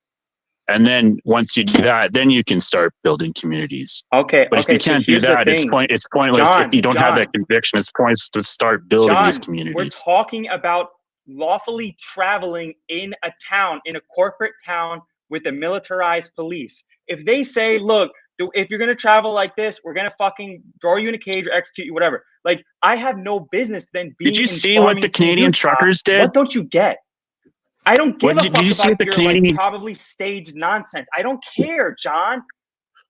And then once you do that, then you can start building communities. Okay. But if you can't do that, it's pointless. John, if you don't have that conviction, it's pointless to start building these communities. We're talking about lawfully traveling in a town, in a corporate town with a militarized police. If they say, look, if you're going to travel like this, we're going to fucking throw you in a cage or execute you, whatever. Like, I have no business then being. Did you see what the Canadian truckers did? What don't you get? I don't give a fuck did you see about what the your Canadian probably staged nonsense. I don't care, John.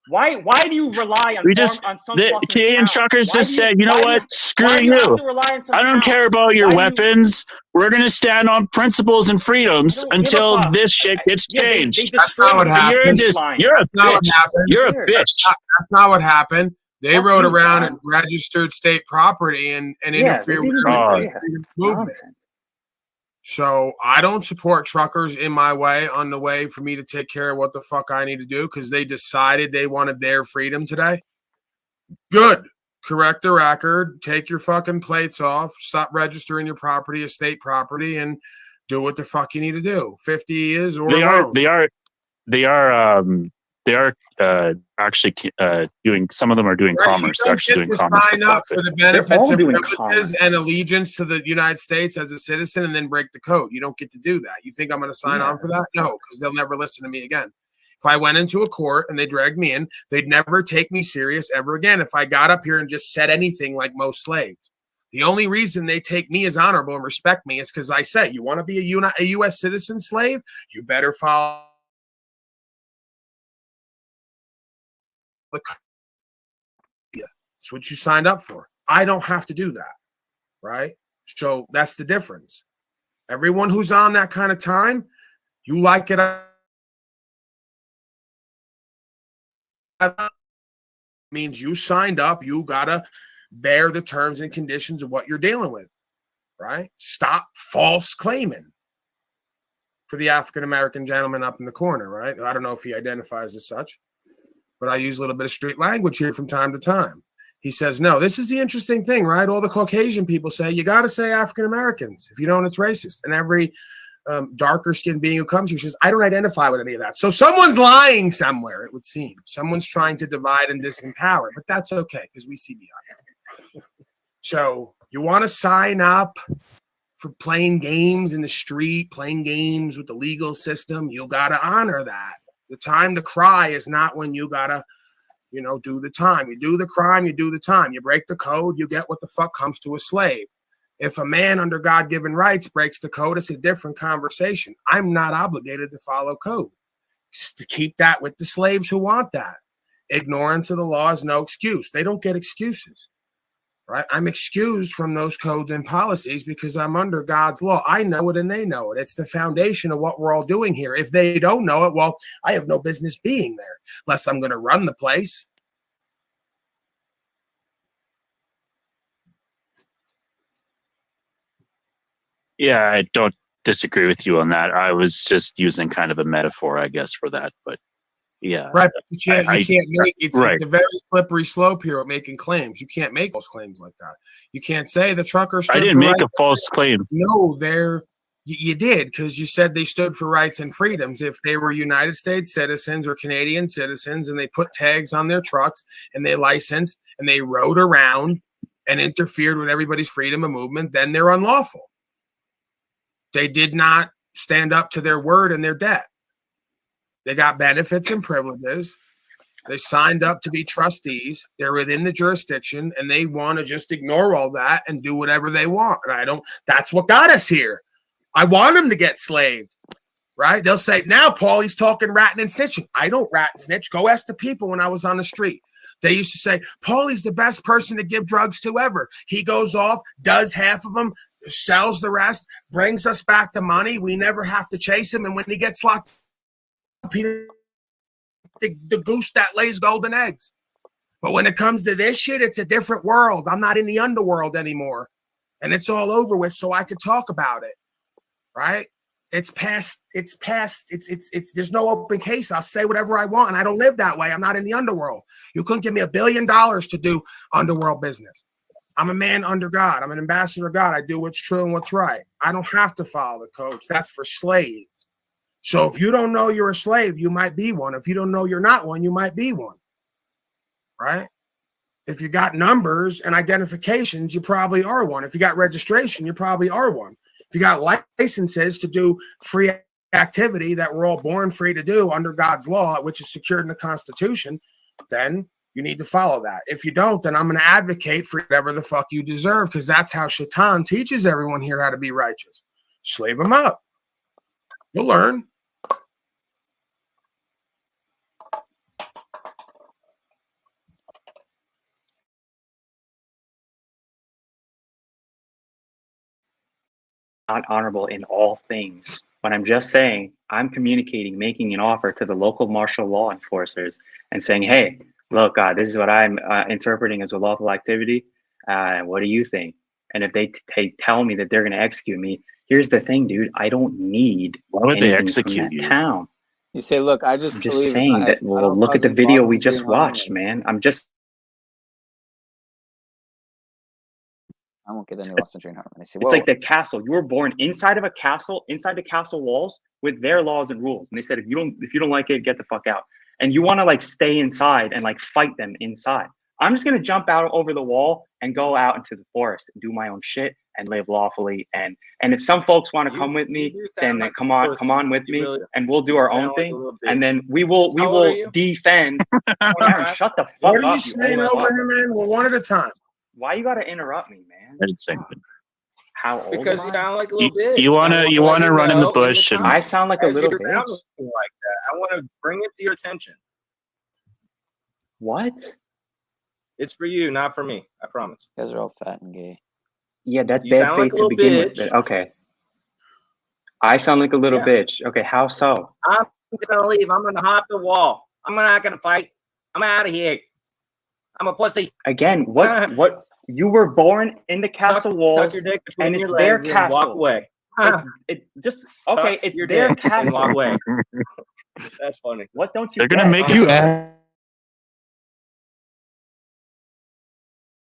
Why do you rely on some the fucking Canadian town? truckers Why just do you- said, you know why do what? you- Screw why do you. have to rely on some I don't town? care about your Why do you- weapons. We're going to stand on principles and freedoms until this shit gets changed. That's not what happened. You're a That's not what bitch. happened. You're a bitch. That's not what happened. They Fuck rode you, around John. and registered state property and interfered with the movement. So I don't support truckers in my way on the way for me to take care of what the fuck I need to do because they decided they wanted their freedom today. Good. Correct the record. Take your fucking plates off. Stop registering your property as state property and do what the fuck you need to do. 50 years or alone. They are actually doing. Some of them are doing commerce. They're actually doing commerce for sign up profit. for the benefits and privileges and allegiance to the United States as a citizen and then break the code. You don't get to do that. You think I'm going to sign on for that? No, because they'll never listen to me again. If I went into a court and they dragged me in, they'd never take me serious ever again if I got up here and just said anything like most slaves. The only reason they take me as honorable and respect me is because I say, you want to be a U.S. citizen slave? You better follow the code. It's what you signed up for. I don't have to do that, right? So that's the difference. Everyone who's on that kind of time, you like it means you signed up. You gotta bear the terms and conditions of what you're dealing with, right? Stop false claiming. For the African-American gentleman up in the corner, right? I don't know if he identifies as such, but I use a little bit of street language here from time to time. He says, no, this is the interesting thing, right? All the Caucasian people say, you got to say African-Americans. If you don't, it's racist. And every darker skinned being who comes here says, I don't identify with any of that. So someone's lying somewhere, it would seem. Someone's trying to divide and disempower, but that's okay because we see beyond it. So you want to sign up for playing games in the street, playing games with the legal system, you got to honor that. The time to cry is not when you got to, do the time. You do the crime, you do the time. You break the code, you get what the fuck comes to a slave. If a man under God-given rights breaks the code, it's a different conversation. I'm not obligated to follow code. Just to keep that with the slaves who want that. Ignorance of the law is no excuse. They don't get excuses. Right? I'm excused from those codes and policies because I'm under God's law. I know it and they know it. It's the foundation of what we're all doing here. If they don't know it, well, I have no business being there unless I'm going to run the place. Yeah, I don't disagree with you on that. I was just using kind of a metaphor, I guess, for that. But yeah, right. But you can't make it's right. a very slippery slope here of making claims. You can't make those claims like that. You can't say the truckers. I didn't make a false claim. No, you did because you said they stood for rights and freedoms. If they were United States citizens or Canadian citizens and they put tags on their trucks and they licensed and they rode around and interfered with everybody's freedom of movement, then they're unlawful. They did not stand up to their word and their debt. They got benefits and privileges. They signed up to be trustees. They're within the jurisdiction, and they want to just ignore all that and do whatever they want. And that's what got us here. I want them to get slaved, right? They'll say, now, Paul, he's talking ratting and snitching. I don't rat and snitch. Go ask the people when I was on the street. They used to say, Paulie's the best person to give drugs to ever. He goes off, does half of them, sells the rest, brings us back the money. We never have to chase him. And when he gets locked up, the goose that lays golden eggs. But when it comes to this shit, it's a different world. I'm not in the underworld anymore. And it's all over with, so I could talk about it. Right? It's past, there's no open case. I'll say whatever I want, and I don't live that way. I'm not in the underworld. You couldn't give me $1 billion to do underworld business. I'm a man under God. I'm an ambassador of God. I do what's true and what's right. I don't have to follow the codes. That's for slaves. So if you don't know you're a slave, you might be one. If you don't know you're not one, you might be one. Right? If you got numbers and identifications, you probably are one. If you got registration, you probably are one. If you got licenses to do free activity that we're all born free to do under God's law, which is secured in the Constitution, then you need to follow that. If you don't, then I'm going to advocate for whatever the fuck you deserve, because that's how Shaitan teaches everyone here how to be righteous. Slave them up. You'll learn. Not honorable in all things. When I'm just saying, I'm communicating, making an offer to the local martial law enforcers and saying, hey, look, this is what I'm interpreting as a lawful activity. What do you think? And if they tell me that they're going to execute me, here's the thing, dude. I don't need Why would they anything from execute that you? town. You say, look, I'm just saying that. Well, look at the video we just watched, man. I won't get any loss injury and harm. They say, it's like the castle. You were born inside of a castle, inside the castle walls with their laws and rules. And they said, if you don't like it, get the fuck out. And you want to like stay inside and like fight them inside. I'm just gonna jump out over the wall and go out into the forest and do my own shit and live lawfully. And if some folks want to come with me, then come on with me, and we'll do our own thing. And then we will defend. Aaron, shut the fuck up. What are you saying over here, man? Well, one at a time. Why you gotta interrupt me, man? I didn't say anything. How old? Because am you I? sound like a little bitch. You wanna run in the bush and I sound like a little bitch. bitch. Like that. I want to bring it to your attention. What? It's for you, not for me. I promise. You guys are all fat and gay. Yeah, that's You bad sound like faith a to little begin with. bitch. But okay. I sound like a little Yeah. bitch. Okay, how so? I'm gonna leave. I'm gonna hop the wall. I'm not gonna fight. I'm out of here. I'm a pussy. Again, what you were born in the castle walls, tuck your dick between and it's your their legs and castle. walk away. It's just okay. Tuck It's your their dick and castle. walk away. That's funny. What don't you? They're gonna get? make You it.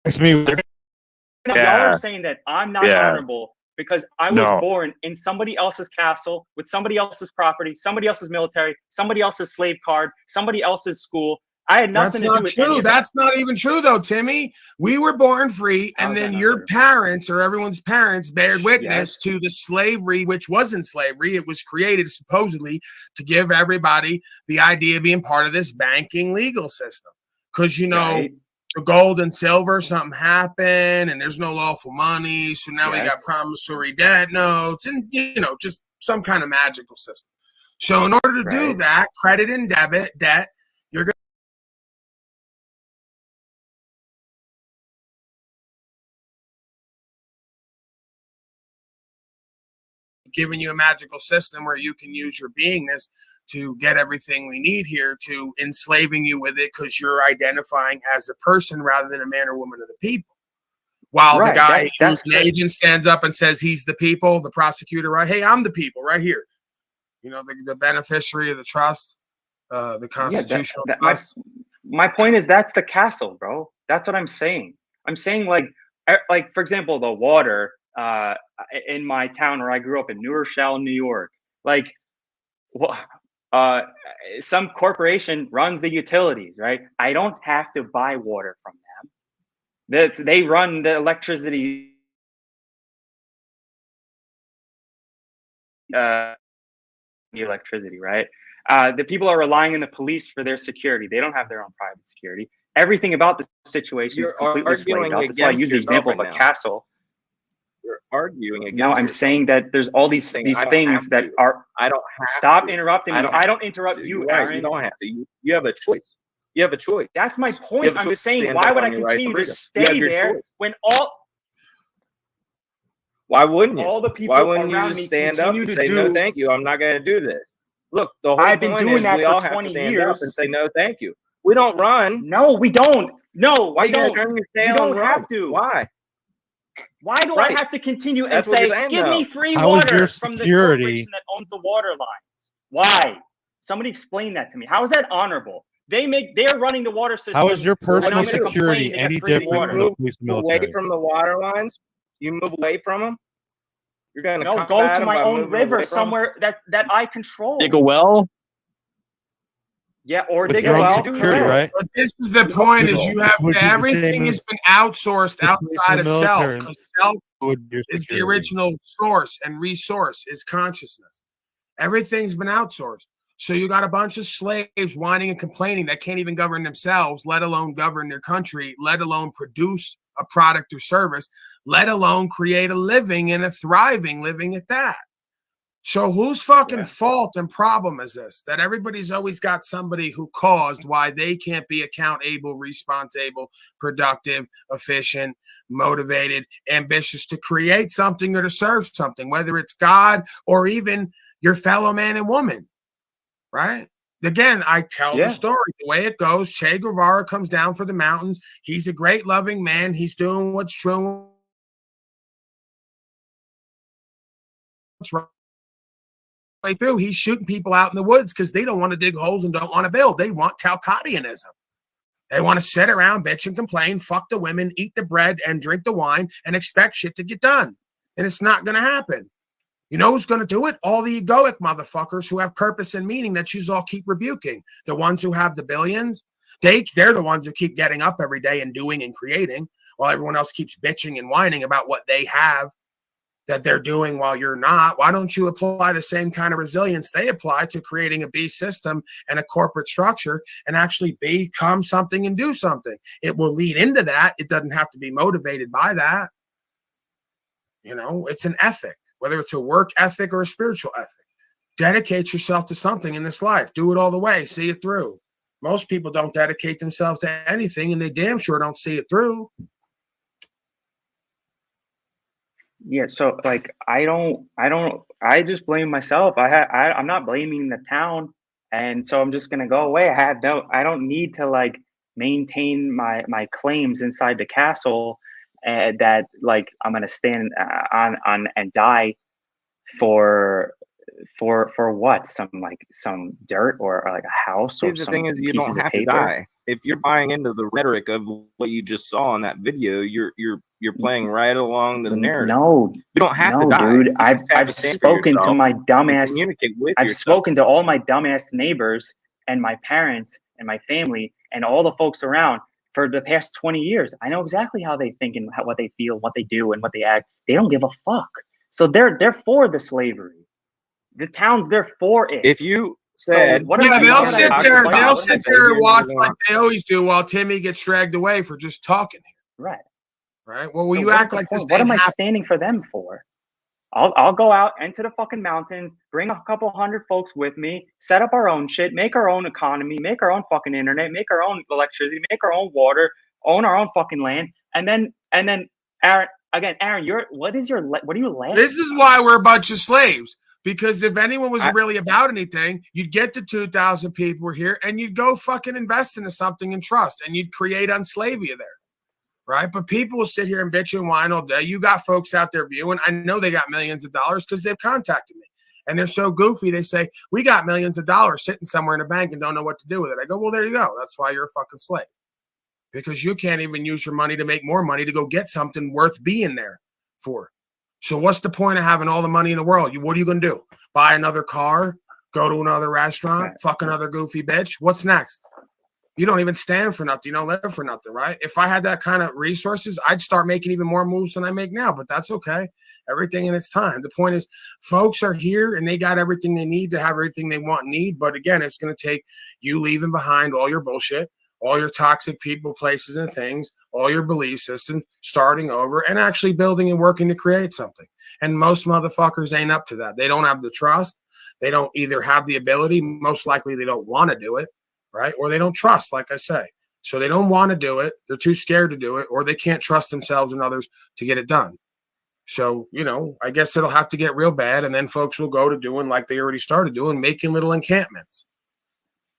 ask me. Y'all Yeah. are saying that I'm not Yeah. honorable because I was No. born in somebody else's castle with somebody else's property, somebody else's military, somebody else's slave card, somebody else's school. I had That's nothing to do not with any true. of That's not even true, though, Timmy. We were born free, How and is that then not your true? parents or everyone's parents bared witness Yes. to the slavery, which wasn't slavery. It was created supposedly to give everybody the idea of being part of this banking legal system. Because, you know, Right. the gold and silver, something happened, and there's no lawful money. So now we got Yes. promissory debt notes and, you know, just some kind of magical system. So in order to do Right. that, credit and debit, debt, you're going giving you a magical system where you can use your beingness to get everything we need here, to enslaving you with it because you're identifying as a person rather than a man or woman of the people. While Right, the guy that's who's an the- agent stands up and says he's the people, the prosecutor, right? Hey, I'm the people right here. You know, the beneficiary of the trust, the constitutional trust. My point is that's the castle, bro. That's what I'm saying. I'm saying like for example, the water in my town where I grew up in New Rochelle, New York. Like, some corporation runs the utilities, right? I don't have to buy water from them. They run the electricity. The electricity, right? The people are relying on the police for their security. They don't have their own private security. Everything about the situation is completely slaved out. That's why I use the example of a castle. You're arguing against No, I'm yourself. saying that there's all these I don't things have that to. are. I don't have Stop to. interrupting me. I don't interrupt to. you, You're right. Aaron. You don't have to. You have a choice. You have a choice. That's my You point. have a I'm choice to saying, stand why up would I on your rights continue and to freedom. You have stay your there choice. when all Why wouldn't you? all the people Why wouldn't you around just me stand up continue and to say, do? no, thank you. I'm not going to do this. Look, the whole I've been point doing is that we for all have 20 to stand up years. and say, no, thank you. We don't run. No, we don't. No, Why we you gonna don't. turn your You tail don't and run? have to. Why? Why do I Right. have to continue and That's what you're say, saying, give me though. free How is water your from the security- corporation that owns the water lines? Why? Somebody explain that to me. How is that honorable? They're running the water system. How is your when personal I'm gonna complain security they got any free different water? from the police and Move military? away from the water lines. You move away from them. You're going to No, combat go to them my by own moving river away from 'em? somewhere that I control. Dig a well. Yeah, or With dig your a own well. security, correct. right? But this is the point: is you have Would be the everything same has as been outsourced the police and outside the of self, military. because self Would your is the security. original source and resource is consciousness. Everything's been outsourced. So you got a bunch of slaves whining and complaining that can't even govern themselves, let alone govern their country, let alone produce a product or service, let alone create a living and a thriving living at that. So whose fucking fault and problem is this? That everybody's always got somebody who caused why they can't be accountable, responsible, productive, efficient, motivated, ambitious to create something or to serve something, whether it's God or even your fellow man and woman, right? Again, I tell the story the way it goes. Che Guevara comes down for the mountains. He's a great, loving man. He's doing what's true. What's right. Way through, he's shooting people out in the woods because they don't want to dig holes and don't want to build. They want Talcottianism. They want to sit around, bitch and complain, fuck the women, eat the bread and drink the wine and expect shit to get done. And it's not going to happen. You know who's going to do it? All the egoic motherfuckers who have purpose and meaning that you all keep rebuking. The ones who have the billions, they're the ones who keep getting up every day and doing and creating while everyone else keeps bitching and whining about what they have. that they're doing while you're not. Why don't you apply the same kind of resilience they apply to creating a beast system and a corporate structure and actually become something and do something? It will lead into that. It doesn't have to be motivated by that. You know, it's an ethic, whether it's a work ethic or a spiritual ethic. Dedicate yourself to something in this life. Do it all the way. See it through. Most people don't dedicate themselves to anything, and they damn sure don't see it through. Yeah, so like I just blame myself. I'm not blaming the town, and so I'm just gonna go away. I don't need to like maintain my claims inside the castle, that like I'm gonna stand on and die for what? Some dirt or like a house See, or the some thing is, you pieces don't of have to paper. die. If you're buying into the rhetoric of what you just saw in that video, you're playing right along to the narrative. No, you don't have to no, die. dude. You I've just have to stand for spoken to yourself my and dumbass. communicate with I've yourself. spoken to all my dumbass neighbors and my parents and my family and all the folks around for the past 20 years. I know exactly how they think and what they feel, what they do, and what they act. They don't give a fuck. So they're for the slavery. The town's they're for it. If you So said, what am Yeah, I? they'll What am I sit supposed there. to They'll fight? sit there and watch like they always do while Timmy gets dragged away for just talking. Right. Right. Well, will So you what is act the like this? point? What am I ain't happening? standing for them for? I'll go out into the fucking mountains, bring a couple hundred folks with me, set up our own shit, make our own economy, make our own fucking internet, make our own electricity, make our own water, own our own fucking land, and then Aaron, what are you laughing? This is why we're a bunch of slaves. Because if anyone was really about anything, you'd get to 2,000 people here and you'd go fucking invest into something and trust, and you'd create unslavia there. Right. But people will sit here and bitch and whine all day. You got folks out there viewing. I know they got millions of dollars because they've contacted me. And they're so goofy. They say, we got millions of dollars sitting somewhere in a bank and don't know what to do with it. I go, well, there you go. That's why you're a fucking slave. Because you can't even use your money to make more money to go get something worth being there for. So what's the point of having all the money in the world? What are you going to do? Buy another car? Go to another restaurant? Fuck another goofy bitch? What's next? You don't even stand for nothing. You don't live for nothing, right? If I had that kind of resources, I'd start making even more moves than I make now, but that's okay. Everything in its time. The point is, folks are here and they got everything they need to have everything they want and need. But again, it's going to take you leaving behind all your bullshit, all your toxic people, places, and things, all your belief systems, starting over and actually building and working to create something. And most motherfuckers ain't up to that. They don't have the trust. They don't either have the ability. Most likely they don't want to do it. Right? Or they don't trust, like I say. So they don't want to do it. They're too scared to do it, or they can't trust themselves and others to get it done. So, you know, I guess it'll have to get real bad. And then folks will go to doing like they already started doing, making little encampments.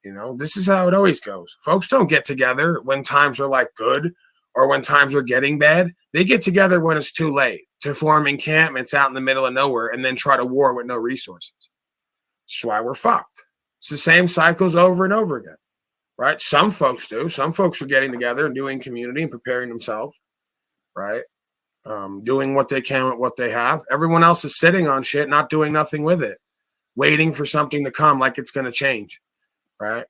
You know, this is how it always goes. Folks don't get together when times are like good or when times are getting bad. They get together when it's too late to form encampments out in the middle of nowhere and then try to war with no resources. That's why we're fucked. It's the same cycles over and over again. Right? Some folks do. Some folks are getting together and doing community and preparing themselves, right? Doing what they can with what they have. Everyone else is sitting on shit, not doing nothing with it, waiting for something to come like it's going to change, right?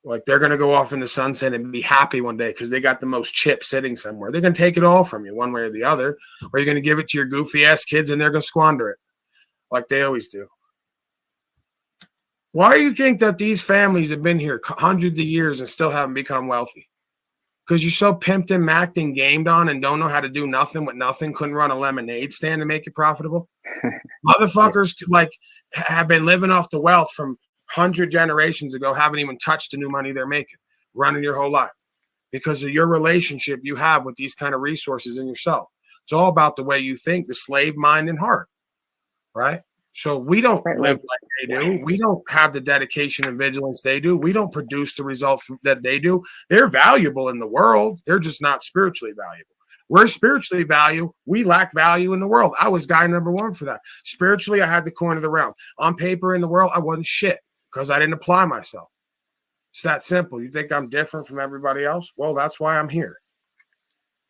Like they're going to go off in the sunset and be happy one day because they got the most chips sitting somewhere. They're going to take it all from you one way or the other, or you're going to give it to your goofy ass kids and they're going to squander it like they always do. Why do you think that these families have been here hundreds of years and still haven't become wealthy? Because you're so pimped and macked and gamed on and don't know how to do nothing with nothing, couldn't run a lemonade stand to make it profitable? Motherfuckers like have been living off the wealth from 100 generations ago, haven't even touched the new money they're making, running your whole life because of your relationship you have with these kind of resources in yourself. It's all about the way you think, the slave mind and heart, right? So we don't live like they do. We don't have the dedication and vigilance they do. We don't produce the results that they do. They're valuable in the world. They're just not spiritually valuable. We're spiritually valuable. We lack value in the world. I was guy number one for that. Spiritually, I had the coin of the realm. On paper in the world, I wasn't shit because I didn't apply myself. It's that simple. You think I'm different from everybody else? Well, that's why I'm here.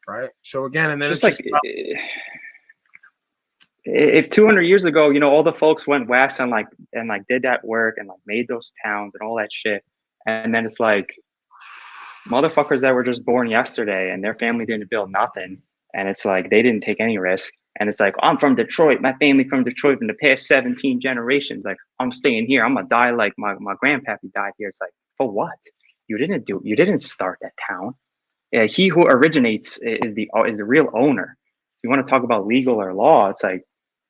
Right? So again, and then Just it's like if 200 years ago, you know, all the folks went west and did that work and like made those towns and all that shit, and then it's like motherfuckers that were just born yesterday and their family didn't build nothing, and it's like they didn't take any risk, And it's like, I'm from Detroit. My family from Detroit from the past 17 generations. Like, I'm staying here. I'm gonna die like my grandpappy died here. It's like, for what? You didn't start that town. He who originates is the real owner. If you want to talk about legal or law, it's like,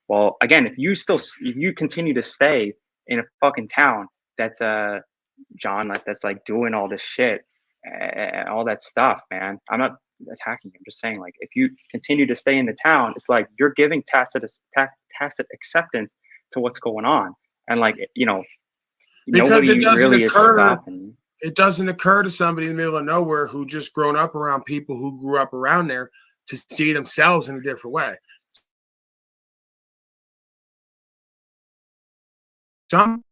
well, again, if you continue to stay in a fucking town that's John, that's like doing all this shit and all that stuff, man. I'm not attacking you. I'm just saying, like, if you continue to stay in the town, it's like you're giving tacit acceptance to what's going on, and like, Because nobody really is stopping you. It doesn't occur to somebody in the middle of nowhere who just grown up around people who grew up around there to see themselves in a different way. Some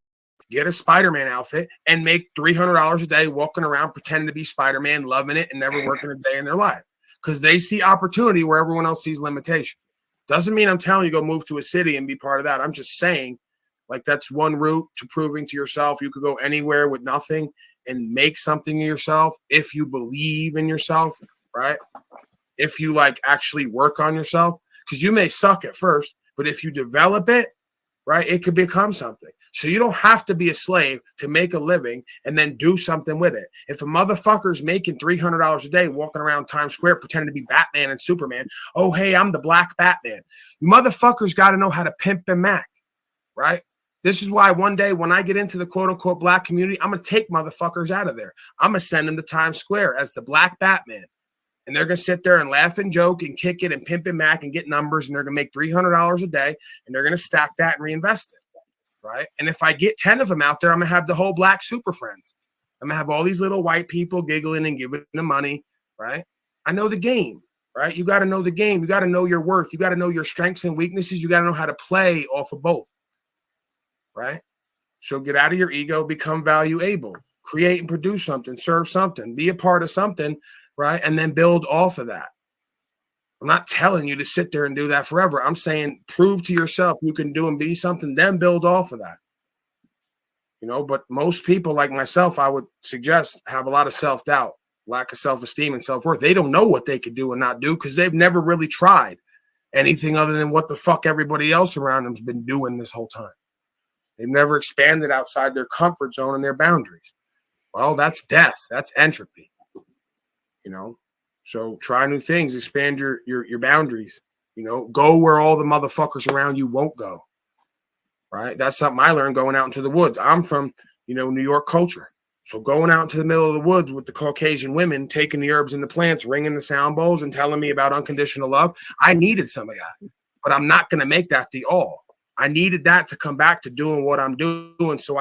get a Spider-Man outfit and make $300 a day walking around pretending to be Spider-Man, loving it, and never working a day in their life because they see opportunity where everyone else sees limitation. Doesn't mean I'm telling you go move to a city and be part of that. I'm just saying, like, that's one route to proving to yourself you could go anywhere with nothing and make something of yourself if you believe in yourself, right? If you like actually work on yourself, because you may suck at first, but if you develop it, right, it could become something. So you don't have to be a slave to make a living and then do something with it. If a motherfucker's making $300 a day walking around Times Square pretending to be Batman and Superman, oh, hey, I'm the Black Batman. You motherfuckers got to know how to pimp and mac, right? This is why one day when I get into the quote-unquote black community, I'm going to take motherfuckers out of there. I'm going to send them to Times Square as the Black Batman. And they're going to sit there and laugh and joke and kick it and pimp and mac and get numbers, and they're going to make $300 a day, and they're going to stack that and reinvest it, right? And if I get 10 of them out there, I'm going to have the whole black super friends. I'm going to have all these little white people giggling and giving them money, right? I know the game, right? You got to know the game. You got to know your worth. You got to know your strengths and weaknesses. You got to know how to play off of both. Right? So get out of your ego, become value able, create and produce something, serve something, be a part of something, right? And then build off of that. I'm not telling you to sit there and do that forever. I'm saying prove to yourself you can do and be something, then build off of that. But most people like myself, I would suggest, have a lot of self-doubt, lack of self-esteem and self-worth. They don't know what they could do and not do because they've never really tried anything other than what the fuck everybody else around them's been doing this whole time. They've never expanded outside their comfort zone and their boundaries. Well, that's death. That's entropy. So try new things, expand your boundaries. Go where all the motherfuckers around you won't go. Right? That's something I learned going out into the woods. I'm from, New York culture. So going out into the middle of the woods with the Caucasian women, taking the herbs and the plants, ringing the sound bowls and telling me about unconditional love, I needed some of that. But I'm not going to make that the all. I needed that to come back to doing what I'm doing. So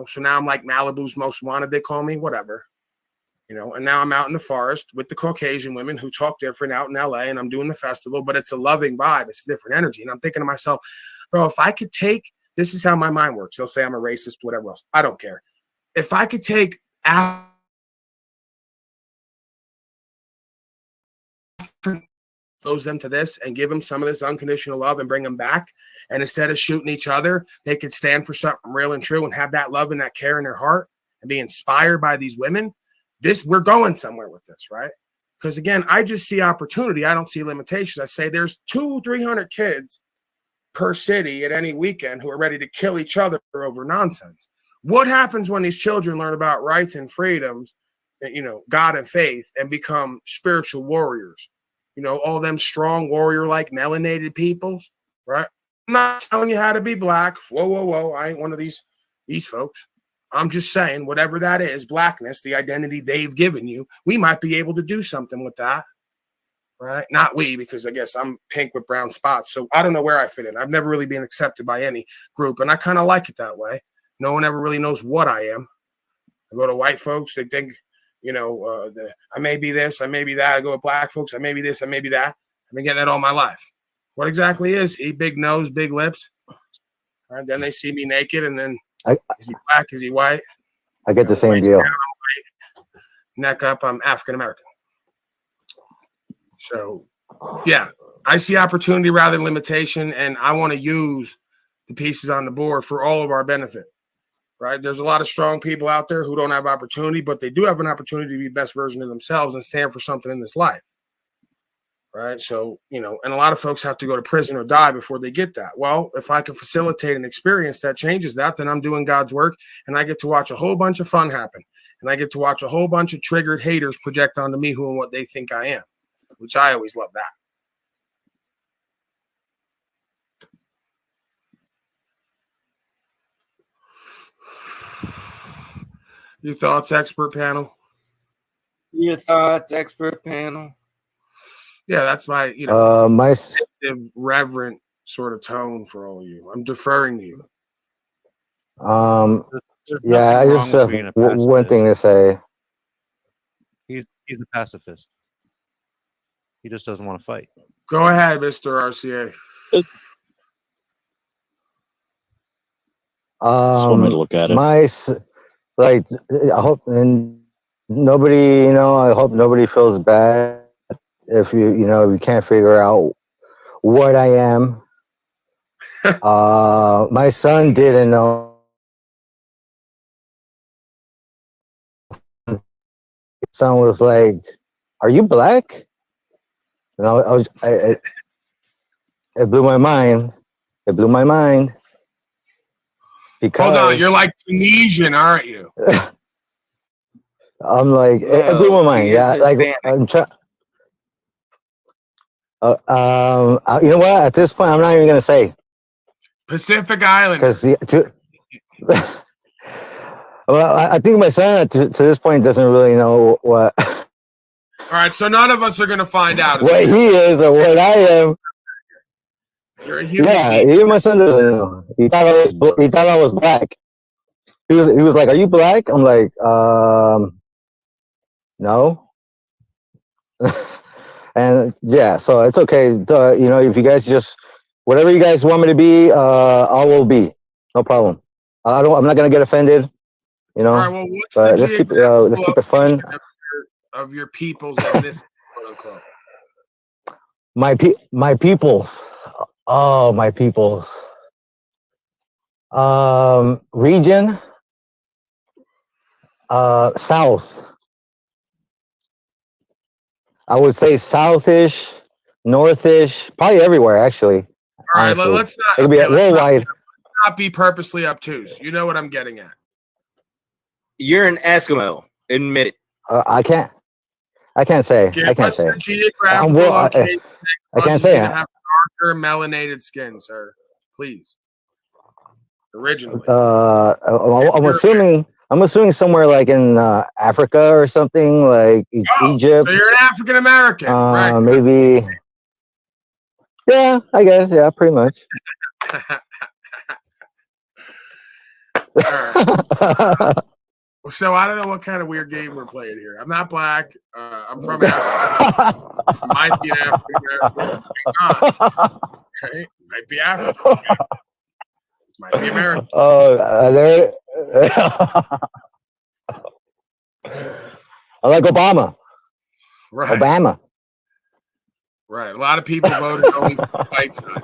so now I'm like Malibu's most wanted, they call me, whatever, and now I'm out in the forest with the Caucasian women who talk different out in LA, and I'm doing the festival, but it's a loving vibe. It's a different energy. And I'm thinking to myself, bro, if I could take, this is how my mind works. They'll say I'm a racist, whatever else. I don't care. If I could take expose them to this and give them some of this unconditional love and bring them back. And instead of shooting each other, they could stand for something real and true and have that love and that care in their heart and be inspired by these women. We're going somewhere with this, right? Because again, I just see opportunity. I don't see limitations. I say there's 200-300 kids per city at any weekend who are ready to kill each other over nonsense. What happens when these children learn about rights and freedoms, God and faith, and become spiritual warriors? All them strong warrior-like melanated peoples, right? I'm not telling you how to be black. Whoa. I ain't one of these folks. I'm just saying, whatever that is, blackness, the identity they've given you, we might be able to do something with that, right? Not we, because I guess I'm pink with brown spots. So I don't know where I fit in. I've never really been accepted by any group, and I kind of like it that way. No one ever really knows what I am. I go to white folks, they think, I may be this, I may be that. I go with black folks, I may be this, I may be that. I've been getting that all my life. What exactly is he? Big nose, big lips. And then they see me naked, and then is he black? Is he white? I get the same deal. Neck up, I'm African American. So, yeah, I see opportunity rather than limitation, and I want to use the pieces on the board for all of our benefit. right? There's a lot of strong people out there who don't have opportunity, but they do have an opportunity to be the best version of themselves and stand for something in this life, right? So, you know, and a lot of folks have to go to prison or die before they get that. Well, if I can facilitate an experience that changes that, then I'm doing God's work, and I get to watch a whole bunch of fun happen, and I get to watch a whole bunch of triggered haters project onto me who and what they think I am, which I always love that. Your thoughts, expert panel? Your thoughts, expert panel. Yeah, that's my, you know, my reverent sort of tone for all of you. I'm deferring to you. yeah, I just have one thing to say. He's a pacifist. He just doesn't want to fight. Go ahead, Mr. RCA. That's one way to look at it. Like, I hope, and nobody, you know, I hope nobody feels bad if you know, you can't figure out what I am. My son didn't know. His son was like, "Are you black?" And it blew my mind. It blew my mind. Because hold on, you're like Tunisian, aren't you? I'm like, it blew my mind. Yeah, like I'm trying. You know what? At this point, I'm not even gonna say Pacific Islander. because well, I think my son to this point doesn't really know what All right, so none of us are gonna find out what he is or what I am. You're a human Yeah, being. even my son doesn't know. He thought I was black. He was like, "Are you black?" I'm like, no. And yeah, so it's okay. You know, if you guys just whatever you guys want me to be, I will be. No problem. I'm not gonna get offended. You know. All right, well, what's But the let's keep it fun. of your people's ethnicity, quote unquote? My peoples. Oh, my peoples. Region. South. I would say southish, northish, probably everywhere actually. All right, honestly. let's not. It could be Okay, let's worldwide. not be purposely obtuse. You know what I'm getting at. You're an Eskimo. Admit it. I can't say. Give I can't us say. the geographical location that I can't causes say you to it. have darker melanated skin, sir. Please. Originally. I'm assuming somewhere like in Africa or something like Egypt. So you're an African American, right? Maybe. Yeah, I guess. Yeah, pretty much. All right. So I don't know what kind of weird game we're playing here. I'm not black. I'm from Africa. Might be an African American. Okay? Might be African. Might be American. Oh, there. I like Obama. Right. Obama. Right. A lot of people voted only for the white side.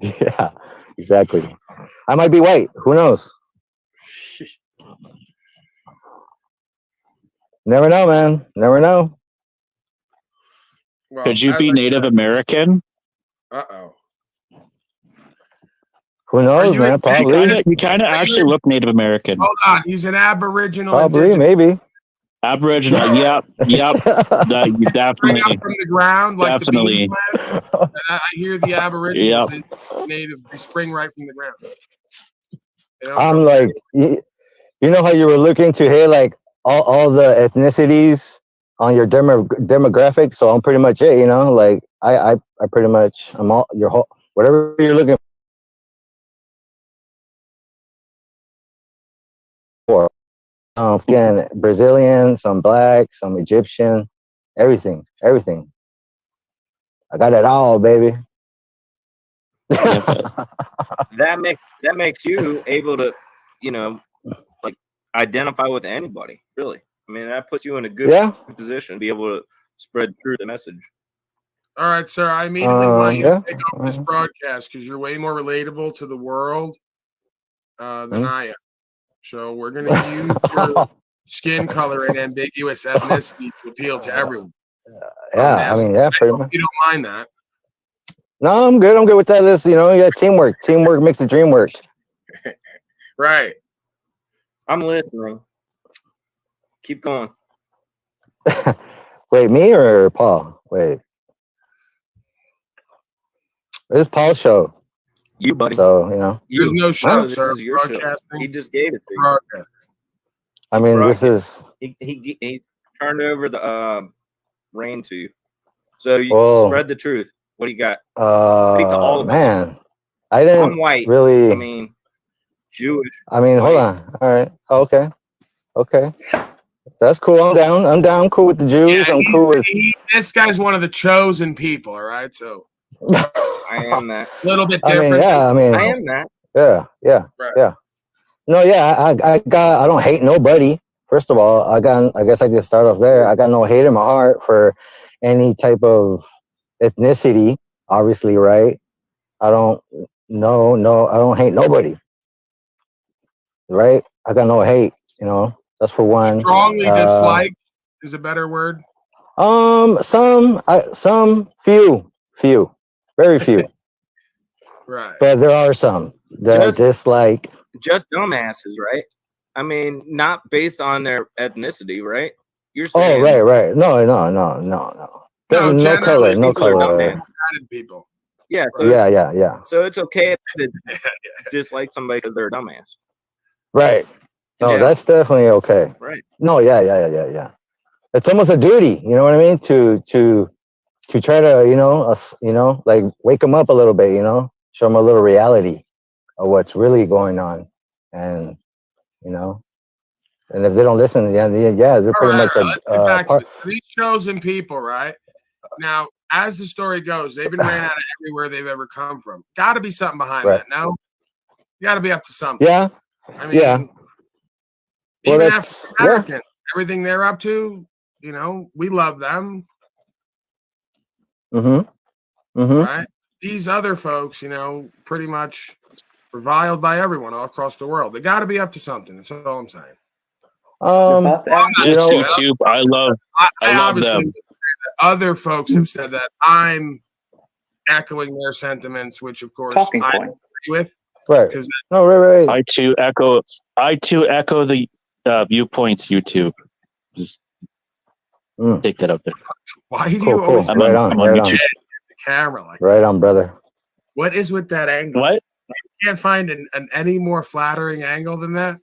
Yeah, exactly. I might be white. Who knows? Never know, man. Never know. Could you be Native American? Uh-oh. Who knows, man? Probably. You kind of actually look Native American. Hold on. He's an Aboriginal. Probably, maybe. Aboriginal. Yep. You definitely. Up from the ground, like definitely. The bean plant. I hear the Aboriginals Yep. Native. They spring right from the ground. I'm like, you know how you were looking to hear like all the ethnicities on your demographic. So I'm pretty much it. You know, like I pretty much I'm all your whole whatever you're looking for. Again, Brazilian, some black, some Egyptian, everything. I got it all, baby. That makes you able to, you know, like identify with anybody. Really, I mean, that puts you in a good position to be able to spread through the message. All right, sir. I immediately want you Yeah. to take over this broadcast because you're way more relatable to the world than I am. So we're going to use your skin color and ambiguous ethnicity to appeal to everyone. Yeah, I mean, yeah, pretty much. You don't mind that. No, I'm good. I'm good with that. List, yeah, teamwork. Teamwork makes the dream work. Right. I'm listening. Keep going. Wait, me or Paul? Wait. It's Paul's show. You, buddy. So, There's no show, This sir. is your show. Broadcasting. He just gave it to you. Broadcast. I mean, this is. He turned over the reign to you. So you Whoa. spread the truth. What do you got? Speak to all of us. Man, I didn't I'm white. really. I mean, Jewish. I mean, hold on. All right. Okay. That's cool. I'm down. I'm cool with the Jews. I'm cool with. This guy's one of the chosen people. All right, so I am that. A little bit I different. mean, yeah. I mean, I am that. Yeah. Right. Yeah. No, yeah. I don't hate nobody. First of all, I guess I could start off there. I got no hate in my heart for any type of ethnicity. Obviously, right? I don't. No. I don't hate nobody. Right? I got no hate. That's for one. Strongly dislike is a better word. Some, few, very few. Right. But there are some that I dislike. Just dumbasses, right? I mean, not based on their ethnicity, right? You're saying. Oh, right. No. No color. People. Yeah. So Yeah. So it's okay to dislike somebody because they're a dumbass. Right. No, Yeah. that's definitely okay. Right. No, yeah. It's almost a duty, you know what I mean? To try to, like wake them up a little bit, show them a little reality of what's really going on, and and if they don't listen, yeah, they're pretty much let's get back to these chosen people, right? Now, as the story goes, they've been ran out of everywhere they've ever come from. Got to be something behind that. No, you got to be up to something. Yeah. I mean, Yeah. Well, even that's African American, everything they're up to, we love them. Right? These other folks, pretty much reviled by everyone all across the world. They got to be up to something. That's all I'm saying. Just YouTube. I love obviously them. Other folks have said that. I'm echoing their sentiments, which of course I agree with. Right. No, right. I too echo the viewpoints. YouTube. Just take that out there. Why do you always? I'm on YouTube. The camera, like right on, brother. What is with that angle? What? You can't find an any more flattering angle than that.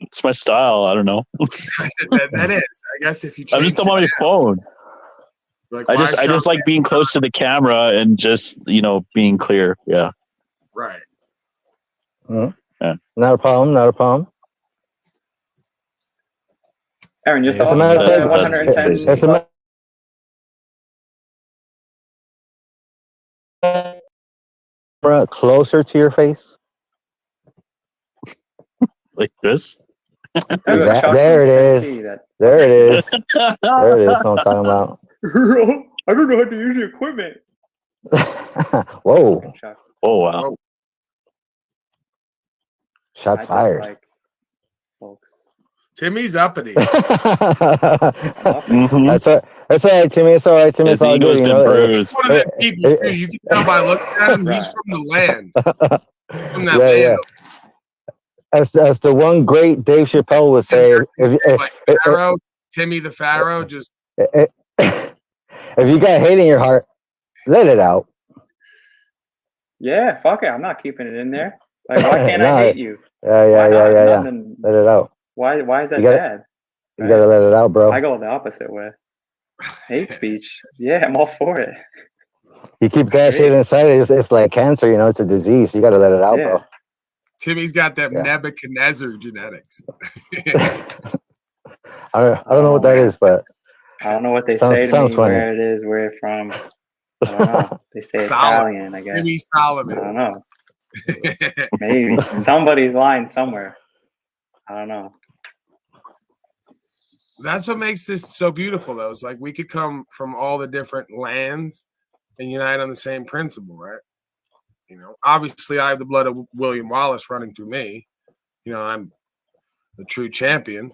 It's my style. I don't know. that is. I guess if you. I'm just on my phone. Like, I just like being close to the camera and just being clear. Yeah. Right. Yeah. Not a problem. Aaron, your As a thoughts? matter of 110. Closer to your face. Like this. There it is. There it is. There it is. What I'm talking about. I don't know how to use the equipment. Whoa. Oh wow. Shots fired. Timmy's uppity. That's all right, Timmy. It's all right, Timmy. It's all good. He's one of them people too. You can tell by looking at him. He's from the land. From that land. Yeah. As the one great Dave Chappelle would say, Timmy the Pharaoh, just if you got hate in your heart, let it out. Yeah, fuck it. I'm not keeping it in there. Like, why can't I hate you? Yeah. Nothing, Let it out. Why is that bad? You right? gotta let it out, bro. I go the opposite way. Hate speech. Yeah, I'm all for it. You keep that shit inside. It's like cancer. It's a disease. You gotta let it out, bro. Timmy's got that Nebuchadnezzar genetics. I don't know what that is, but I don't know what they say to me, funny. where it is, where it's from. I don't know. They say Italian, I guess. Timmy Solomon. I don't know. Maybe somebody's lying somewhere. I don't know. That's what makes this so beautiful, though. It's like we could come from all the different lands and unite on the same principle, right? You know, obviously, I have the blood of William Wallace running through me. You know, I'm the true champion.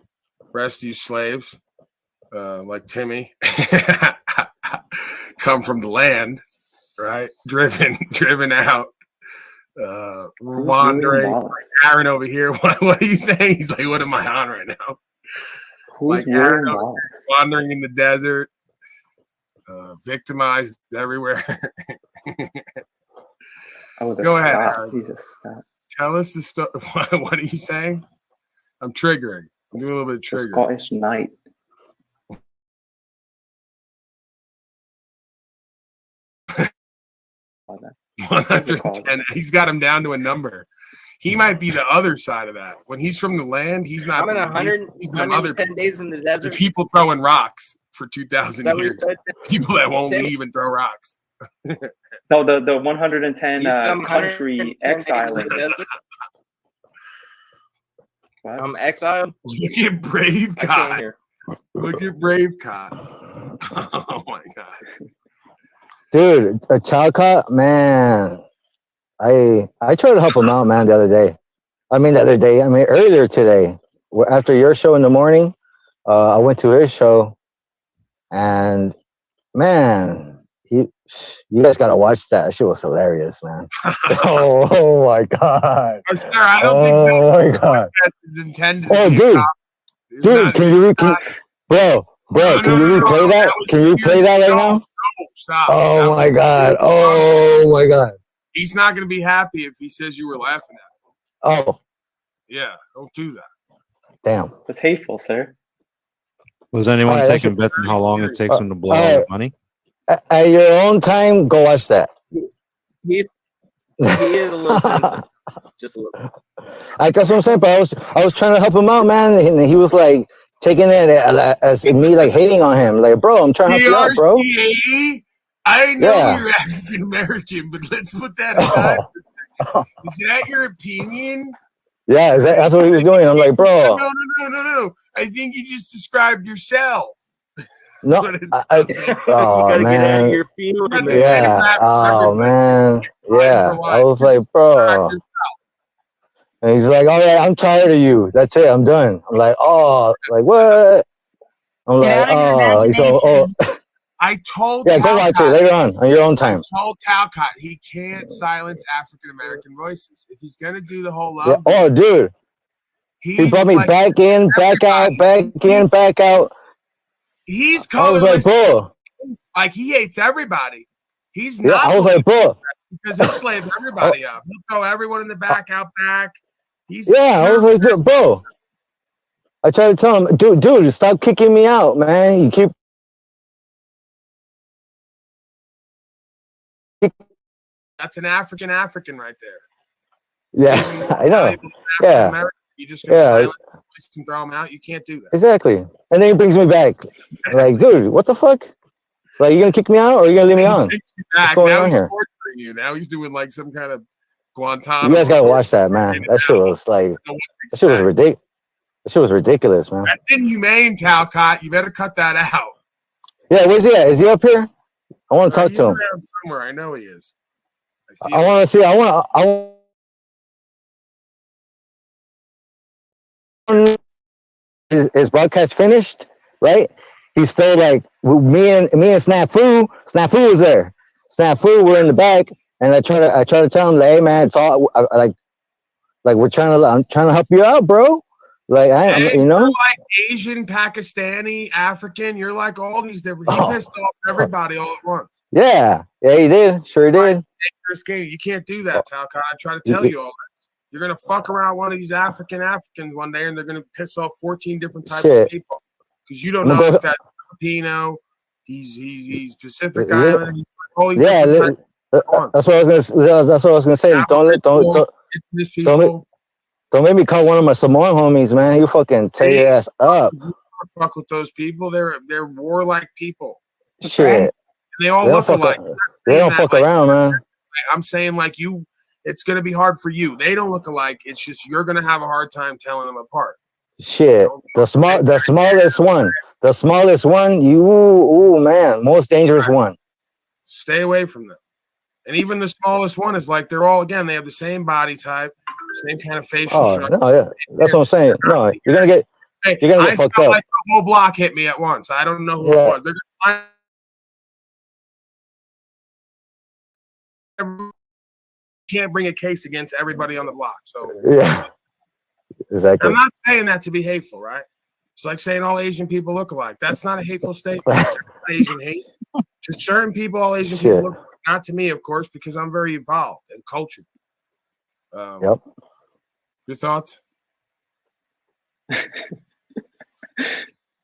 Rest you slaves, like Timmy, come from the land, right? Driven out. We're wandering. Like Aaron over here. What are you saying? He's like, what am I on right now? Who's Like Aaron William over Wallace? here, wandering in the desert, victimized everywhere. Oh, the Go ahead, Scot. Aaron. He's a Scot. Tell us the story. What are you saying? I'm triggering. I'm doing a little bit of The triggering. Scottish Knight. Oh, that- 110. He's got him down to a number. He might be the other side of that. When he's from the land, he's not. I'm in the 100, he's them other 110 days in the the desert. people throwing rocks for 2,000 Is that what you years. said? People that won't Tim? leave and throw rocks. No, the 110 You said I'm country 110 days in exiling. the desert? What? I'm exiled. Look at Brave I can't God. hear. Look at Brave God. Oh my God. Dude, a Chalcott, man. I tried to help him out, man, the other day. I mean, earlier today. After your show in the morning, I went to his show, and man, you guys gotta watch that. That shit was hilarious, man. oh my god. Sir, I don't Oh my god. think that's intended Oh, to be a dude, top. It's dude, not- can you bro, can you replay that? Can you replay that right now? No, stop. Oh my god. Oh my god. He's not going to be happy if he says you were laughing at him. Oh, Yeah, don't do that. damn. That's hateful, sir. Was anyone Alright, taking bets on how long it takes him to blow all alright. the money? At your own time, go watch that. He is a little sensitive. Just a little. Like that's what I'm saying. But I was trying to help him out, man, and he was like taking it as me like hating on him. Like, bro, I'm trying to help you out, bro. DRCA? I know Yeah. you're African American, but let's put that aside. Is that your opinion? Yeah, that's what he was doing. I'm like, bro, No. I think you just described yourself. no. Oh gotta get out of man. your feelings, man. Yeah. Oh man. Yeah. I was like, bro. And he's like, all right, I'm tired of you. That's it. I'm done. I'm like, oh, like what? I'm like, oh, so, I told yeah, go watch it later on your own time. I told Talcott he can't silence African American voices. If he's gonna do the whole Yeah. love, Oh, dude. He brought me like back in, back out, back in, back out. he's I was like, colorless. bro. Like he hates everybody. He's Yeah, not. I was like, bro. Because he'll slave everybody up. He'll throw everyone in the back out back. He's Yeah, I was like, bro. I tried to tell him, dude, stop kicking me out, man. You keep. That's an African right there. Yeah, I know. Yeah. American, you just gonna silence the voice and throw them out. You can't do that. Exactly. And then he brings me back. Like, dude, what the fuck? Like, you gonna kick me out or you gonna leave me on? What's going Now on he's here? torturing you. Now he's doing like some kind of Guantanamo. You guys gotta watch that, man. That shit was like, that shit was ridiculous. That shit was ridiculous, man. That's inhumane, Talcott. You better cut that out. Yeah, where's he at? Is he up here? I want to talk He's to him. around somewhere. I know he is. I want to see. I want. His broadcast finished, right? He's still like me and Snafu. Snafu was there. Snafu were in the back, and I try to tell him, like, hey man, it's all like I'm trying to help you out, bro. Like I'm, you know, you're like Asian, Pakistani, African. You're like all these different. He pissed off everybody all at once. Yeah, he did. Sure he did. Dangerous game. You can't do that, Talcott. I try to tell you all this. You're gonna fuck around one of these Africans one day, and they're gonna piss off 14 different types of people because you don't know if that's Filipino. He's Pacific Island. He's all these different types. That's what I was gonna say. Don't make me call one of my Samoan homies, man. You fucking tear your ass up. You don't fuck with those people. They're warlike people. Shit. And they all look alike. They don't fuck around, man. I'm saying like you, it's gonna be hard for you. They don't look alike. It's just you're gonna have a hard time telling them apart. Shit, the smallest one. Ooh, man, most dangerous one. Stay away from them. And even the smallest one is like they're all again. They have the same body type, same kind of facial structure. No, yeah, that's what I'm saying. No, you're gonna get fucked up. Like the whole block hit me at once. I don't know who it was. They're gonna can't bring a case against everybody on the block. So yeah, exactly. I'm not saying that to be hateful, right? It's like saying all Asian people look alike. That's not a hateful statement. That's not Asian hate. To certain people, all Asian people look alike. Not to me, of course, because I'm very evolved and cultured. Yep. Your thoughts?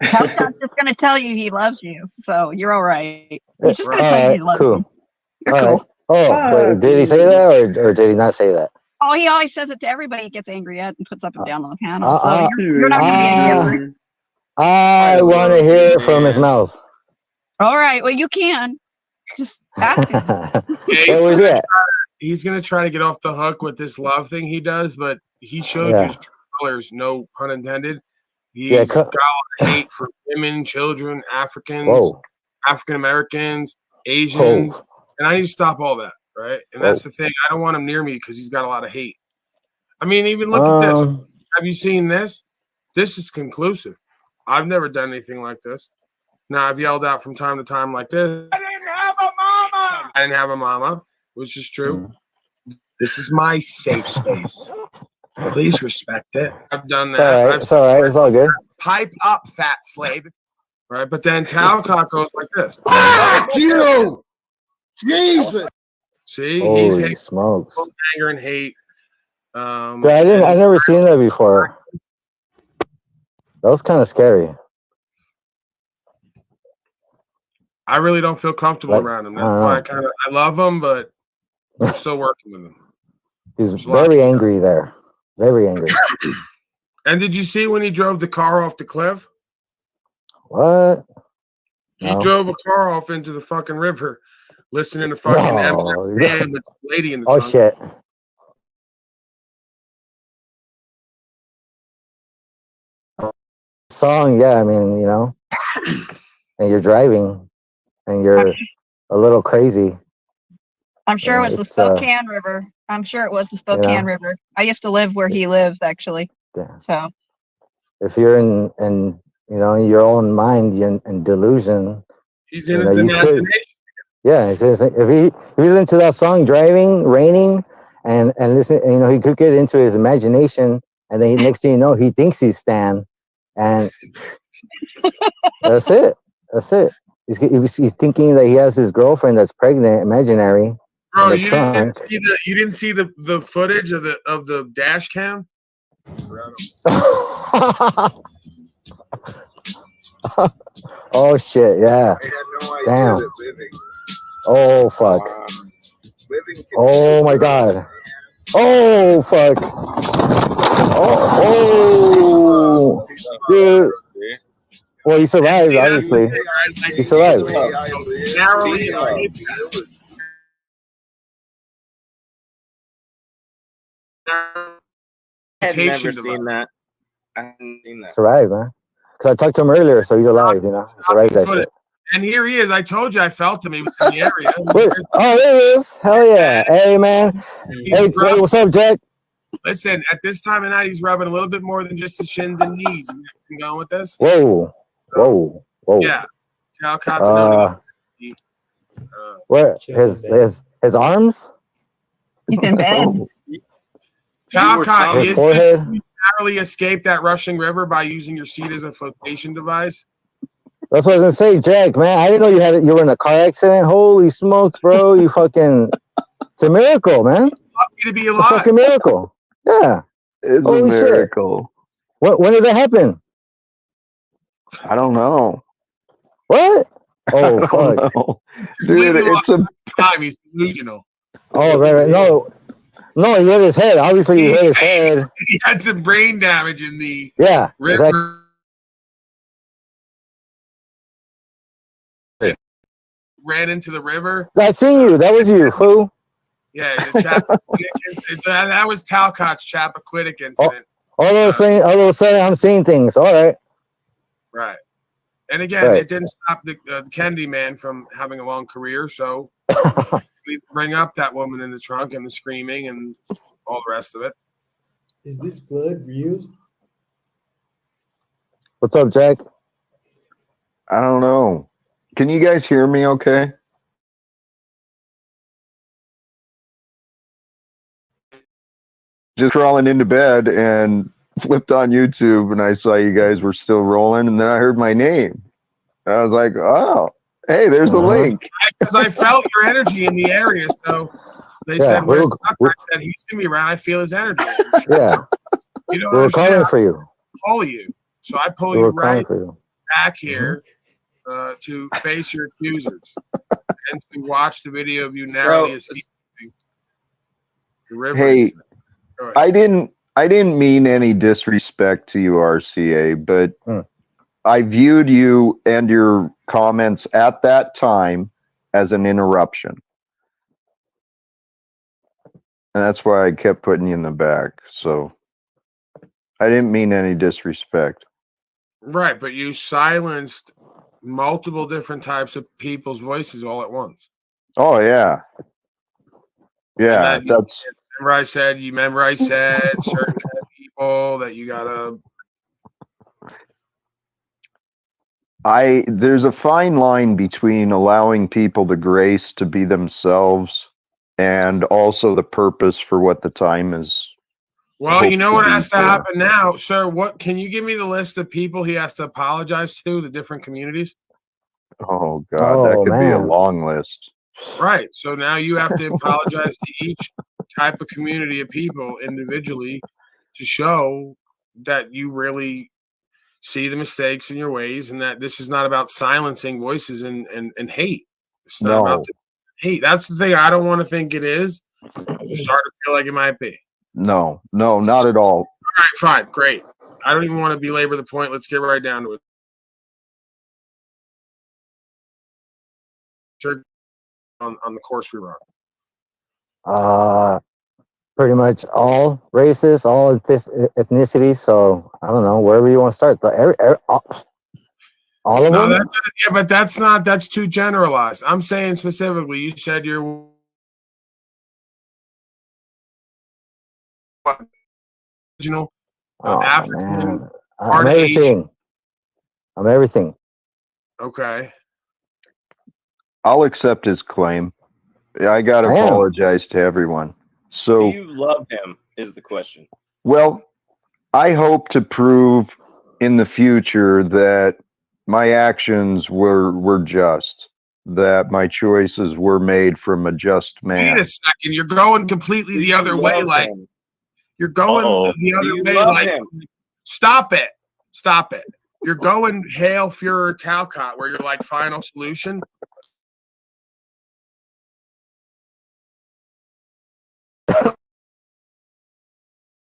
Calcott's just gonna tell you he loves you, so you're all right. He's just gonna tell you he loves you. You're All cool. right. Oh, wait, did he say that or did he not say that? Oh, he always says it to everybody he gets angry at and puts up and down on the panel. So you're not gonna be any different. I want to hear it from his mouth. All right. Well, you can. Just ask him. Yeah, he's gonna try to get off the hook with this love thing he does, but he showed you his true colors, no pun intended. He's got a lot of hate for women, children, Africans, African Americans, Asians, and I need to stop all that, right? And that's the thing. I don't want him near me because he's got a lot of hate. I mean, even look at this. Have you seen this? This is conclusive. I've never done anything like this. Now, I've yelled out from time to time like this. I didn't have a mama, which is true. This is my safe space. Please respect it. I've done It's that. all right. It's all right. It's all good. Pipe up, fat slave. Right, but then Talcott goes like this. Fuck you! Jesus! See, Holy he's smokes. anger and hate. Dude, I've never seen that before. That was kind of scary. I really don't feel comfortable around him. That's why I love him, but I'm still working with him. He's very angry there. Very angry. And did you see when he drove the car off the cliff? What? He drove a car off into the fucking river, listening to fucking Eminem with the lady in the trunk. Shit. Song, yeah, I mean, and you're driving and you're a little crazy. I'm sure it was the Spokane River. I'm sure it was the Spokane River. I used to live where he lives, actually. Yeah. So if you're in your own mind and delusion, he's in his imagination. Yeah, if he's into that song, driving, raining, and listen, he could get into his imagination, and then next thing you know, he thinks he's Stan, and that's it. That's it. He's thinking that he has his girlfriend that's pregnant, imaginary. Bro, you didn't see the footage of the dash cam? Oh shit! Yeah. Damn. Oh fuck. Oh my god. Oh fuck. Oh, dude. Well, he survived, obviously. He survived. I've never seen that. I haven't seen that. Survived, man. Because I talked to him earlier, so he's alive, He survived that shit. And here he is. I told you I felt him. He was in the area. Wait, oh, there he is. Hell yeah. Hey, man. Hey, what's up, Jack? Listen, at this time of night, he's rubbing a little bit more than just the shins and knees. You going with this? Whoa. Yeah. Talcott's what? His arms? He's in bed. Talcott, his forehead? You narrowly escaped that rushing river by using your seat as a flotation device. That's what I was gonna say, Jack, man. I didn't know you were in a car accident. Holy smokes, bro. You fucking it's a miracle, man. Lucky to be alive. It's a fucking miracle. Yeah. It's Holy a miracle. Shit. When did that happen? I don't know. What? Oh fuck. Dude, it's a time. He's delusional. Oh right. No, he hit his head. Obviously, he hit his head. He had some brain damage in the river. Exactly. Ran into the river. I seen you. That was you. Who? Yeah, that was Talcott's Chappaquiddick incident. All of a sudden, I'm seeing things. All right. Right. And again, Right. it didn't stop the Kennedy man from having a long career. So we bring up that woman in the trunk and the screaming and all the rest of it. Is this blood real? What's up, Jack? I don't know. Can you guys hear me okay? Just crawling into bed and flipped on YouTube and I saw you guys were still rolling and then I heard my name. I was like, oh, hey, there's the link. Because I felt your energy in the area. So they said, where's Tucker? I said, he's going to be around. I feel his energy. Yeah. You know, We're calling for you. Call you. So I pull We're you right calling for you. back here to face your accusers and to watch the video of you narrowly escaping the river. Hey, I didn't mean any disrespect to you, RCA, but I viewed you and your comments at that time as an interruption. And that's why I kept putting you in the back. So I didn't mean any disrespect. Right, but you silenced multiple different types of people's voices all at once. Oh, yeah. Yeah, And then you remember I said certain kind of people that you gotta. There's a fine line between allowing people the grace to be themselves and also the purpose for what the time is. Well, you know what has to happen now, sir? What can you give me the list of people he has to apologize to, the different communities? Oh God, that could be a long list. Right. So now you have to apologize to each type of community of people individually to show that you really see the mistakes in your ways and that this is not about silencing voices and hate. It's not about hate. That's the thing I don't want to think it is. I'm starting to feel like it might be. No, not at all. All right, fine, great. I don't even want to belabor the point. Let's get right down to it. Sure. On the course we run. Pretty much all races, all ethnicities. So I don't know, wherever you want to start. All of them? Yeah, but that's too generalized. I'm saying specifically, you said you're original, African, I'm everything. I'm everything. Okay. I'll accept his claim. I got to apologize to everyone. So do you love him is the question. Well, I hope to prove in the future that my actions were just, that my choices were made from a just man. Wait a second, you're going completely the other way. Like you're going the other way. Like stop it. You're going Hail Führer Talcott, where you're like final solution.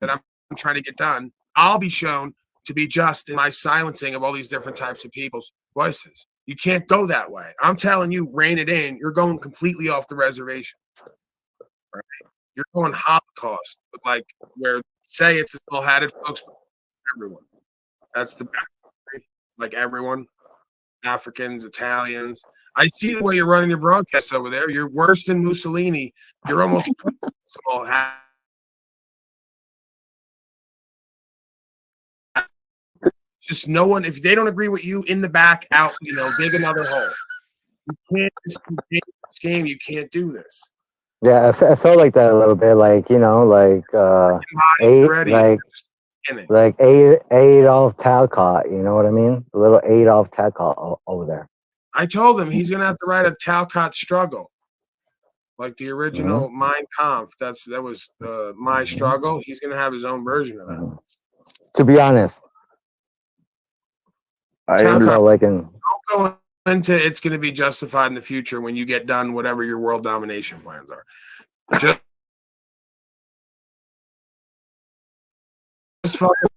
That I'm trying to get done. I'll be shown to be just in my silencing of all these different types of people's voices. You can't go that way. I'm telling you, rein it in. You're going completely off the reservation. Right? You're going Holocaust, but like where say it's a still-hatted folks, everyone. That's the backstory. Like everyone, Africans, Italians. I see the way you're running your broadcast over there. You're worse than Mussolini. You're almost small hat. Just no one, if they don't agree with you in the back, out, dig another hole. You can't this game. You can't do this. Yeah, I felt like that a little bit, like Adolf Talcott. You know what I mean? A little Adolf Talcott over there. I told him he's gonna have to write a Talcott struggle, like the original Mein Kampf. That was my struggle. He's gonna have his own version of that. To be honest. Don't go into it's going to be justified in the future when you get done whatever your world domination plans are. Just fucking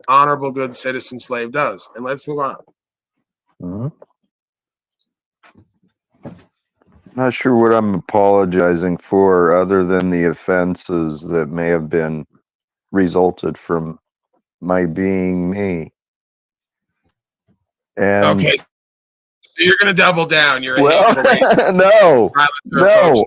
honorable, good citizen slave does, and let's move on. Not sure what I'm apologizing for, other than the offenses that may have been resulted from my being me. And Okay, so you're going to double down. You're a well, hateful racist. no, Folks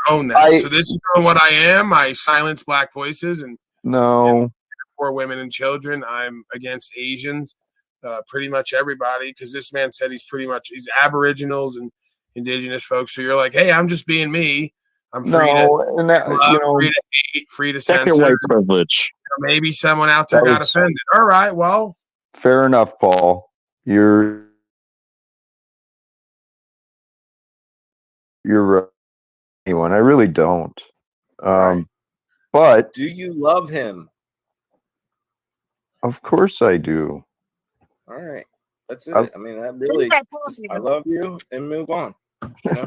own that. So I this is what I am. I silence black voices and no. for women and children. I'm against Asians, pretty much everybody, because this man said he's Aboriginals and indigenous folks. So you're like, hey, I'm just being me. I'm free and that, free to hate, free to Check censor. your white privilege. Maybe someone out there got offended. All right, well, fair enough, Paul. You're anyone. I really don't. But do you love him? Of course I do. All right, that's it. I mean, that really. I love you, and move on. You know?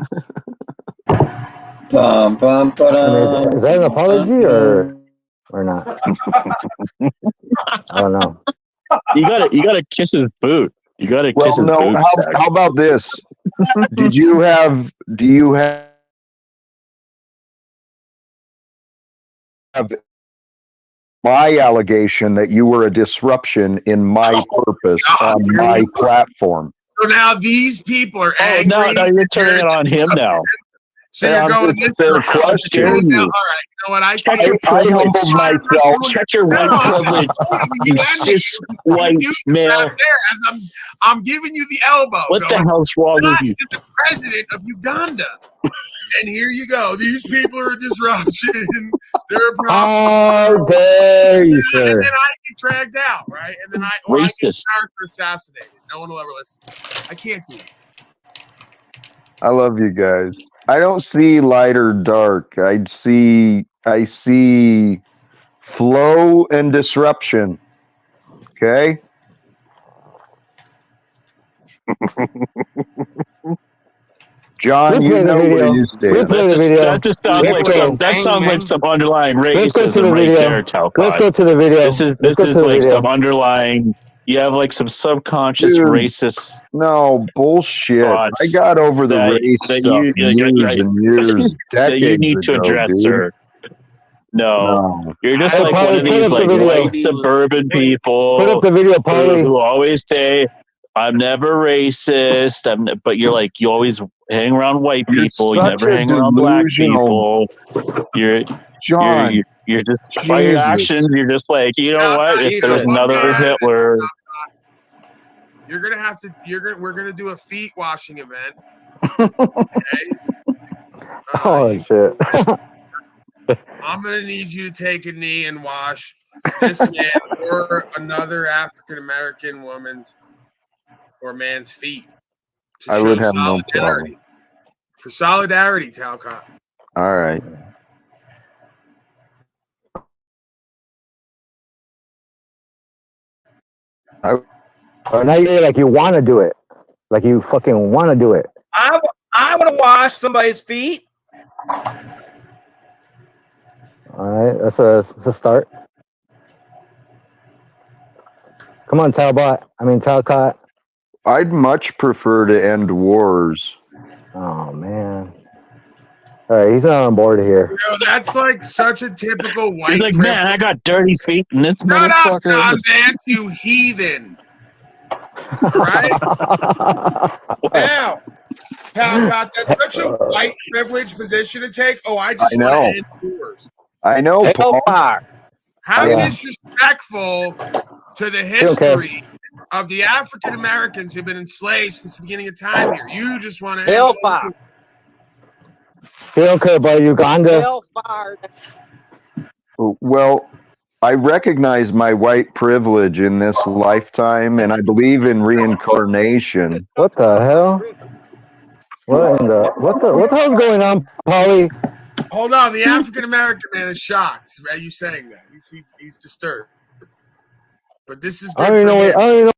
I mean, is that an apology or not? I don't know. You gotta kiss his boot. You gotta kiss his no. boot. How about this? Do you have my allegation that you were a disruption in my purpose on my platform? So now these people are angry. No, you're turning it on him now. So you're going this their question. All right, you know what? I humbled myself. Check your white privilege. You cis white male. I'm giving you the elbow. What the hell's wrong with you? The president of Uganda. And here you go. These people are a disruption. They're a problem. How dare you, sir? And then I get dragged out, right? And then I get character assassinated. No one will ever listen. I can't do it. I love you guys. I don't see light or dark. I see flow and disruption. Okay? John, you know where you stand. That just sounds like some underlying racism right there, Talcott. Let's go to the video. This is like some underlying. You have like some subconscious racist. No bullshit. I got over the race stuff years and years, that you need to address, sir. No, you're just like one of these like white suburban people. Put up the video, Paulie. Who always say, "I'm never racist." But you're like you always hang around white people. You never hang around black people. You're John. You're just by your actions. You're just like, you know what? If there's another Hitler, you're gonna have to. We're gonna do a feet washing event. Okay. Oh shit. I'm gonna need you to take a knee and wash this man or another African American woman's or man's feet. To I show would have no solidarity. problem. For solidarity, Talcott. All right. Now you're like you want to do it, like you fucking want to do it. I want to wash somebody's feet. All right, that's a start. Come on, Talcott. I'd much prefer to end wars. Oh man. All right, he's not on board here. You know, that's like such a typical white. He's like, man, I got dirty feet, and this motherfucker. Shut up, man, you heathen. Right? Now, Talcott, that's such a white privilege position to take. Oh, I just want to end wars. I know, Paul. How disrespectful to the history of the African Americans who've been enslaved since the beginning of time here. You just want to end wars. You don't care about Uganda. Well, I recognize my white privilege in this lifetime, and I believe in reincarnation. What the hell? What the hell's going on, Paulie? Hold on, the African American man is shocked. Are you saying that? He's disturbed. But this is good I don't even know.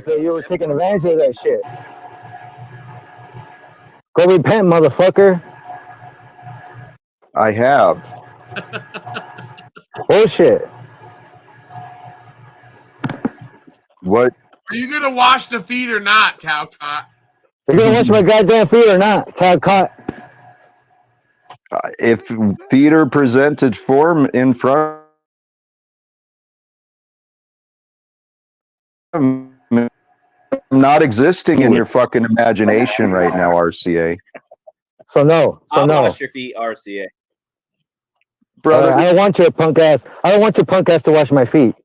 that you were taking advantage of that shit. Go repent, motherfucker. I have. Bullshit. What? Are you gonna wash the feet or not, Talcott? You gonna wash my goddamn feet or not, Talcott? If feet are presented in front of me, I'm not existing in your fucking imagination right now, RCA. So no. I'll wash your feet, RCA. Brother, I don't want your punk ass. I don't want your punk ass to wash my feet.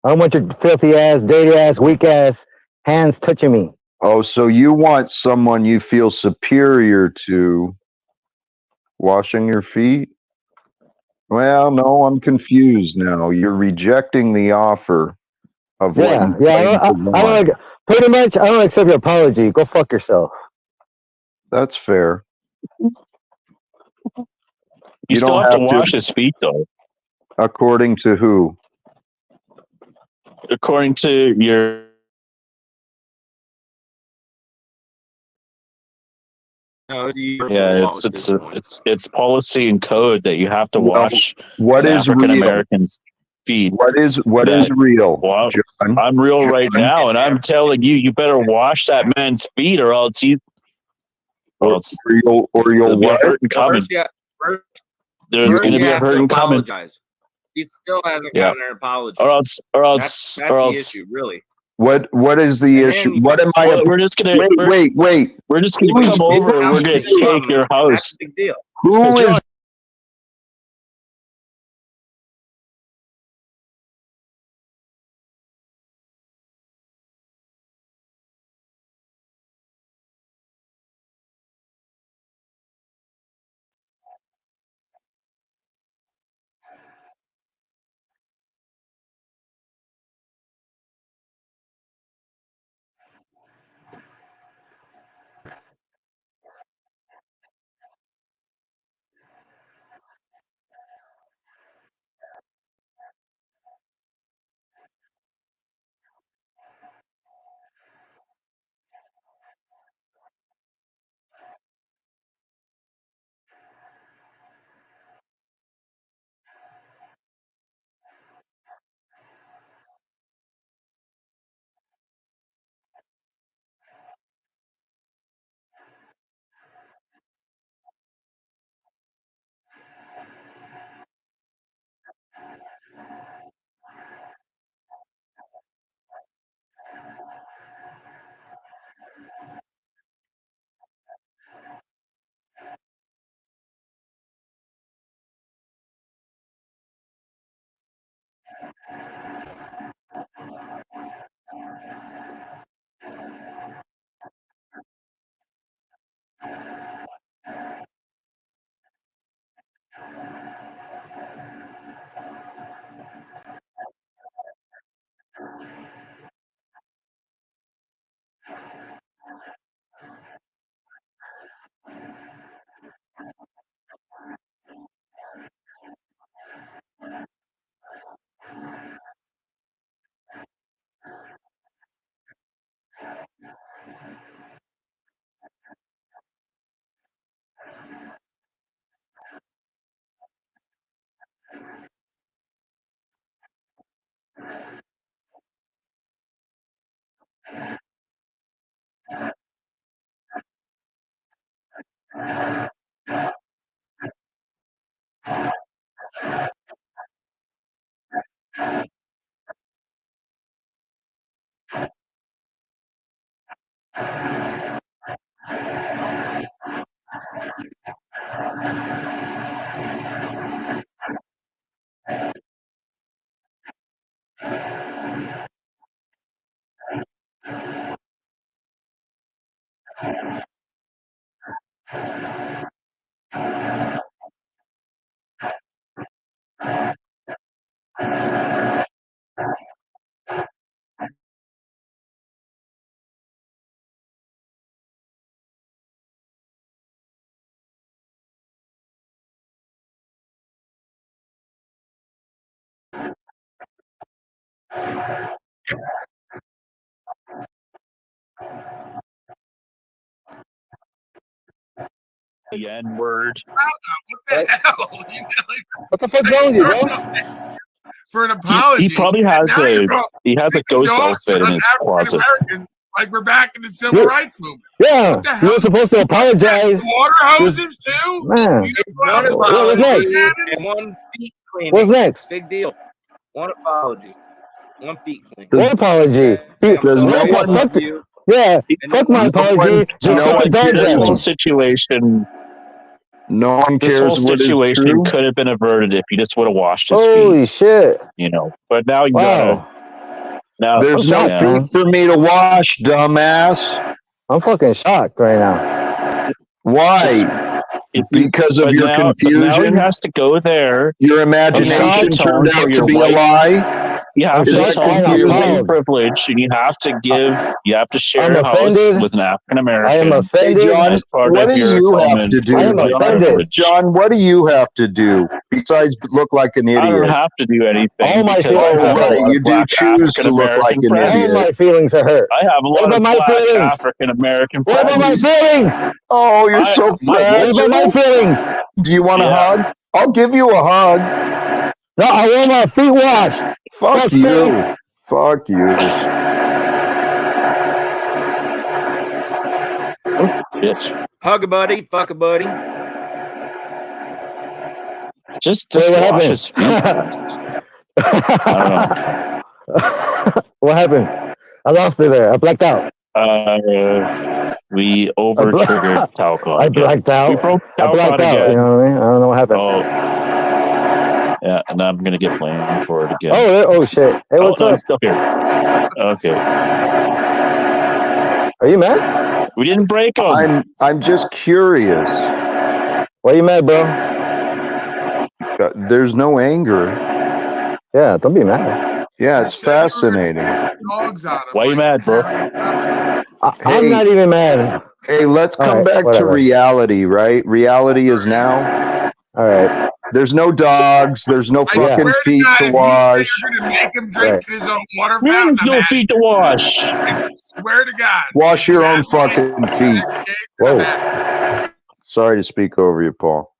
I don't want your filthy ass, dirty ass, weak ass hands touching me. Oh, so you want someone you feel superior to washing your feet? Well, no, I'm confused now. You're rejecting the offer of what you claim to want. Pretty much, I don't accept your apology. Go fuck yourself. That's fair. You still have to wash his feet, though. According to who? According to your. Yeah, it's policy and code that you have to wash what is African real? Americans' feet. What is real? Well, John? I'm real right now, and I'm telling you, you better wash that man's feet, or else he's. Well, you'll there'll be a what? hurting coming. There's going to be a hurting coming. Apologize. He still hasn't Yeah. gotten an apology. Or else, That's the issue, really. What is the issue? What am I? We're just gonna wait. We're just gonna come over and we're gonna take your house. That's a big deal. Who is? the N word. What the hell? What the fuck's wrong with you, bro? For an apology. He probably has a ghost outfit in his closet. Americans, like we're back in the civil rights movement. Yeah, What the hell? you're supposed to apologize. Water hoses too? Man. One What's apology next? and one feet cleaning. What's next? Big deal. One apology. One feet clean. What apology? Does No one one- love you? Yeah, fuck my apology. You know what? Dog This jamming. whole situation. No one This cares whole what is situation true. could have been averted if he just would have washed his Holy feet. shit. You know, but now you Wow. gotta. Now There's no yeah. feet for me to wash, dumbass. I'm fucking shocked right now. Why? Because of But your now he confusion? has to go there. Your You imagination have to turned atone for out to your be a white. lie? You have Is to that atone for your white confusing? privilege, and you have to give. You have to share I'm a house offended. with an African I am American offended. Hey, John, as part what of do your you have atonement to for do? I your am white offended. privilege. John, what do you have to do besides look like an I don't idiot? have to do anything All my because I feelings have are a hurt. lot You of do black choose African to look like American an All friends. my idiot. feelings are hurt. I have a What lot about of my black feelings? African American What about my friends. feelings? Oh, you're so My What about my fragile. feelings? Do you want a yeah. hug? I'll give you a hug. No, I want my feet washed. Fuck Fuck you. face. Fuck you. Bitch. Hug a buddy, fuck a buddy. Just Wait, what wash happened? his feet. I don't know. What happened? I lost it there. I blacked out. We over triggered Talcott. I blacked out. We broke I blacked Talcott out. again. You know what I mean? I don't know what happened. Oh, yeah, and I'm gonna get blamed for it again. Oh shit. Hey, what's no, up? I'm still here. Okay. Are you mad? We didn't break him. I'm just curious. Why are you mad, bro? There's no anger. Yeah, don't be mad. Yeah, it's fascinating. Dogs on him. Why you mad, bro? I'm not even mad. Hey, let's All come right, back whatever. to reality, right? Reality is now. All right. There's no dogs. There's no fucking feet to wash. You're gonna make him drink his own water There's fountain. no feet to wash. I swear to God. Wash your own fucking feet. Whoa. Sorry to speak over you, Paul.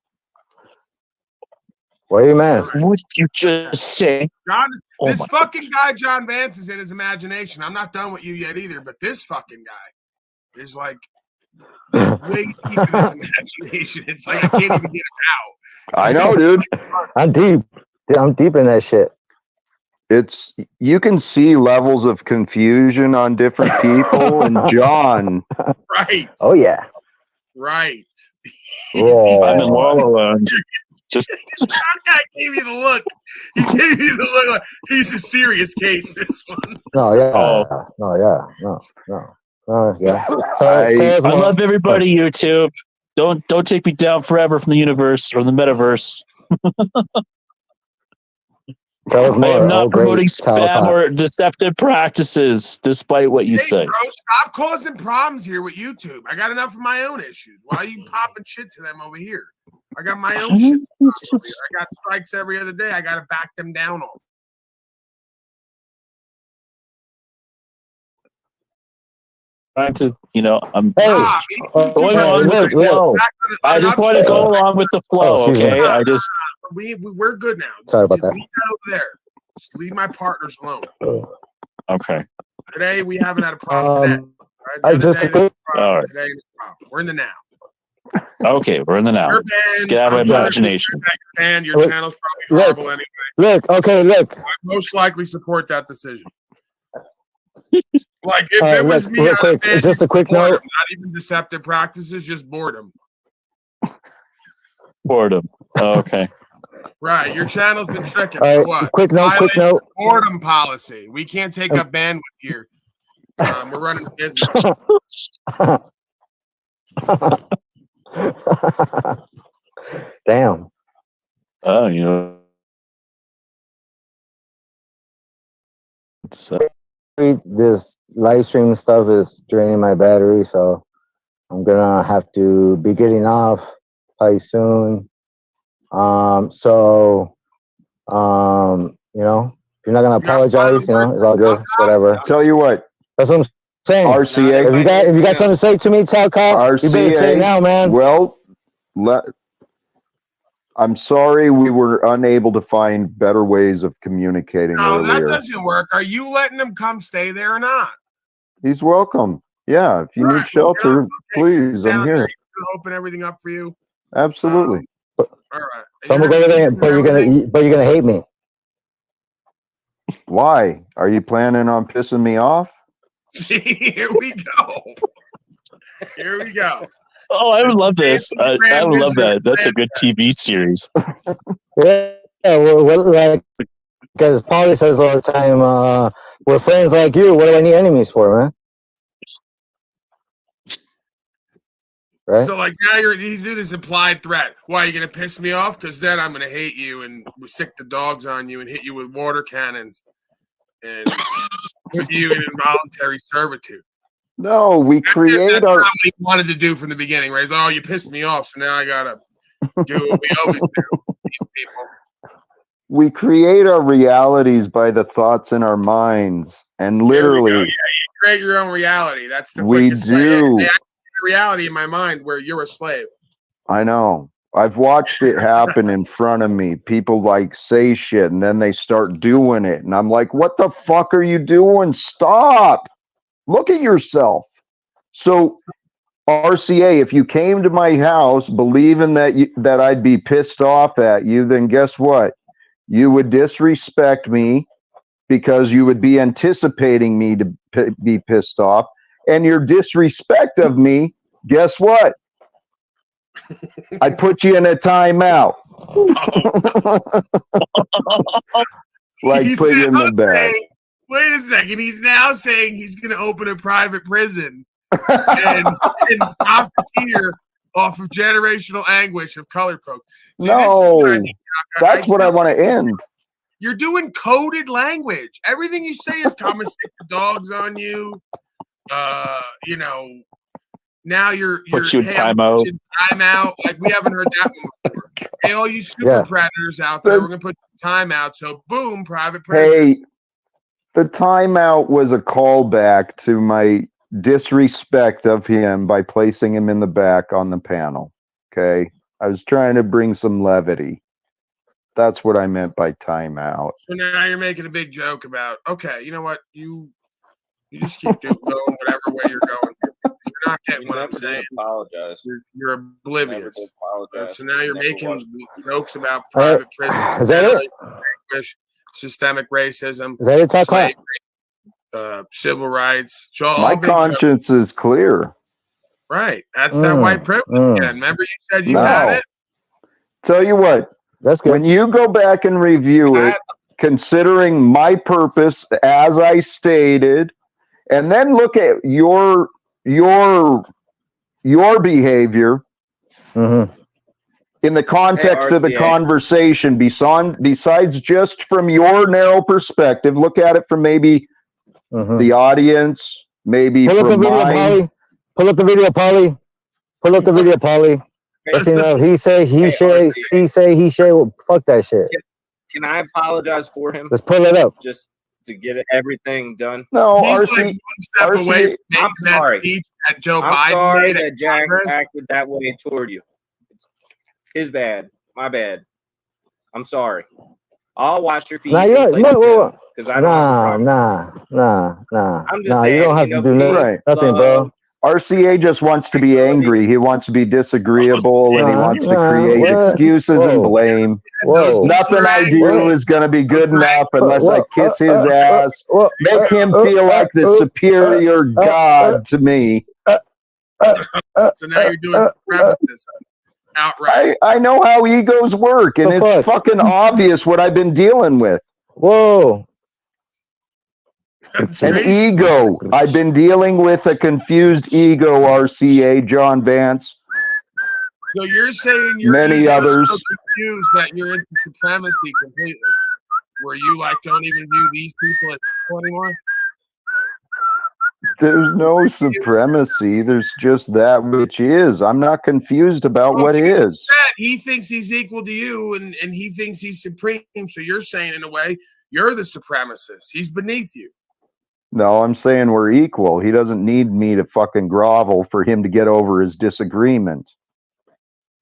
Why are you mad? What did you just say? John, Oh this my fucking guy, John Vance, is in his imagination. I'm not done with you yet either, but this fucking guy is like way deep in his imagination. It's like I can't even get him out. I know, dude. I'm deep. I'm deep in that shit. It's you can see levels of confusion on different people, and John. Right. Oh yeah. Right. I'm in La La Land. Just That guy gave you the look. He gave you the look. Like, he's a serious case. This one. No, yeah. Oh. No, yeah. No, yeah. I love everybody, YouTube. Don't take me down forever from the universe or the metaverse. Tell us more. I am not promoting spam Talcott. or deceptive practices, despite what you say. Bro, stop causing problems here with YouTube. I got enough of my own issues. Why are you popping shit to them over here? I got my own shit. I got strikes every other day. I got to back them down on. Trying to, I'm Hey, going on with the flow. I just want to go along with the flow, excuse me. okay? I just We're good now. Sorry about that. Leave that over there. Just leave my partners alone. okay. Today we haven't had a problem. Today. Right? I just Today, all right. today, we're in the now. Okay, we're in the now. You're Just get out of my imagination. And your channel's probably horrible anyway. Look, okay, look. I most likely support that decision. Like if it was me, real I'd quick, abandon just a quick boredom, note. not even deceptive practices, just boredom. Boredom. Oh, okay. Right, your channel's been tricking. All For right, what? quick note, quick Violating note. Boredom policy. We can't take up bandwidth here. We're running a business. Damn. Oh, So, this live stream stuff is draining my battery, so I'm gonna have to be getting off probably soon. If you're not gonna apologize, it's all good, whatever. Tell you what, That's what I'm saying. RCA. If you got something to say to me, Talcott, you better say it now, man. Well, I'm sorry we were unable to find better ways of communicating No, that earlier. doesn't work. Are you letting him come stay there or not? He's welcome. Yeah, if you All need right, well, shelter, please, I'm down here. there, gonna open everything up for you. Absolutely. All right. So I'm gonna go there, but you're gonna hate me. Why? Are you planning on pissing me off? Here we go. Here we go. Oh, I would love this. I would love that. That's a good TV series. Yeah, well, like, because Paulie says all the time, we're friends like you. What do I need enemies for, man? Right? So like now he's doing this implied threat. Why are you gonna piss me off? Because then I'm gonna hate you and sick the dogs on you and hit you with water cannons and put you in involuntary servitude. No, we create That's our. not what he wanted to do from the beginning, right? He's, oh, you pissed me off, so now I gotta do what we always do. These people. We create our realities by the thoughts in our minds, and literally, Yeah, you create your own reality. That's the we quickest way. do. I create a reality in my mind where you're a slave. I know. I've watched it happen in front of me. People like say shit and then they start doing it. And I'm like, what the fuck are you doing? Stop. Look at yourself. So, RCA, if you came to my house believing that I'd be pissed off at you, then guess what? You would disrespect me because you would be anticipating me to be pissed off. And your disrespect of me, guess what? I put you in a timeout. Like He's put you in the now bed. saying- wait a second. He's now saying he's going to open a private prison and profiteer off of generational anguish of colored folks. See, No, that's what I want to end. You're doing coded language. Everything you say is come and stick the dogs on you. You know, now you're Put you in hey, timeout. Timeout. Like we haven't heard that one before. Hey, all you super predators out there, we're gonna put timeout. So boom, private prison. Hey, the timeout was a callback to my disrespect of him by placing him in the back on the panel. Okay. I was trying to bring some levity. That's what I meant by timeout. So now you're making a big joke about, okay, you know what? You just keep going whatever way you're going. You're not getting what I'm saying. Apologize. You're oblivious. Apologize. So now you're making jokes about All right. private prison, Is that it? anguish, systemic racism, Is that it, Taco? slavery, civil rights. So all My big jokes. conscience is clear. Right. That's that white privilege again. Remember you said you had it? Tell you what, that's good. When you go back and review it, considering my purpose as I stated, and then look at your behavior in the context of the RCA. conversation, besides just from your narrow perspective, look at it from maybe the audience, maybe Pull up the from video, mine. Polly. Pull up the video, Polly. Pull up the video, Polly. Let's see now. He say, he say, he say, he say. Well, fuck that shit. Can I apologize for him? Let's pull it up. Just to get everything done. No, He's like one step away from making that speech that Joe I'm Biden sorry made at that Jack Congress. acted that way toward you. It's his bad. My bad. I'm sorry. I'll wash your feet. Nah, you're no, because I don't have the problem. nah. I'm just Nah, saying, you don't have to do Right. nothing, bro. RCA just wants to be angry. He wants to be disagreeable, and he wants to create excuses and blame. Nothing I do is going to be good enough unless I kiss his ass, make him feel like the superior god to me. So now you're doing supremacists outright. I know how egos work, and it's fucking obvious what I've been dealing with. Whoa. An ego. I've been dealing with a confused ego, RCA, John Vance. So you're saying you're Many others. so confused that you're into supremacy completely, where you like don't even view these people as people anymore? There's no supremacy. There's just that which is. I'm not confused about what is. He thinks he's equal to you, and he thinks he's supreme. So you're saying, in a way, you're the supremacist. He's beneath you. No, I'm saying we're equal. He doesn't need me to fucking grovel for him to get over his disagreement.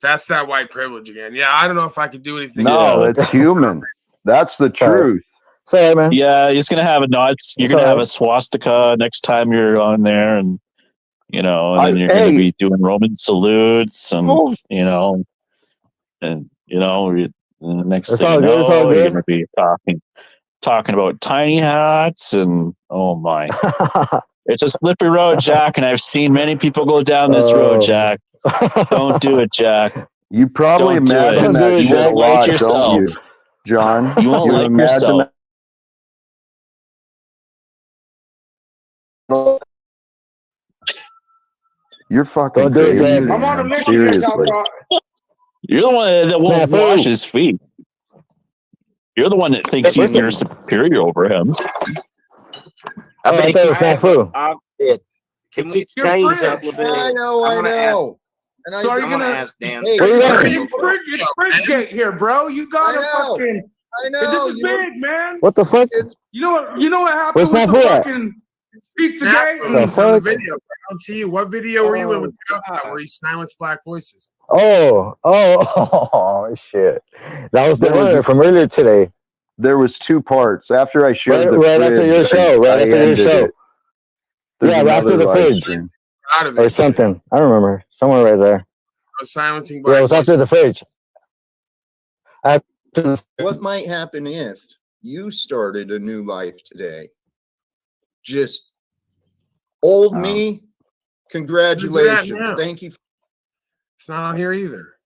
That's that white privilege again. Yeah, I don't know if I could do anything. No, that's human. That's the truth. Sorry, man. Yeah, he's gonna have a nod. You're gonna have a swastika next time you're on there, and and then you're gonna be doing Roman salutes, and and the next It's thing all you good, it's all know, you're good. gonna be talking about tiny hats, and oh my, it's a slippery road, Jack, and I've seen many people go down this road, Jack. Don't do it, Jack. You probably Don't do imagine it. that You shit a won't like lot, yourself. don't you, John? You won't like imagine yourself. You're fucking Don't do it, crazy, Jack. I'm on a man. mission here, Seriously. Calcott. You're the one that won't Snafu. wash his feet. You're the one that thinks you're superior over him. I thought it was Snafu. Can we change up a little bit? I know. And So are you I'm gonna gonna ask Dan. Hey, It's fridge gate here, bro. You gotta fucking. I know. This is big, man. What the fuck? You know what happened Where's with the Snafu at? fucking pizza Snap gate? Foods The on the fuck? video. I don't see you. What video were you in with Calcott where he silenced black voices? Oh, shit. That was the There was one from earlier today. There was two parts. After I shared the Right fridge, after your show. Right I after your ended show. it. There's Yeah, right after another the live fridge. stream. Out of Or it. something. I don't remember. Somewhere right there. I was silencing Yeah, black it was after the voices. fridge. After the What might happen if you started a new life today? Just old me. Congratulations. now? Thank you. It's not on here either.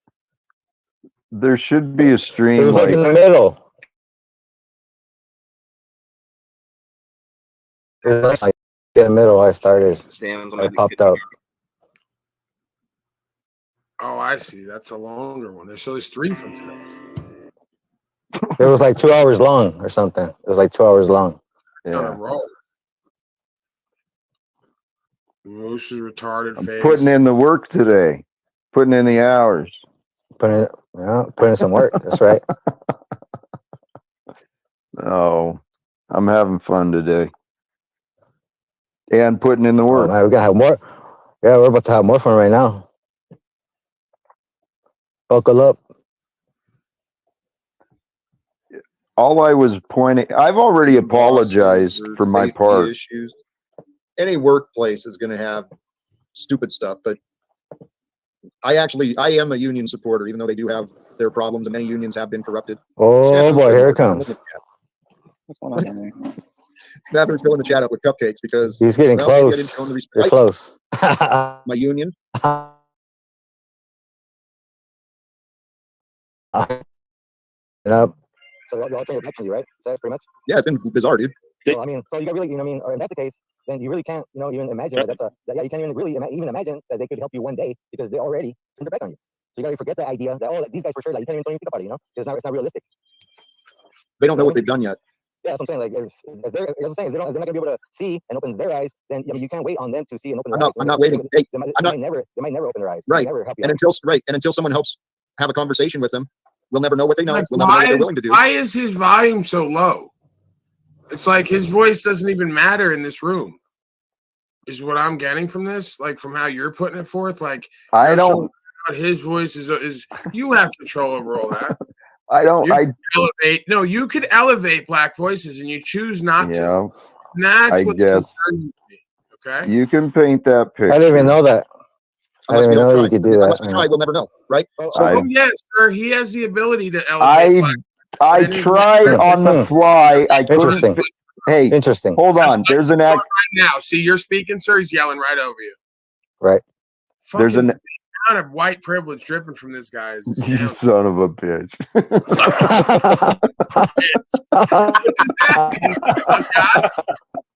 There should be a It stream was like in the like middle. It was like in the middle. I started. I popped up. Oh, I see. That's a longer one. So there's 3 from today. It was like 2 hours long or something. It was like 2 hours long. It's on a roll. Moose is retarded face. putting in the work today, putting in the hours. Putting in some work. That's right. Oh, I'm having fun today. And putting in the Oh, work. man, we're gonna have more. Yeah, we're about to have more fun right now. Buckle up. All I was pointing, I've already apologized Or for my safety part. issues. Any workplace is going to have stupid stuff, but I am a union supporter, even though they do have their problems, and many unions have been corrupted. Oh boy, here it comes. What's going on there? Snapper's filling the chat up with cupcakes because He's getting well, maybe I didn't show him the close. You're respect. close. My union. Yep. So y'all turn your back on you, right? Is that pretty much? Yeah, it's been bizarre, dude. So I mean, so you got really, if that's the case, then you really can't, even imagine that you can't even really even imagine that they could help you one day because they already turned their back on you. So you got to forget the idea that these guys for sure, like you can't even think about it, because it's not realistic. They don't know what they've done yet. Yeah, that's what I'm saying. Like, if they're, I'm saying they're not gonna be able to see and open their eyes, then you can't wait on them to see and open their eyes. I'm not waiting. Hey, they might never open their eyes. Right. They might never help you. And until someone helps have a conversation with them, we'll never know what they know. We'll never know what they're willing to do. Why is his volume so low? It's like his voice doesn't even matter in this room. Is what I'm getting from this, like from how you're putting it forth. Like I don't. His voice is you have control over all that. I don't. Elevate. No, you could elevate black voices, and you choose not to. Yeah. And that's I what's guess. concerning me. Okay. You can paint that picture. I didn't even know that. I didn't even know you could do that. Unless we try, we'll never know, right? So yes, sir. He has the ability to elevate. I tried on the fly. I couldn't. Interesting. Hey, interesting. Hold on. There's an act. Right now, see, you're speaking, sir. He's yelling right over you. Right. There's an amount of white privilege dripping from this guy. Is you son of a bitch.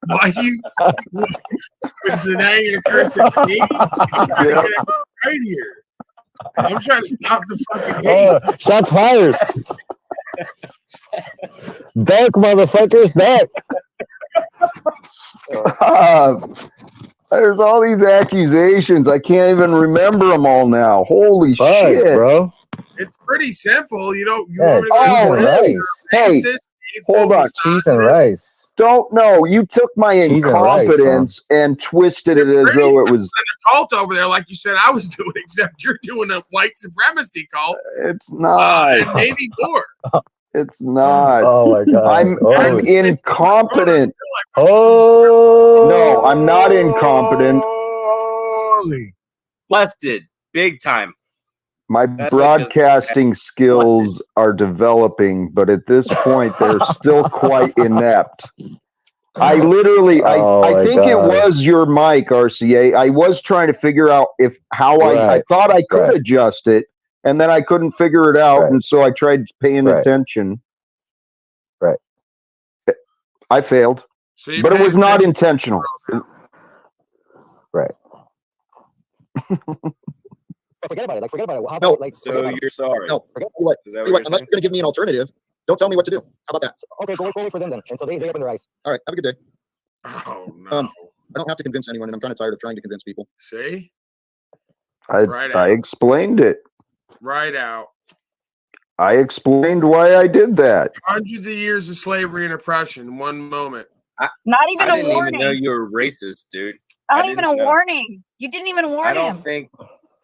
Why you? So now you're gonna curse at me? Right here. I'm trying to stop the fucking hate. Shots fired. Dark motherfuckers, dark. There's all these accusations. I can't even remember them all now. Holy shit, bro. It's pretty simple. You don't. You Yeah, want me to cheese and rice. Hey, hold on. Cheese and rice. don't know. You took my Cheese and rice, incompetence and twisted it as though it was. A cult over there, like you said, I was doing, except you're doing a white supremacy cult. It's not. And maybe more. It's not. Oh my god. I'm incompetent. Oh no, I'm not incompetent. Busted big time. My broadcasting skills are developing, but at this point, they're still quite inept. I literally, I think it was your mic, RCA. I was trying to figure out how I thought I could adjust it, and then I couldn't figure it out, and so I tried paying attention. Right. I failed, So but it was not intentional. Right. Forget about it. Forget about it. How No. about, So you're sorry. No, forget what? Is that Unless what you're going to give me an alternative, don't tell me what to do. How about that? Okay, go wait for them then. Until they open their eyes. All right. Have a good day. Oh no. I don't have to convince anyone, and I'm kind of tired of trying to convince people. See? I explained it. Right out. I explained why I did that. Hundreds of years of slavery and oppression in one moment. Not even I a didn't warning. even know you were racist, dude. Not even a warning. You didn't even warn I him. don't think.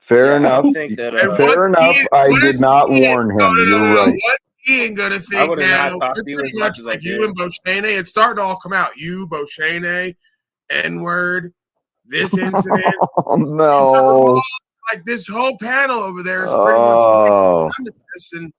Fair I enough. don't think that. Fair enough. I did not warn him. You're right. What Ian gonna think I would have now? not talked to You're you pretty as much much as I like you did. and Boshane. It's starting to all come out. You, Boshane, N-word, this incident. Oh no. Like this whole panel over there is pretty much and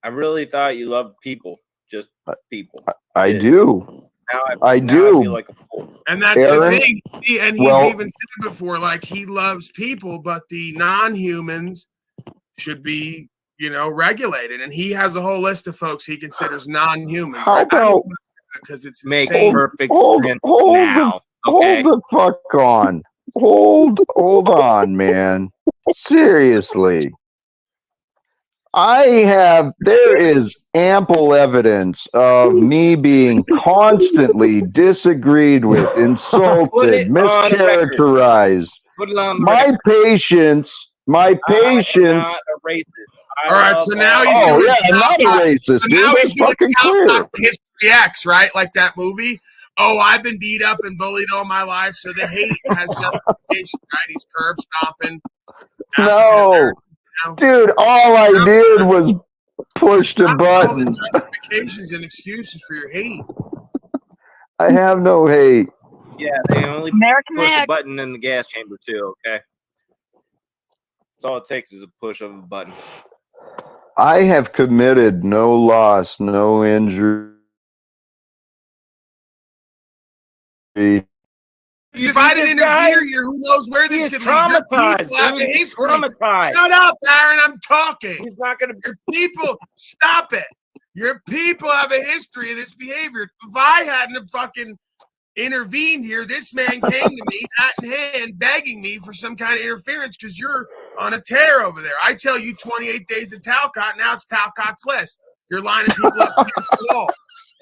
I really thought you loved people, just people. I do. Now I now do. I feel like a fool. And that's Aaron, the thing. And he's even said before, like he loves people, but the non-humans should be, regulated. And he has a whole list of folks he considers non-humans. How about because it's makes insane. perfect sense now. Okay. Hold the fuck on. Hold on, man. Seriously. There is ample evidence of me being constantly disagreed with, insulted, mischaracterized. My patience. Not a racist. All right, so now he's doing I'm not a racist, dude. now he's That's doing fucking clear. History X, right? Like that movie. Oh, I've been beat up and bullied all my life, so the hate has justification, right? He's curb stomping. No, dude, all I did was push the button. Justifications and excuses for your hate. I have no hate. Yeah, they only American push a Mac. button in the gas chamber too. Okay, that's all it takes is a push of a button. I have committed no loss, no injury. If I didn't interfere here, who knows where this could lead? Traumatized. He's Traumatized. Shut up, Aaron. I'm talking. He's not gonna. Your people, stop it. Your people have a history of this behavior. If I hadn't have fucking intervened here, this man came to me, hat in hand, begging me for some kind of interference because you're on a tear over there. I tell you 28 days to Talcott. Now it's Talcott's list. You're lining people up against the wall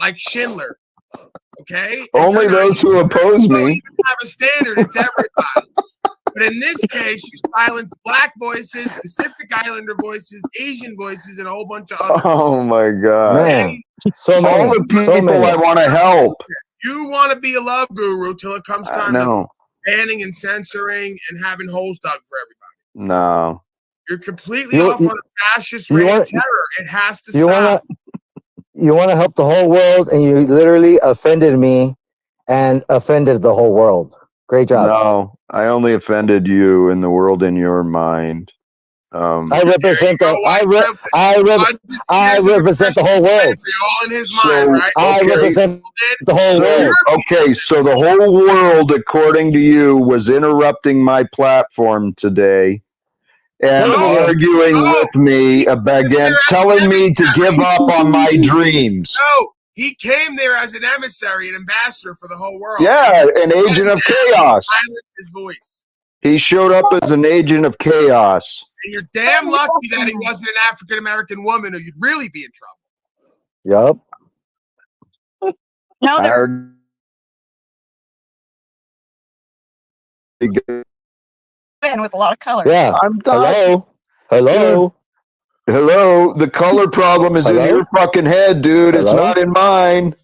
like Schindler. Okay? Only those who oppose me. Have a standard. It's everybody. But in this case, you silence Black voices, Pacific Islander voices, Asian voices, and a whole bunch of others. Oh my god, man! All the people I want to help. You want to be a love guru till it comes time No, to banning and censoring and having holes dug for everybody. no. You're completely off on a fascist reign of terror. It has to stop. You want to help the whole world, and you literally offended me and offended the whole world. Great job. No, I only offended you and the world in your mind. I represent the I represent the whole world. All in his mind, right? I represent the whole world. Okay, so the whole world, according to you, was interrupting my platform today and arguing with me against telling me to give up on my dreams. No, he came there as an emissary, an ambassador for the whole world. Yeah, an agent of chaos. Silence his voice. He showed up as an agent of chaos. And you're damn lucky that he wasn't an African American woman, or you'd really be in trouble. Yup. No, they're with a lot of color. Yeah. I'm Hello. Hello, the color problem is in your fucking head, dude. It's Hello? not in mine.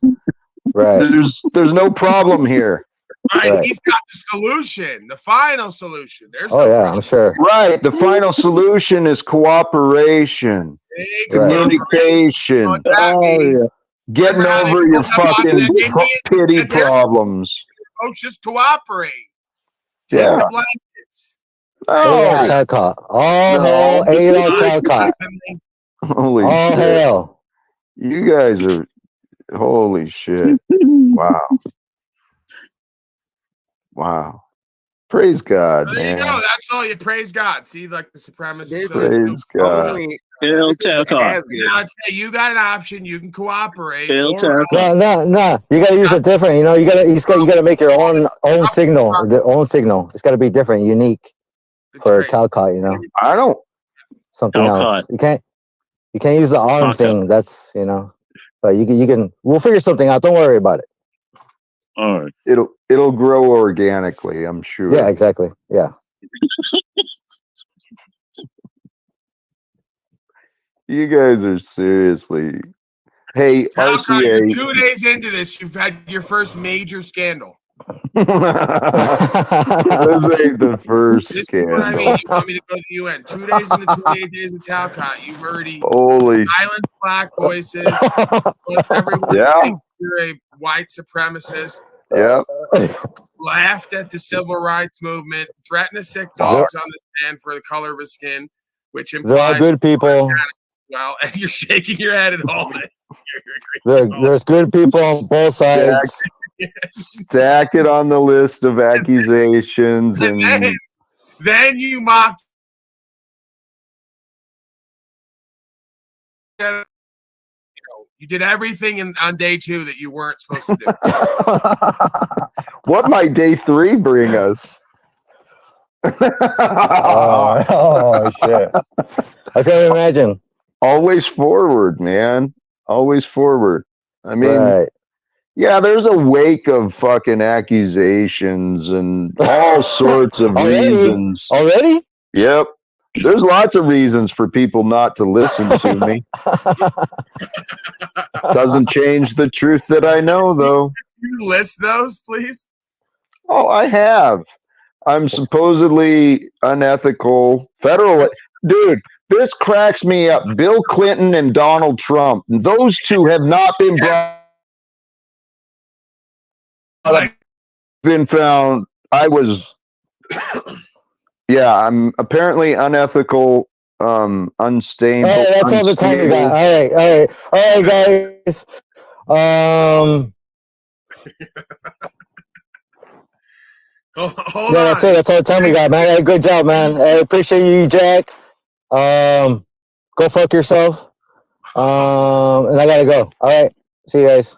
Right. There's no problem here. Right, he's got the solution, the final solution. There's Oh no yeah, problem. I'm sure. Right. The final solution is cooperation, communication, What that means. getting Remember how they over your pulled up on the fucking Indians pity and there's problems. folks just cooperate. Take Yeah. the blankets. Adolf No. Talcott. All hail Adolf Talcott. Holy All shit. hail. You guys are holy shit. Wow. Wow. Praise God, There you man. go. That's all. You praise God. See, like the supremacists. Praise God. Bill Talcott. Now I'd say you got an option. You can cooperate. Bill Or Talcott. No. You gotta use it different. You know, you gotta make your own signal. The own signal. It's gotta be different, unique for Talcott. You know. I don't. Something else. Talcott. You can't use the arm Talcott. thing. That's But you can. We'll figure something out. Don't worry about it. All right. It'll grow organically, I'm sure. Yeah. Exactly. Yeah. You guys are seriously. Hey, Talcott, you're RCA. 2 days into this. You've had your first major scandal. This ain't the first This is scandal. what I mean. You want me to go to the UN? 2 days into 28 days of Talcott, you've already Holy silent black voices. Everyone thinks you're a white supremacist. Yep. Laughed at the civil rights movement. Threatened to sick dogs on the stand for the color of his skin, which They're all implies good people. well, and you're shaking your head at all this. There's good people on both sides. Stack it on the list of accusations and Then you mocked. You did everything on day 2 that you weren't supposed to do. what might day 3 bring us? oh shit. I can't imagine. Always forward, man. Always forward. I mean, Right. yeah, there's a wake of fucking accusations and all sorts of reasons. Already? Yep. There's lots of reasons for people not to listen to me. Doesn't change the truth that I know, though. Can you list those, please? Oh, I have. I'm supposedly unethical. Federal. Dude, this cracks me up. Bill Clinton and Donald Trump. Those two have not been been found. I was. Yeah, I'm apparently unethical, unstable. All right, that's all the time we got. All right, guys. Hold That's it. That's all the time we got, man. Hey, good job, man. I appreciate you, Jack. Go fuck yourself. And I gotta go. All right. See you guys.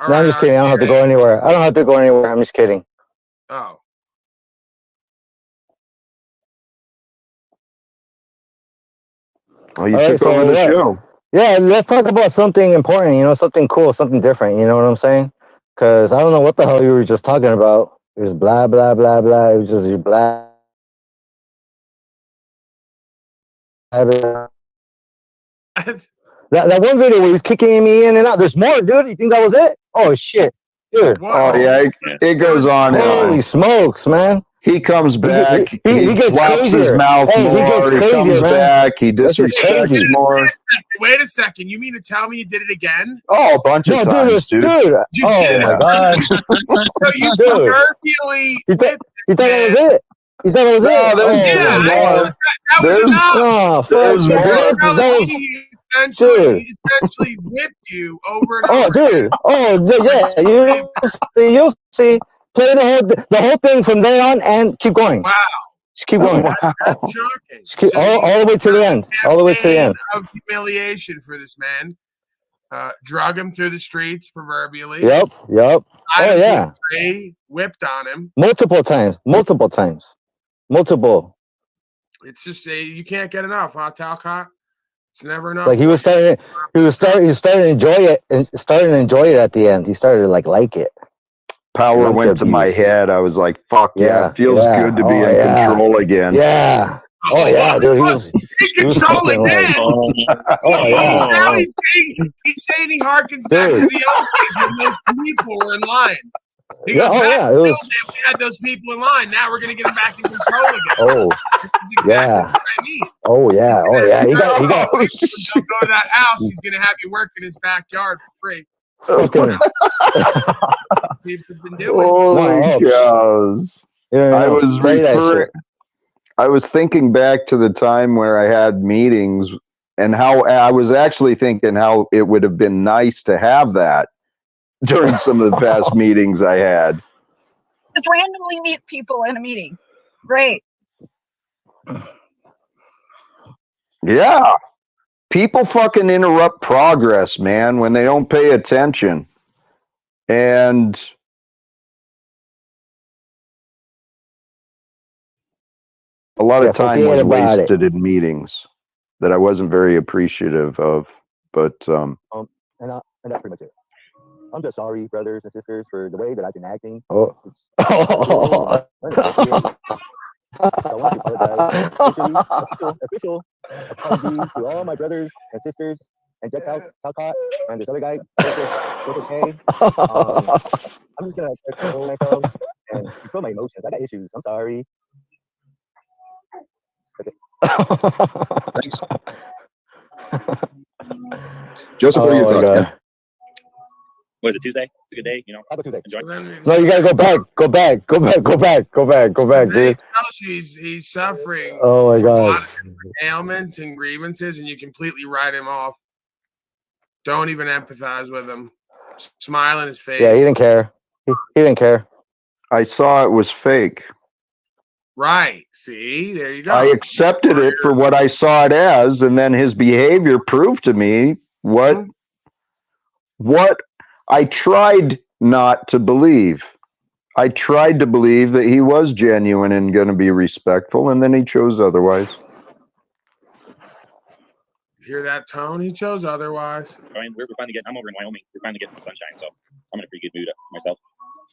No, I'm just kidding. I don't have to go anywhere. I don't have to go anywhere. I'm just kidding. Oh. Oh, you took over the show. Yeah, let's talk about something important, something cool, something different, you know what I'm saying? Because I don't know what the hell you were just talking about. It was blah, blah, blah, blah. It was just your blah. Blah. That one video where he was kicking me in and out. There's more, dude. You think that was it? Oh, shit. Dude. Oh, yeah. It goes on. Holy smokes, man. He comes back. He gets flaps his crazier. mouth Hey, more. he gets crazier, comes man. back. He disrespects more. Wait a second. You mean to tell me you did it again? Oh, a bunch of times, dude. Dude. Oh, my God. So you Dude. proverbially. You thought that was it? You thought it was it? There's more. That was enough. Oh, There's fuck, more. that He Dude. essentially whipped you over and over. Oh, dude. Oh, yeah. You'll see. Play the whole thing from there on and keep going. Wow. Just keep going. That's shocking. Just keep, all the way to the end. All the way to the end. Of humiliation for this man. Drug him through the streets, proverbially. Yep. Oh, yeah. Whipped on him. Multiple times. It's just you can't get enough, huh, Talcott? It's never enough. Like he was starting to enjoy it and starting to enjoy it at the end. He started to like it. Power went to my head. I was like, fuck yeah. It feels good to be in control again. Yeah. Oh yeah, dude, he was controlling fucking, that. oh yeah. Now he's saying he harkens back to the old days when those people were in line. He Yeah, goes, oh back yeah, to it the was. old days, we had those people in line. Now we're going to get them back in control again. Oh This is exactly yeah. what I mean. Oh yeah. Oh yeah. He got. Don't go to that house. He's going to have you work in his backyard for free. Fucking. People have been doing. Holy cows! Yeah, I was play that shit. I was thinking back to the time where I had meetings and how I was actually thinking how it would have been nice to have that during some of the past meetings I had. Just randomly meet people in a meeting. Great. Yeah. People fucking interrupt progress, man, when they don't pay attention. And a lot of time was wasted in meetings that I wasn't very appreciative of. But and that's pretty much it. I'm just sorry, brothers and sisters, for the way that I've been acting. Oh. So I want to apologize. Official apology to all my brothers and sisters and Jet Talcott and this other guy, Triple K. I'm just gonna control myself and control my emotions. I got issues. I'm sorry. Thanks. Joseph, what are your thoughts? God. What is it, Tuesday? It's a good day, you know. Enjoy. No, you gotta go back, dude. He's suffering Oh my from a lot God. of different ailments and grievances, and you completely write him off. Don't even empathize with him. Smile in his face. Yeah, he didn't care. He didn't care. I saw it was fake. Right. See, there you go. I accepted it for what I saw it as, and then his behavior proved to me what I tried not to believe. I tried to believe that he was genuine and going to be respectful, and then he chose otherwise. Hear that tone? He chose otherwise. Brian, we're finally getting. I'm over in Wyoming. We're finally getting some sunshine, so I'm in a pretty good mood myself.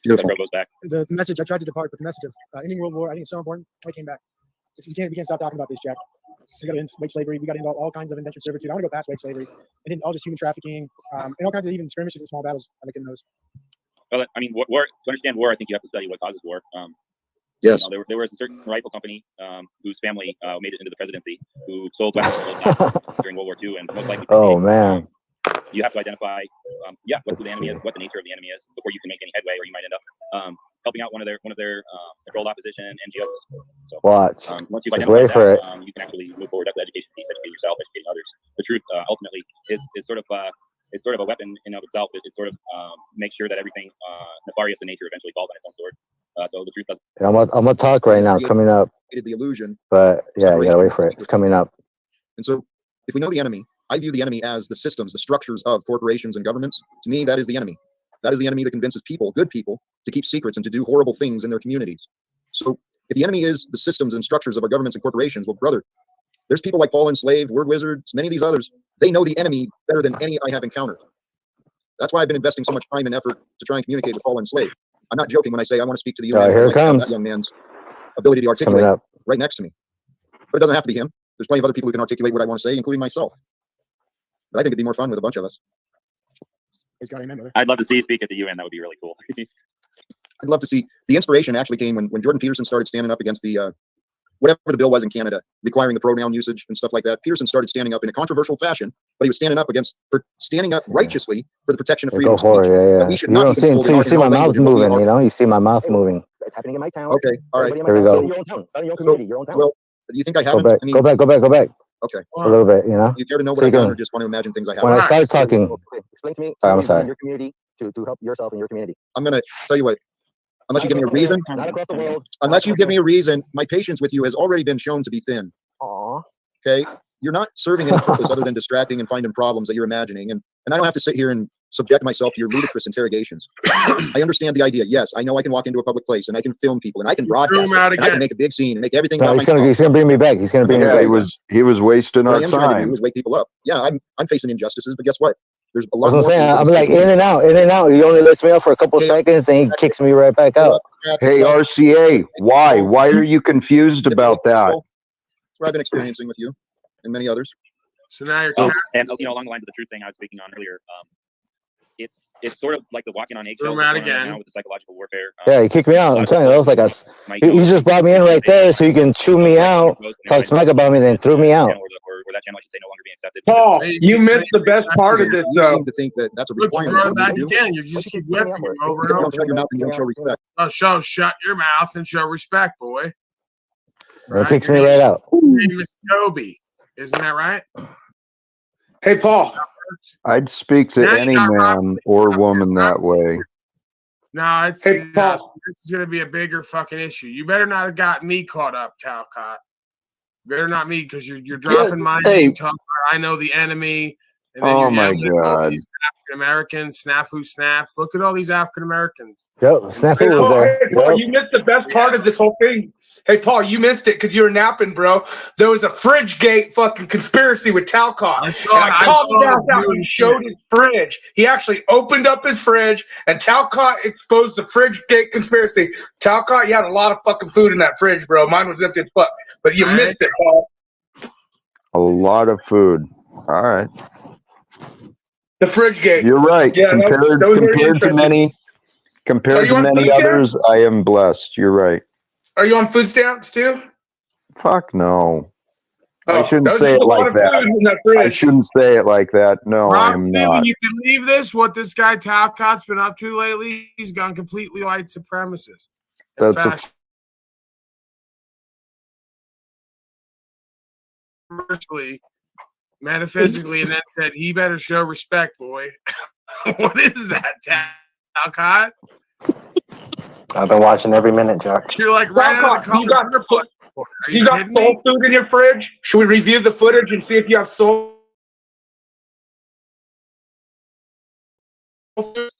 Beautiful. Goes back. The message I tried to depart, but the message of ending World War, I think it's so important. I came back. We can't stop talking about this, Jack. We got into wage slavery. We got into all kinds of indentured servitude. I want to go past wage slavery, and then all just human trafficking, and all kinds of even skirmishes and small battles. I like in those. Well, I mean, war. To understand war, I think you have to study what causes war. Yes. You know, there was a certain rifle company whose family made it into the presidency, who sold weapons during World War II, and most likely. Oh man. You have to identify, what the enemy is, what the nature of the enemy is, before you can make any headway, or you might end up helping out one of their controlled opposition NGOs. So, Watch. Once you've Just identified wait for that, it. you can actually move forward. That's the education piece: educating yourself, educating others. The truth, ultimately, is sort of a weapon in of itself. It sort of makes sure that everything nefarious in nature eventually falls on its own sword. So the truth doesn't. Yeah, I'm gonna talk right now. Coming up. The illusion. But yeah, you gotta wait for it. It's coming up. And so, if we know the enemy, I view the enemy as the systems, the structures of corporations and governments. To me, that is the enemy. That is the enemy that convinces people, good people, to keep secrets and to do horrible things in their communities. So if the enemy is the systems and structures of our governments and corporations, well, brother, there's people like Paul Enslaved, Word Wizards, many of these others. They know the enemy better than any I have encountered. That's why I've been investing so much time and effort to try and communicate with Paul Enslaved. I'm not joking when I say I want to speak to the UN. Here it comes. That young man's ability to articulate right next to me. But it doesn't have to be him. There's plenty of other people who can articulate what I want to say, including myself. But I think it'd be more fun with a bunch of us. I'd love to see you speak at the UN. That would be really cool. I'd love to see. The inspiration actually came when Jordan Peterson started standing up against the whatever the bill was in Canada requiring the pronoun usage and stuff like that. Peterson started standing up in a controversial fashion, but he was standing up standing up righteously for the protection of freedom of speech. Yeah. We should You not don't be see controlled until you see in my our mouth language and what we moving. are. You know, you see my mouth moving. It's happening in my town. Okay, all right. There we go. Start in your own town. Start in your community, your own town. Well, do you think I Go haven't? back. I mean, Go back. Okay. A little bit. You know. You care to know So what you I've done, can- or just want to imagine things I haven't? When I start talking. Explain to me. I'm in sorry. your community to help yourself in your community. I'm gonna tell you what. Unless you give me a reason. Not across the world. Unless you give me a reason, my patience with you has already been shown to be thin. Aw. Okay. You're not serving any purpose other than distracting and finding problems that you're imagining. And I don't have to sit here and subject myself to your ludicrous interrogations. I understand the idea. Yes, I know I can walk into a public place and I can film people and I can broadcast it, and I can make a big scene and make everything. No, he's gonna bring me back. He's gonna bring me back. He was wasting what our Oh, I am trying to do time. is wake people up. Yeah, I'm facing injustices, but guess what? There's a lot That's what I'm more. saying. I'm like in and out. He only lets me out for a couple seconds, and he kicks me right back out. Hey, RCA, why? Why are you confused about that? what I've been experiencing with you and many others. So now you're and along the lines of the truth thing I was speaking on earlier, it's sort of like the walking on eggshells out right again. now with the psychological warfare. Yeah, he kicked me out. I'm telling you, that was like he just brought me in right there so he can chew me out, talk smack about me, then threw me out. Or that channel, I should say, no longer being accepted. Paul, you missed the best part of this, You though. seem to think that that's a Look, you requirement. brought it back You do. again. You just keep whipping him over and You over. don't shut your mouth and you don't show respect. Oh, shut your mouth and show respect, boy. He kicks me right out. Your name is Toby. Isn't that right? Hey, Paul. I'd speak to any man or woman that way. No, it's Hey, Paul. this is going to be a bigger fucking issue. You better not have got me caught up, Talcott. Better not me, because you're dropping my name. I know the enemy. And then Oh you're my yelling at all God. these African Americans, snafu snaps. Look at all these African Americans. Yep, Snafu was there. Hey, Paul, Yep. you missed the best part of this whole thing. Hey, Paul, you missed it because you were napping, bro. There was a fridge gate fucking conspiracy with Talcott. I called him down and he showed his fridge. He actually opened up his fridge, and Talcott exposed the fridge gate conspiracy. Talcott, you had a lot of fucking food in that fridge, bro. Mine was empty as fuck, but you missed it, Paul. A lot of food. All right. The fridge gate. You're right. Yeah, compared that was very to interesting. many, compared you to on many food others, I am blessed. You're right. Are you on food stamps too? Fuck no. Oh, I shouldn't that was say just it a lot like of food that. in that fridge. I shouldn't say it like that. No, I am not. You believe this? What this guy Talcott's been up to lately? He's gone completely white supremacist. That's a Metaphysically, and then said he better show respect, boy. What is that, Talcott? I've been watching every minute, Jack. You're like right out of the you got you got kidding soul me? food in your fridge? Should we review the footage and see if you have soul food?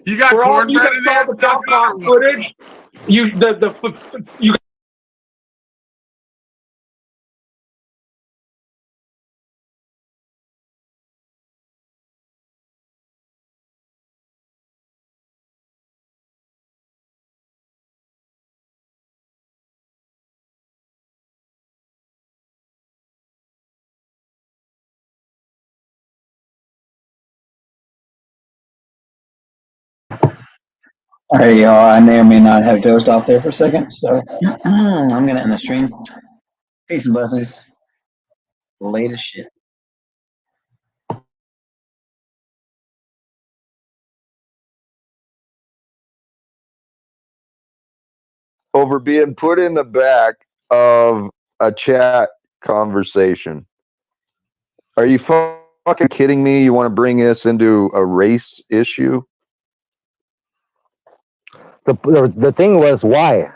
You got For all you cornbread that in saw there? the Talcott footage, you All right, y'all. I may or may not have dozed off there for a second, so I'm gonna end the stream. Peace and blessings. Late as shit. over being put in the back of a chat conversation. Are you fucking kidding me? You want to bring this into a race issue? The thing was, why?